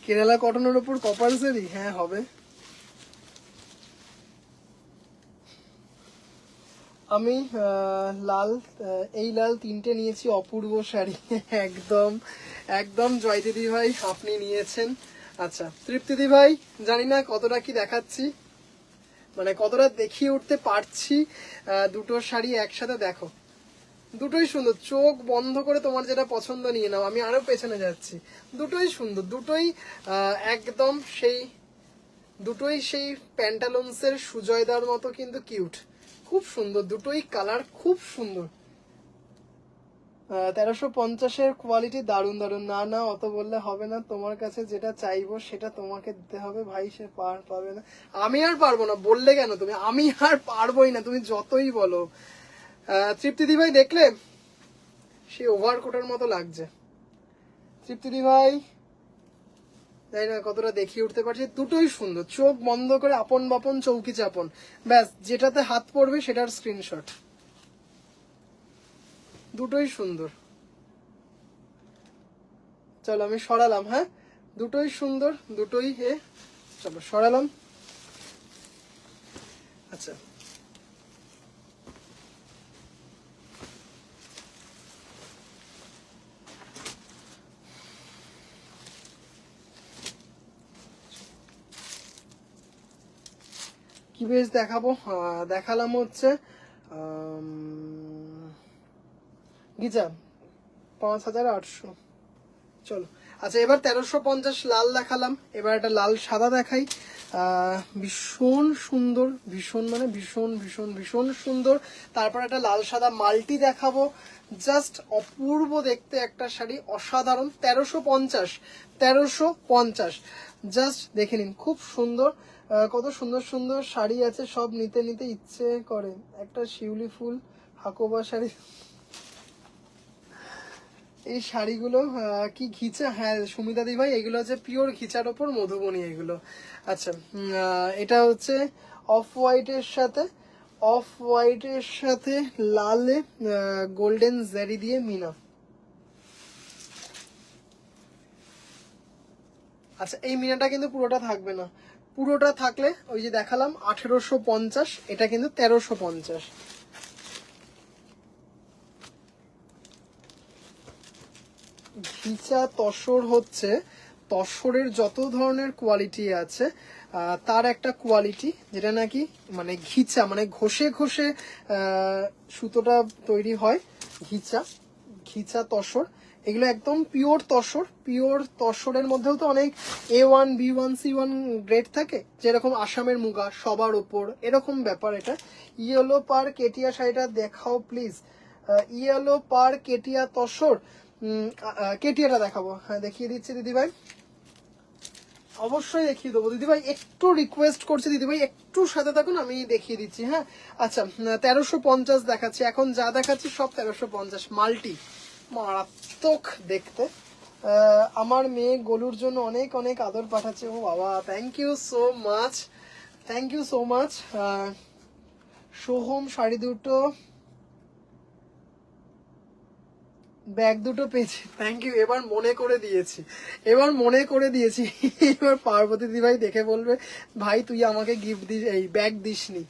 কেরালা কটনের উপর কপার জেরি, হ্যাঁ হবে। আমি লাল, এই লাল 3টে নিয়েছি, অপূর্ব শাড়ি। একদম একদম জয় দিদি ভাই আপনি নিয়েছেন। আচ্ছা তৃপ্তিদি ভাই, জানি না কতটা কি দেখাচ্ছি, মানে কতটা দেখিয়ে উঠতে পারছি। দুটো শাড়ি একসাথে দেখো, দুটোই সুন্দর, চোখ বন্ধ করে তোমার যেটা পছন্দ নিয়ে নাও, আমি আরো পেছনে যাচ্ছি। দুটোই সুন্দর, দুটোই একদম সেই, দুটোই সেই প্যান্টালুন্সের সুজয়দার মতো কিন্তু কিউট, খুব সুন্দর দুটোই কালার, খুব সুন্দর। 1350-এর কোয়ালিটি দারুণ দারুণ। না না অত বললে হবে না, তোমার কাছে যেটা চাইবো সেটা তোমাকে দিতে হবে ভাই, সে পারবে না। আমি আর পারবো না বললে কেন তুমি, আমি আর পারবোই না তুমি যতই বলো। তৃপ্তিদি ভাই দেখলে সে ওভারকোটের মতো লাগছে। তৃপ্তিদি ভাই তাই না, কতটা দেখিয়ে উঠতে পারছি। দুটোই সুন্দর, চোখ বন্ধ করে আপন বাপন চৌকি চাপন, ব্যাস যেটাতে হাত পড়বে সেটার স্ক্রিনশট। দুটোই সুন্দর। চলো আমি সরালাম, হ্যাঁ দুটোই সুন্দর, দুটোই চলো সরালাম। আচ্ছা কি বেশ দেখাবো, দেখালাম হচ্ছে গিজা 5800। চলো আচ্ছা, এবার 1350 লাল দেখালাম, এবার একটা লাল সাদা দেখাই। ভীষণ সুন্দর, ভীষণ মানে ভীষণ ভীষণ ভীষণ সুন্দর। তারপর একটা লাল সাদা মাল্টি দেখাবো, জাস্ট অপূর্ব দেখতে একটা শাড়ি, অসাধারণ। 1350, 1350 জাস্ট দেখে নিন, খুব সুন্দর। কত সুন্দর সুন্দর শাড়ি আছে, সব নিতে নিতে ইচ্ছে করে। একটা শিউলি ফুল হাকোবা শাড়ি, এই শাড়িগুলো কি ঘিচা, হ্যাঁ সুমিতা দি ভাই এগুলো হচ্ছে পিওর ঘিচার ওপর মধুবনী এগুলো। আচ্ছা এটা হচ্ছে অফ হোয়াইটের সাথে, অফ হোয়াইটের সাথে লালে গোল্ডেন জারি দিয়ে মিনা। আচ্ছা এই মিনাটা কিন্তু পুরোটা থাকবে না, পুরোটা থাকলে ওই যে দেখালাম 1850, এটা কিন্তু 1350। ঘিচা তসর হচ্ছে, তসরের যত ধরনের কোয়ালিটি আছে তার একটা কোয়ালিটি, যেটা নাকি মানে ঘিচা মানে ঘষে ঘষে সুতোটা তৈরি হয়। ঘিচা, ঘিচা তসর এগুলো একদম পিওর তসর। পিওর তসরের মধ্যেও তো অনেক A1 B1 C1 গ্রেড থাকে, যেরকম আসামের মুগা সবার ওপর, এরকম ব্যাপার এটা। ইয়েলো পার কেটিয়া শাড়িটা দেখাও প্লিজ। ইয়েলো পার কেটিয়া তসর, কেটিয়াটা দেখাবো, হ্যাঁ দেখিয়ে দিচ্ছি দিদিভাই, অবশ্যই দেখিয়ে দেবো দিদিভাই, একটু রিকোয়েস্ট করছি দিদিভাই, একটু সাথে থাকুন, আমি দেখিয়ে দিচ্ছি। হ্যাঁ আচ্ছা 1350 দেখাচ্ছি, এখন যা দেখাচ্ছি সব 1350। মাল্টি মারাত্মক দেখতে। আমার মেয়ে গোলুর জন্য অনেক অনেক আদর পাঠাচ্ছে, ও বাবা thank you so much, thank you so much. Soham sari দুটো, ব্যাগ দুটো পেয়েছি, থ্যাংক ইউ, এবার মনে করে দিয়েছি, এবার মনে করে দিয়েছি। এবার পার্বতী দি ভাই দেখে বলবে ভাই তুই আমাকে গিফট দিস, এই ব্যাগ দিসনি।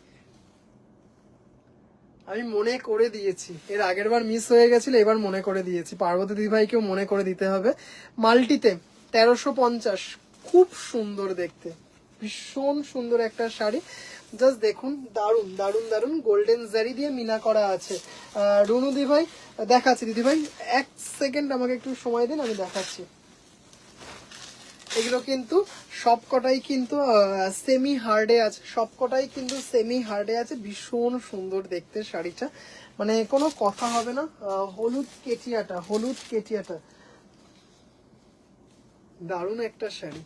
আমি মনে করে দিয়েছি, এর আগের বার মিস হয়ে গেছিল, এবার মনে করে দিয়েছি, পার্বতী দি ভাইকেও মনে করে দিতে হবে। মাল্টিতে 1350, খুব সুন্দর দেখতে, ভীষণ সুন্দর একটা শাড়ি, জাস্ট দেখুন, দারুন দারুন দারুন, গোল্ডেন জারি দিয়ে মিনা করা আছে। রুনু দি ভাই দেখাচ্ছি, দিদি ভাই 1 সেকেন্ড আমাকে একটু সময় দিন, আমি দেখাচ্ছি। এগুলো কিন্তু সবকটাই কিন্তু সেমি হার্ডে আছে, সবকটাই কিন্তু সেমি হার্ডে আছে, ভীষণ সুন্দর দেখতে শাড়িটা, মানে কোনো কথা হবে না। হলুদ কেটিয়াটা, হলুদ কেটিয়াটা দারুণ একটা শাড়ি।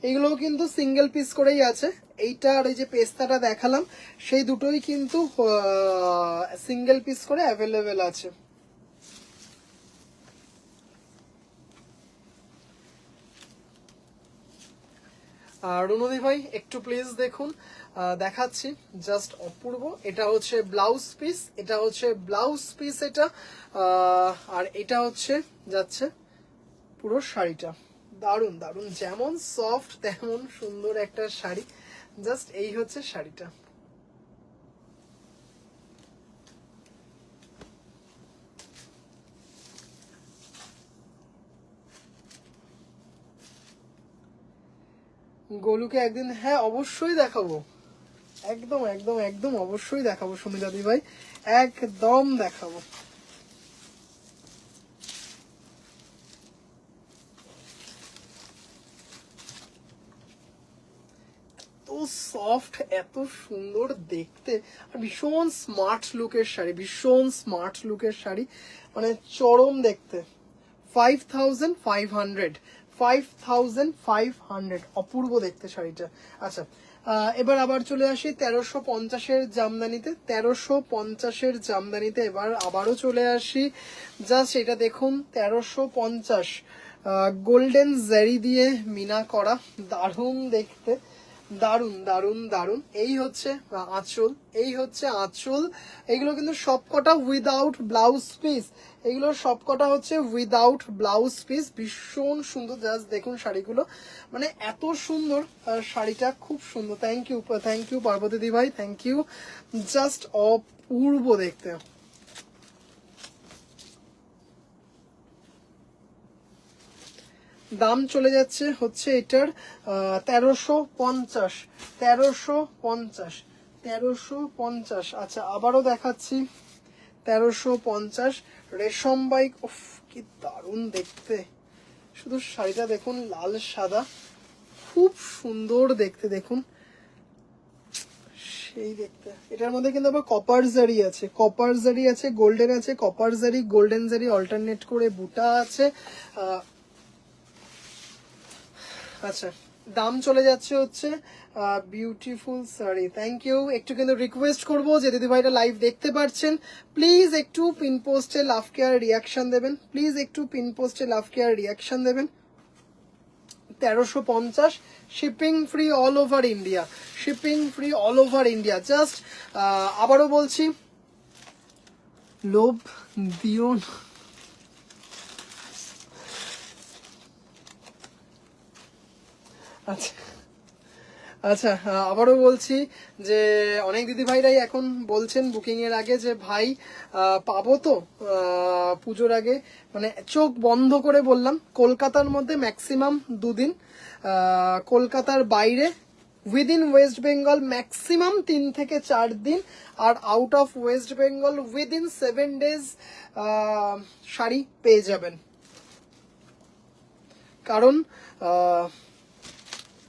এগুলো কিন্তু সিঙ্গেল পিস করেই আছে, এইটা আর এই যে পেস্তাটা দেখালাম সেই দুটোই কিন্তু সিঙ্গেল পিস করে অ্যাভেলেবেল আছে। আর রুনুদি ভাই একটু প্লিজ দেখুন, দেখাচ্ছি, জাস্ট অপূর্ব। এটা হচ্ছে ব্লাউজ পিস, এটা হচ্ছে ব্লাউজ পিস, এটা আর এটা হচ্ছে যাচ্ছে পুরো শাড়িটা, দারুন দারুন, যেমন সফট তেমন সুন্দর একটা শাড়ি। জাস্ট এই হচ্ছে শাড়িটা। গোলুকে একদিন, হ্যাঁ অবশ্যই দেখাবো, একদম একদম একদম অবশ্যই দেখাবো সুমিতা দি ভাই, একদম দেখাবো। সফট, এত সুন্দর দেখতে, আর ভীষণ স্মার্ট লুকের শাড়ি, ভীষণ স্মার্ট লুকের শাড়ি, মানে চরম দেখতে। 5500, 5500, অপূর্ব দেখতে শাড়িটা। আচ্ছা, এবার আবার চলে আসি 1350-এর জামদানিতে। 1350-এর জামদানিতে এবার আবারও চলে আসি। জাস্ট এটা দেখুন, 1350, গোল্ডেন জারি দিয়ে মিনা করা, দারুণ দেখতে, দারুন দারুন দারুন। এই হচ্ছে আঁচল, এই হচ্ছে আঁচল। এগুলো কিন্তু সবকটা উইদাউট ব্লাউজ পিস, এগুলো সবকটা হচ্ছে উইদাউট ব্লাউজ পিস, ভীষণ সুন্দর। জাস্ট দেখুন শাড়িগুলো, মানে এত সুন্দর শাড়িটা, খুব সুন্দর। থ্যাংক ইউ পার্বতী দি ভাই, থ্যাংক ইউ। জাস্ট অপূর্ব দেখতে। দাম চলে যাচ্ছে হচ্ছে এটার 1350, 1350, 1350। আচ্ছা, আবারও দেখাচ্ছি 1350, রেশম বাইক। উফ, কি দারুণ দেখতে, শুধু শাড়িটা দেখুন, লাল সাদা, খুব সুন্দর দেখতে, দেখুন সেই দেখতে। এটার মধ্যে কিন্তু আবার কপার জারি আছে, কপার জারি আছে, গোল্ডেন আছে, কপার জারি, গোল্ডেন জারি অল্টারনেট করে বুটা আছে। আচ্ছা, দাম চলে যাচ্ছে হচ্ছে বিউটিফুল শাড়ি। Thank you. একটু কিন্তু রিকোয়েস্ট করবো যে দিদি ভাইটা লাইভ দেখতে পাচ্ছেন, প্লিজ একটু পিন পোস্টে লাভ কেয়ার রিয়াকশন দেবেন, প্লিজ একটু পিন পোস্টে লাভ কেয়ার রিয়াকশন দেবেন। 1350, shipping free all over India, shipping free all over India. Just আবারও বলছি, লোভ দিও না। আচ্ছা আচ্ছা, আবারও বলছি যে অনেক দিদি ভাইরাই এখন বলছেন বুকিং এর আগে যে ভাই পাবো তো পুজোর আগে, মানে চোখ বন্ধ করে বললাম, কলকাতার মধ্যে ম্যাক্সিমাম 2 দিন, কলকাতার বাইরে উইদিন ওয়েস্ট বেঙ্গল ম্যাক্সিমাম 3 থেকে 4 দিন, আর out of West Bengal within 7 days sari পেয়ে যাবেন। কারণ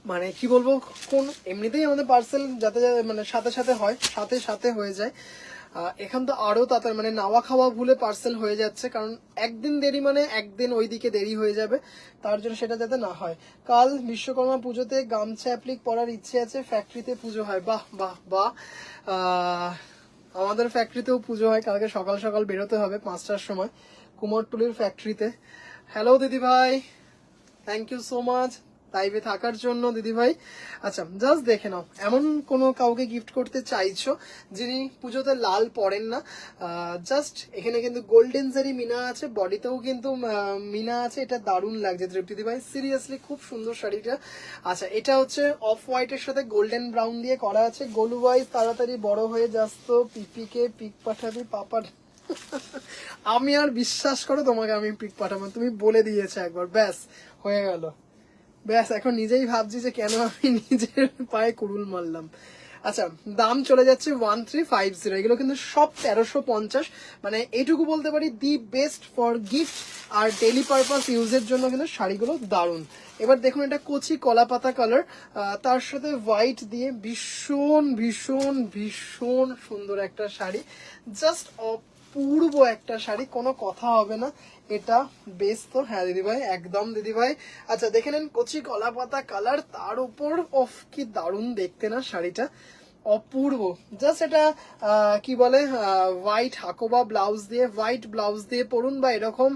মানে কি বলবো, কোন এমনিতেই আমাদের পার্সেল যাতে মানে সাথে সাথে হয়, সাথে সাথে হয়ে যায়। এখন তো আরো তাড়াতাড়ি, মানে নাওয়া খাওয়া ভুলে পার্সেল হয়ে যাচ্ছে, কারণ একদিন দেরি মানে একদিন ওইদিকে দেরি হয়ে যাবে, তার জন্য সেটা যাতে না হয়। কাল বিশ্বকর্মা পুজোতে গামছা অ্যাপ্লিক পরার ইচ্ছে আছে, ফ্যাক্টরিতে পুজো হয়। বাহ বাহ বাহ, আমাদের ফ্যাক্টরিতেও পুজো হয়, কালকে সকাল সকাল বেরোতে হবে 5টার সময় কুমোরটুলির ফ্যাক্টরিতে। হ্যালো দিদি ভাই, থ্যাংক ইউ সো মাচ লাইভে থাকার জন্য দিদি ভাই। আচ্ছা, জাস্ট দেখে নাও, এমন কোনো কাউকে গিফট করতে চাইছো যিনি পুজোতে লাল পরেন না, জাস্ট এখানে কিন্তু গোল্ডেন জারি মিনা আছে, বডিতেও কিন্তু মিনা আছে, এটা দারুণ লাগছে তৃপ্তি দিদি ভাই, সিরিয়াসলি খুব সুন্দর শাড়িটা। আচ্ছা, এটা হচ্ছে অফ হোয়াইটের সাথে গোল্ডেন ব্রাউন দিয়ে করা আছে। গোলু ভাই তাড়াতাড়ি বড় হয়ে যাস তো, পিপিকে পিক পাঠাবি পাপার। আমি আর বিশ্বাস করো, তোমাকে আমি পিক পাঠাবো, তুমি বলে দিয়েছো একবার, ব্যাস হয়ে গেল, ব্যাস এখন নিজেই ভাবছি যে কেন আমি নিজের পায়ে কুড়ুল মারলাম। আচ্ছা, দাম চলে যাচ্ছে 1350, এগুলো কিন্তু সব 1350, মানে এইটুকু বলতে পারি দি বেস্ট ফর গিফট আর ডেলি পারপাস ইউজের জন্য কিন্তু শাড়িগুলো দারুণ। এবার দেখুন, এটা কচি কলা পাতা কালার, তার সাথে হোয়াইট দিয়ে ভীষণ ভীষণ ভীষণ সুন্দর একটা শাড়ি, জাস্ট অপূর্ব একটা শাড়ি, কোনো কথা হবে না। এটা বেশ তো, হ্যাঁ দিদিভাই, একদম দিদিভাই। আচ্ছা, দেখে নেন, কচি কলা পাতা কালার, তার উপর অফ কি দারুণ দেখতে না শাড়িটা, অপূর্ব। জাস্ট এটা কি বলে, হোয়াইট হাকোবা ব্লাউজ দিয়ে, হোয়াইট ব্লাউজ দিয়ে পরুন, বা এরকম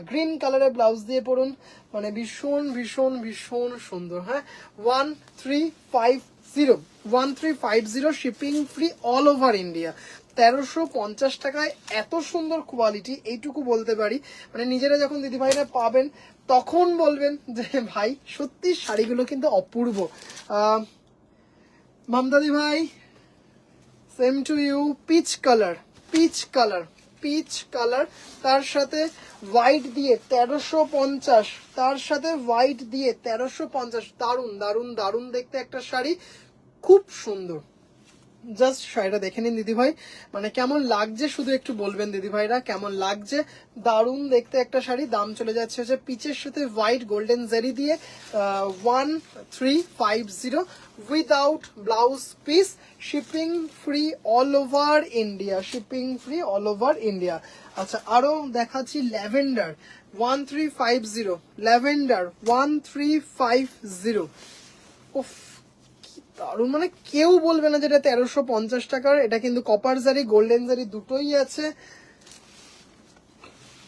গ্রিন কালারের ব্লাউজ দিয়ে পরুন, মানে ভীষণ ভীষণ ভীষণ সুন্দর। হ্যাঁ, 1350, 1350, shipping free all over India. 1350 টাকায় এত সুন্দর কোয়ালিটি, এইটুকু বলতে পারি। মানে নিজেরা যখন দিদিভাইরা পাবেন তখন বলবেন যে ভাই সত্যি শাড়িগুলো কিন্তু অপূর্ব। মামদাদি ভাই, same to you. Peach colour, peach colour, peach colour, তার সাথে হোয়াইট দিয়ে 1350, তার সাথে হোয়াইট দিয়ে 1350। দারুন দারুন দারুন দেখতে একটা শাড়ি, খুব সুন্দর। জাস্ট শাড়িটা দেখে নিন দিদিভাই, মানে কেমন লাগছে শুধু একটু বলবেন দিদিভাইরা কেমন লাগছে। দারুণ দেখতে একটা শাড়ি। দাম চলে যাচ্ছে হচ্ছে পিচের সাথে হোয়াইট গোল্ডেন জারি দিয়ে 1350 without blouse piece, shipping free all over India, shipping free all over India. আচ্ছা আরো দেখাচ্ছি ল্যাভেন্ডার 1350, ল্যাভেন্ডার 1350। উফ দারুন, মানে কেউ বলবে না যেটা 1350 টাকার। এটা কিন্তু কপার জারি গোল্ডেন জারি দুটোই আছে।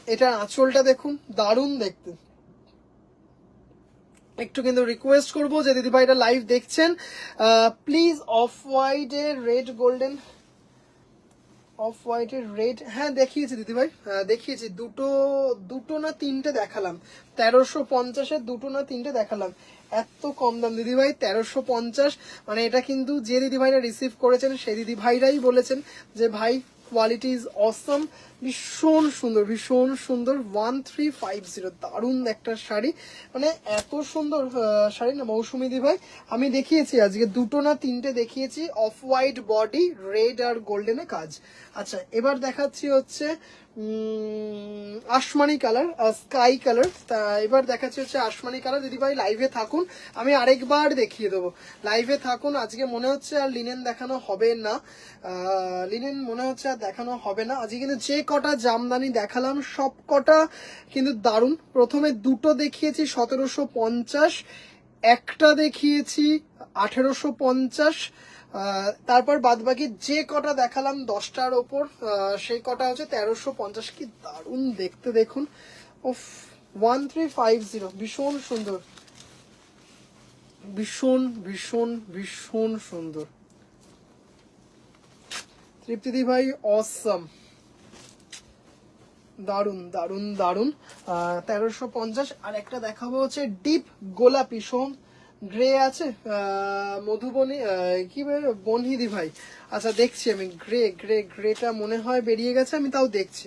এটা আঁচলটা দেখুন, দারুন দেখতে। একটু কিন্তু রিকোয়েস্ট করবো যে দিদি ভাইটা লাইভ দেখছেন, প্লিজ অফ হোয়াইট এর রেড গোল্ডেন, অফ হোয়াইট এর রেড, হ্যাঁ দেখিয়েছি দিদিভাই, দেখিয়েছি। দুটো না তিনটে দেখালাম, 1350-এর দুটো না তিনটে দেখালাম। এত কম দাম দিদিভাই, 1350। মানে এটা কিন্তু যে দিদিভাইরা রিসিভ করেছেন সেই দিদিভাইরাই বলেছেন যে ভাই কোয়ালিটি ইজ অসম, ভীষণ সুন্দর, ভীষণ সুন্দর। 1350, দারুণ একটা শাড়ি, মানে এত সুন্দর শাড়ি না মৌসুমী দিভাই। আমি দেখিয়েছি আজকে দুটো না তিনটে দেখিয়েছি, অফ হোয়াইট বডি, রেড আর গোল্ডেনে কাজ। আচ্ছা এবার দেখাচ্ছি হচ্ছে আসমানি কালার, স্কাই কালার। তা এবার দেখাচ্ছি হচ্ছে আসমানি কালার। দিদিভাই লাইভে থাকুন, আমি আরেকবার দেখিয়ে দেবো। লাইভে থাকুন, আজকে মনে হচ্ছে আর লিনেন দেখানো হবে না, লিনেন মনে হচ্ছে আর দেখানো হবে না আজকে। কিন্তু যে কটা জামদানি দেখালাম সব কটা কিন্তু দারুণ। প্রথমে দুটো দেখিয়েছি 1750, একটা দেখিয়েছি 1850, তারপর বাদ বাকি যে কটা দেখালাম 10টার ওপর, সেই কটা হচ্ছে 1350। কি দারুণ দেখতে দেখুন, উফ 1350, ভীষণ সুন্দর, ভীষণ ভীষণ ভীষণ সুন্দর। তৃপ্তিদি ভাই অসম, দারুন দারুন দারুন। 1350। আর একটা দেখাবো হচ্ছে ডিপ গোলাপি, সোম গ্রে আছে, মধুবনী কি বনহিদি ভাই। আচ্ছা দেখছি আমি, গ্রে গ্রে গ্রেটা মনে হয় বেরিয়ে গেছে, আমি তাও দেখছি।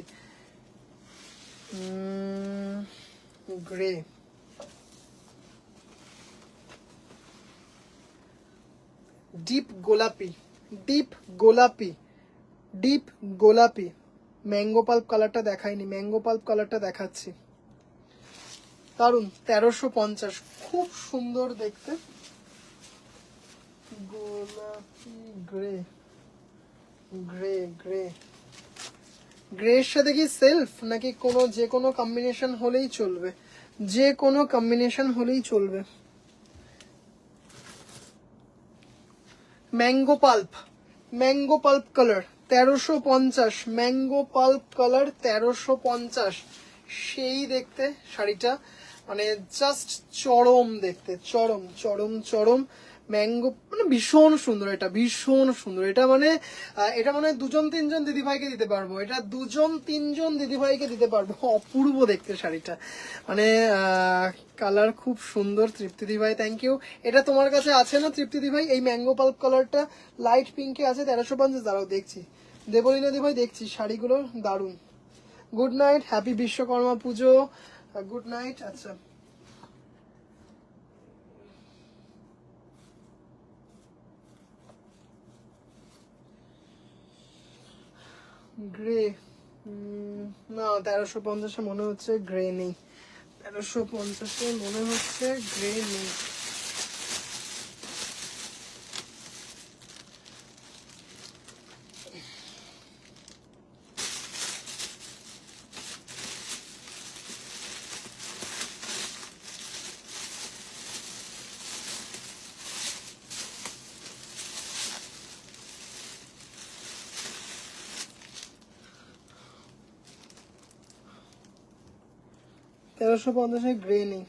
গ্রে, ডিপ গোলাপি, ডিপ গোলাপি, ডিপ গোলাপি। ম্যাঙ্গো পাল্প কালারটা দেখাইনি, ম্যাঙ্গো পাল্প কালারটা দেখাচ্ছি। দারুন, 1350, খুব সুন্দর দেখতে। গোলাপি গ্রে, গ্রে গ্রে, গ্রের সাথে কি সেলফ নাকি কোনো যে কোনো কম্বিনেশন হলেই চলবে, যে কোনো কম্বিনেশন হলেই চলবে। Mango pulp, mango pulp colour 1350, mango pulp colour 1350। সেই দেখতে শাড়িটা, মানে জাস্ট চরম দেখতে, চরম চরম চরম। ম্যাঙ্গো মানে ভীষণ সুন্দর, এটা ভীষণ সুন্দর। এটা মানে এটা মানে দুজন তিনজন দিদিভাইকে দিতে পারবো, এটা দুজন তিনজন দিদিভাইকে দিতে পারবো। অপূর্ব দেখতে শাড়িটা, মানে কালার খুব সুন্দর। তৃপ্তি দিভাই থ্যাংক ইউ। এটা তোমার কাছে আছে না তৃপ্তি দিভাই? এই ম্যাঙ্গো পাল্প কালারটা লাইট পিঙ্কে আছে 1350। দাঁড়াও দেখছি, দেবলীনা দিভাই দেখছি, শাড়িগুলো দারুণ। গুড নাইট, হ্যাপি বিশ্বকর্মা পুজো, গুড নাইট। আচ্ছা গ্রে, না 1350-এ মনে হচ্ছে গ্রে নেই, 1350-এ মনে হচ্ছে গ্রে নেই। তেরোশো পঞ্চাশে গ্রে নেই।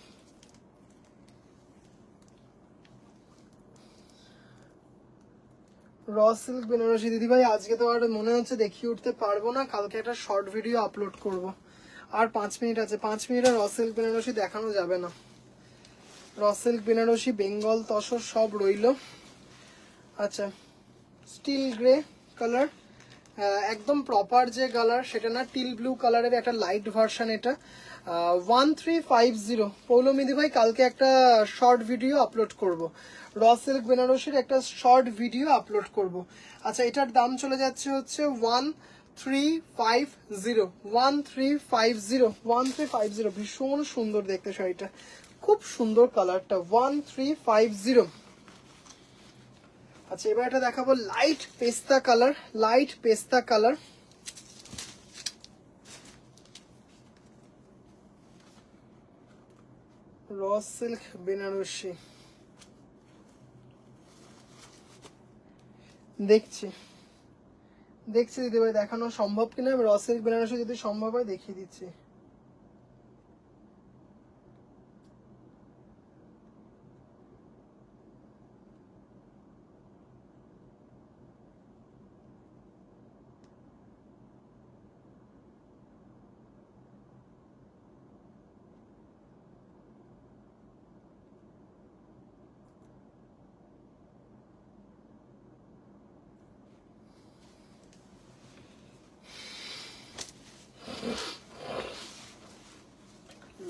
র সিল্ক বেনারসি দিদিভাই আজকে তো আর মনে হচ্ছে দেখিয়ে উঠতে পারবো না, কালকে একটা শর্ট ভিডিও আপলোড করব। আর 5 মিনিট আছে, 5 মিনিটে র সিল্ক বেনারসি দেখানো যাবে না। র সিল্ক বেনারসি বেঙ্গল তসর সব রইলো। আচ্ছা, স্টিল গ্রে কালার, একদম প্রপার যে কালার সেটা না, টিল ব্লু কালারের একটা লাইট ভার্সন এটা। 1350 পৌলমিদি ভাই, কালকে একটা শর্ট ভিডিও আপলোড করব, র সিল্ক বেনারসির একটা শর্ট ভিডিও আপলোড করব। আচ্ছা, এটার দাম চলে যাচ্ছে হচ্ছে 1350, 1350, ভীষণ সুন্দর দেখতে শাড়িটা, খুব সুন্দর কালারটা, 1350। আচ্ছা, এবার এটা দেখাবো লাইট পেস্তা কালার, লাইট পেস্তা কালার। র সিল্ক বেনারসি দেখছি দিদিভাই দেখানো সম্ভব কিনা, র সিল্ক বেনারসি যদি সম্ভব হয় দেখিয়ে দিচ্ছি।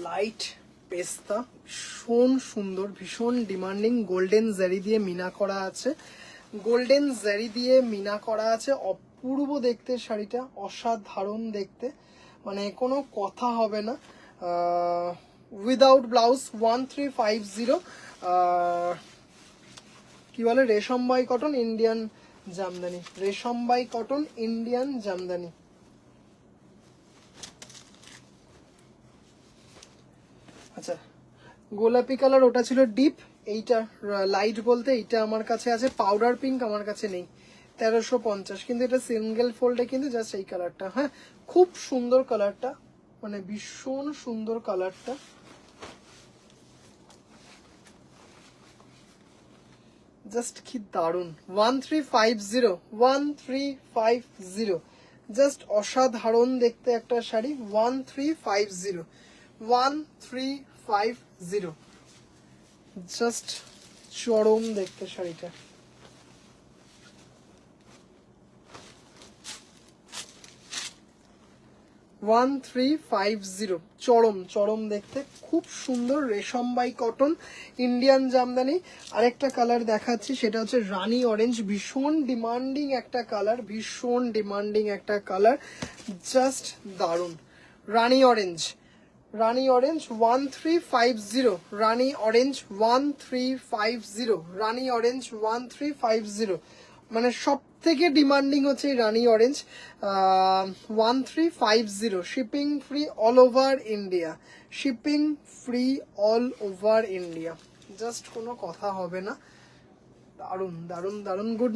লাইট পেস্তা, ভীষণ সুন্দর, ভীষণ ডিমান্ডিং, গোল্ডেন জারি দিয়ে মিনা করা আছে, গোল্ডেন জারি দিয়ে মিনা করা আছে, অপূর্ব দেখতে শাড়িটা, অসাধারণ দেখতে, মানে কোনো কথা হবে না। উইদাউট ব্লাউজ, 1350, কি বলে, রেশমবাই কটন ইন্ডিয়ান জামদানি, রেশমবাই কটন ইন্ডিয়ান জামদানি। আচ্ছা, গোলাপি কালার ওটা ছিল ডিপ, এইটা লাইট বলতে এইটা আমার কাছে আছে, পাউডার পিঙ্ক আমার কাছে নেই, 1350, কিন্তু এটা সিঙ্গেল ফোল্ডে, কিন্তু জাস্ট এই কালারটা, হ্যাঁ খুব সুন্দর কালারটা, মানে ভীষণ সুন্দর কালারটা। জাস্ট কি দারুন, 1350, জাস্ট অসাধারণ দেখতে একটা শাড়ি, 1350, জাস্ট চরম দেখতে শাড়িটা। ওয়ান থ্রি ফাইভ জিরো, চরম দেখতে, খুব সুন্দর, রেশমবাই কটন ইন্ডিয়ান জামদানি। আরেকটা কালার দেখাচ্ছি, সেটা হচ্ছে রানী অরেঞ্জ, ভীষণ ডিমান্ডিং একটা কালার, ভীষণ ডিমান্ডিং একটা কালার, জাস্ট দারুণ। রানী অরেঞ্জ, রানী অরেঞ্জ 1350, রানী অরেঞ্জ 1350, রানী অরেঞ্জ 1350, মানে সব থেকে ডিমান্ডিং হচ্ছে এই রানী orange. 1350, shipping free all over India, shipping free all over India, just কোনো কথা হবে না, দারুন দারুন দারুন। গুড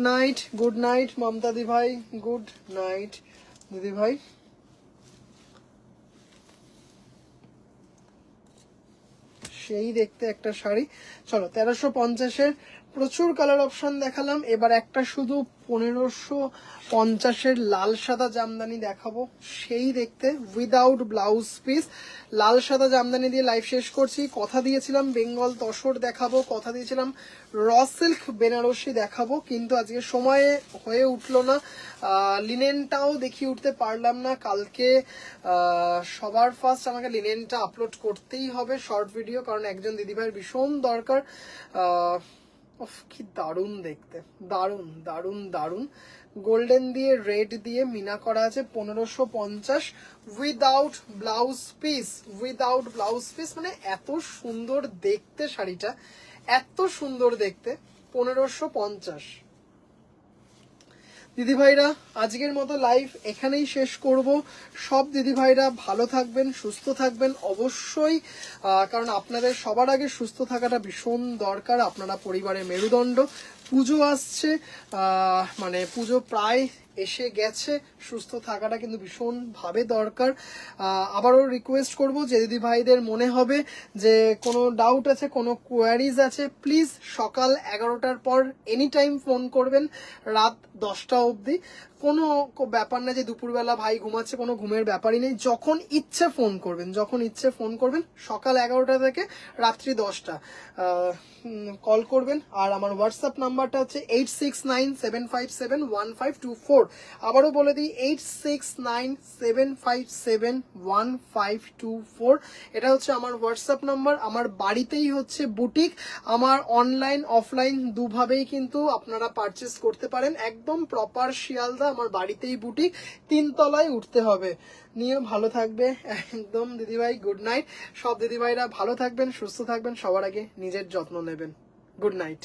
নাইট মমতা দি ভাই, গুড নাইট দিদি ভাই। সেই দেখতে একটা শাড়ি, চলো 1350-এর প্রচুর কালার অপশন দেখালাম, এবার একটা শুধু 1550-এর লাল সাদা জামদানি দেখাবো, সেই দেখতে, উইদাউট ব্লাউজ পিস, লাল সাদা জামদানি দিয়ে লাইভ শেষ করছি। কথা দিয়েছিলাম বেঙ্গল তসর দেখাবো, কথা দিয়েছিলাম র সিল্ক বেনারসি দেখাবো, কিন্তু আজকে সময়ে হয়ে উঠলো না, লিনেনটাও দেখিয়ে উঠতে পারলাম না। কালকে সবার ফার্স্ট আমাকে লিনেনটা আপলোড করতেই হবে শর্ট ভিডিও, কারণ একজন দিদিভাইয়ের ভীষণ দরকার। কি দারুণ দেখতে, দারুণ দারুণ দারুণ, গোল্ডেন দিয়ে রেড দিয়ে মিনা করা আছে, 1550, without blouse piece, without blouse piece, মানে এত সুন্দর দেখতে শাড়িটা, এত সুন্দর দেখতে, 1550। দিদিভাইরা আজকের মতো লাইভ এখানেই শেষ করব। সব দিদিভাইরা ভালো থাকবেন, সুস্থ থাকবেন অবশ্যই, কারণ আপনাদের সবার আগে সুস্থ থাকাটা ভীষণ দরকার, আপনারা পরিবারের মেরুদণ্ড। পুজো আসছে, মানে পুজো প্রায় এসে গেছে, সুস্থ থাকাটা কিন্তু ভীষণভাবে দরকার। আবারও রিকোয়েস্ট করব যে দিদি ভাইদের মনে হবে যে কোনো ডাউট আছে, কোনো কোয়ারিজ আছে, প্লিজ সকাল 11টার পর এনি টাইম ফোন করবেন রাত 10টা অবধি। কোনো ব্যাপার না যে দুপুরবেলা ভাই ঘুমাচ্ছে, কোনো ঘুমের ব্যাপারই নেই। যখন ইচ্ছে ফোন করবেন, যখন ইচ্ছে ফোন করবেন, সকাল 11টা থেকে রাত্রি 10টা কল করবেন। আর আমার হোয়াটসঅ্যাপ নাম্বারটা হচ্ছে 8697571524। আবারও বলে দিই 8697571524। এটা হচ্ছে আমার হোয়াটসঅ্যাপ নাম্বার। আমার বাড়িতেই হচ্ছে বুটিক, আমার অনলাইন অফলাইন দুভাবেই কিন্তু আপনারা পারচেস করতে পারেন। একদম প্রপার শিয়ালদা, আমার বাড়িতেই বুটিক, 3 তলায় উঠতে হবে। নিয়ে ভালো থাকবে একদম দিদিভাই, গুড নাইট। সব দিদিভাইরা ভালো থাকবেন, সুস্থ থাকবেন, সবার আগে নিজের যত্ন নেবেন। Good night.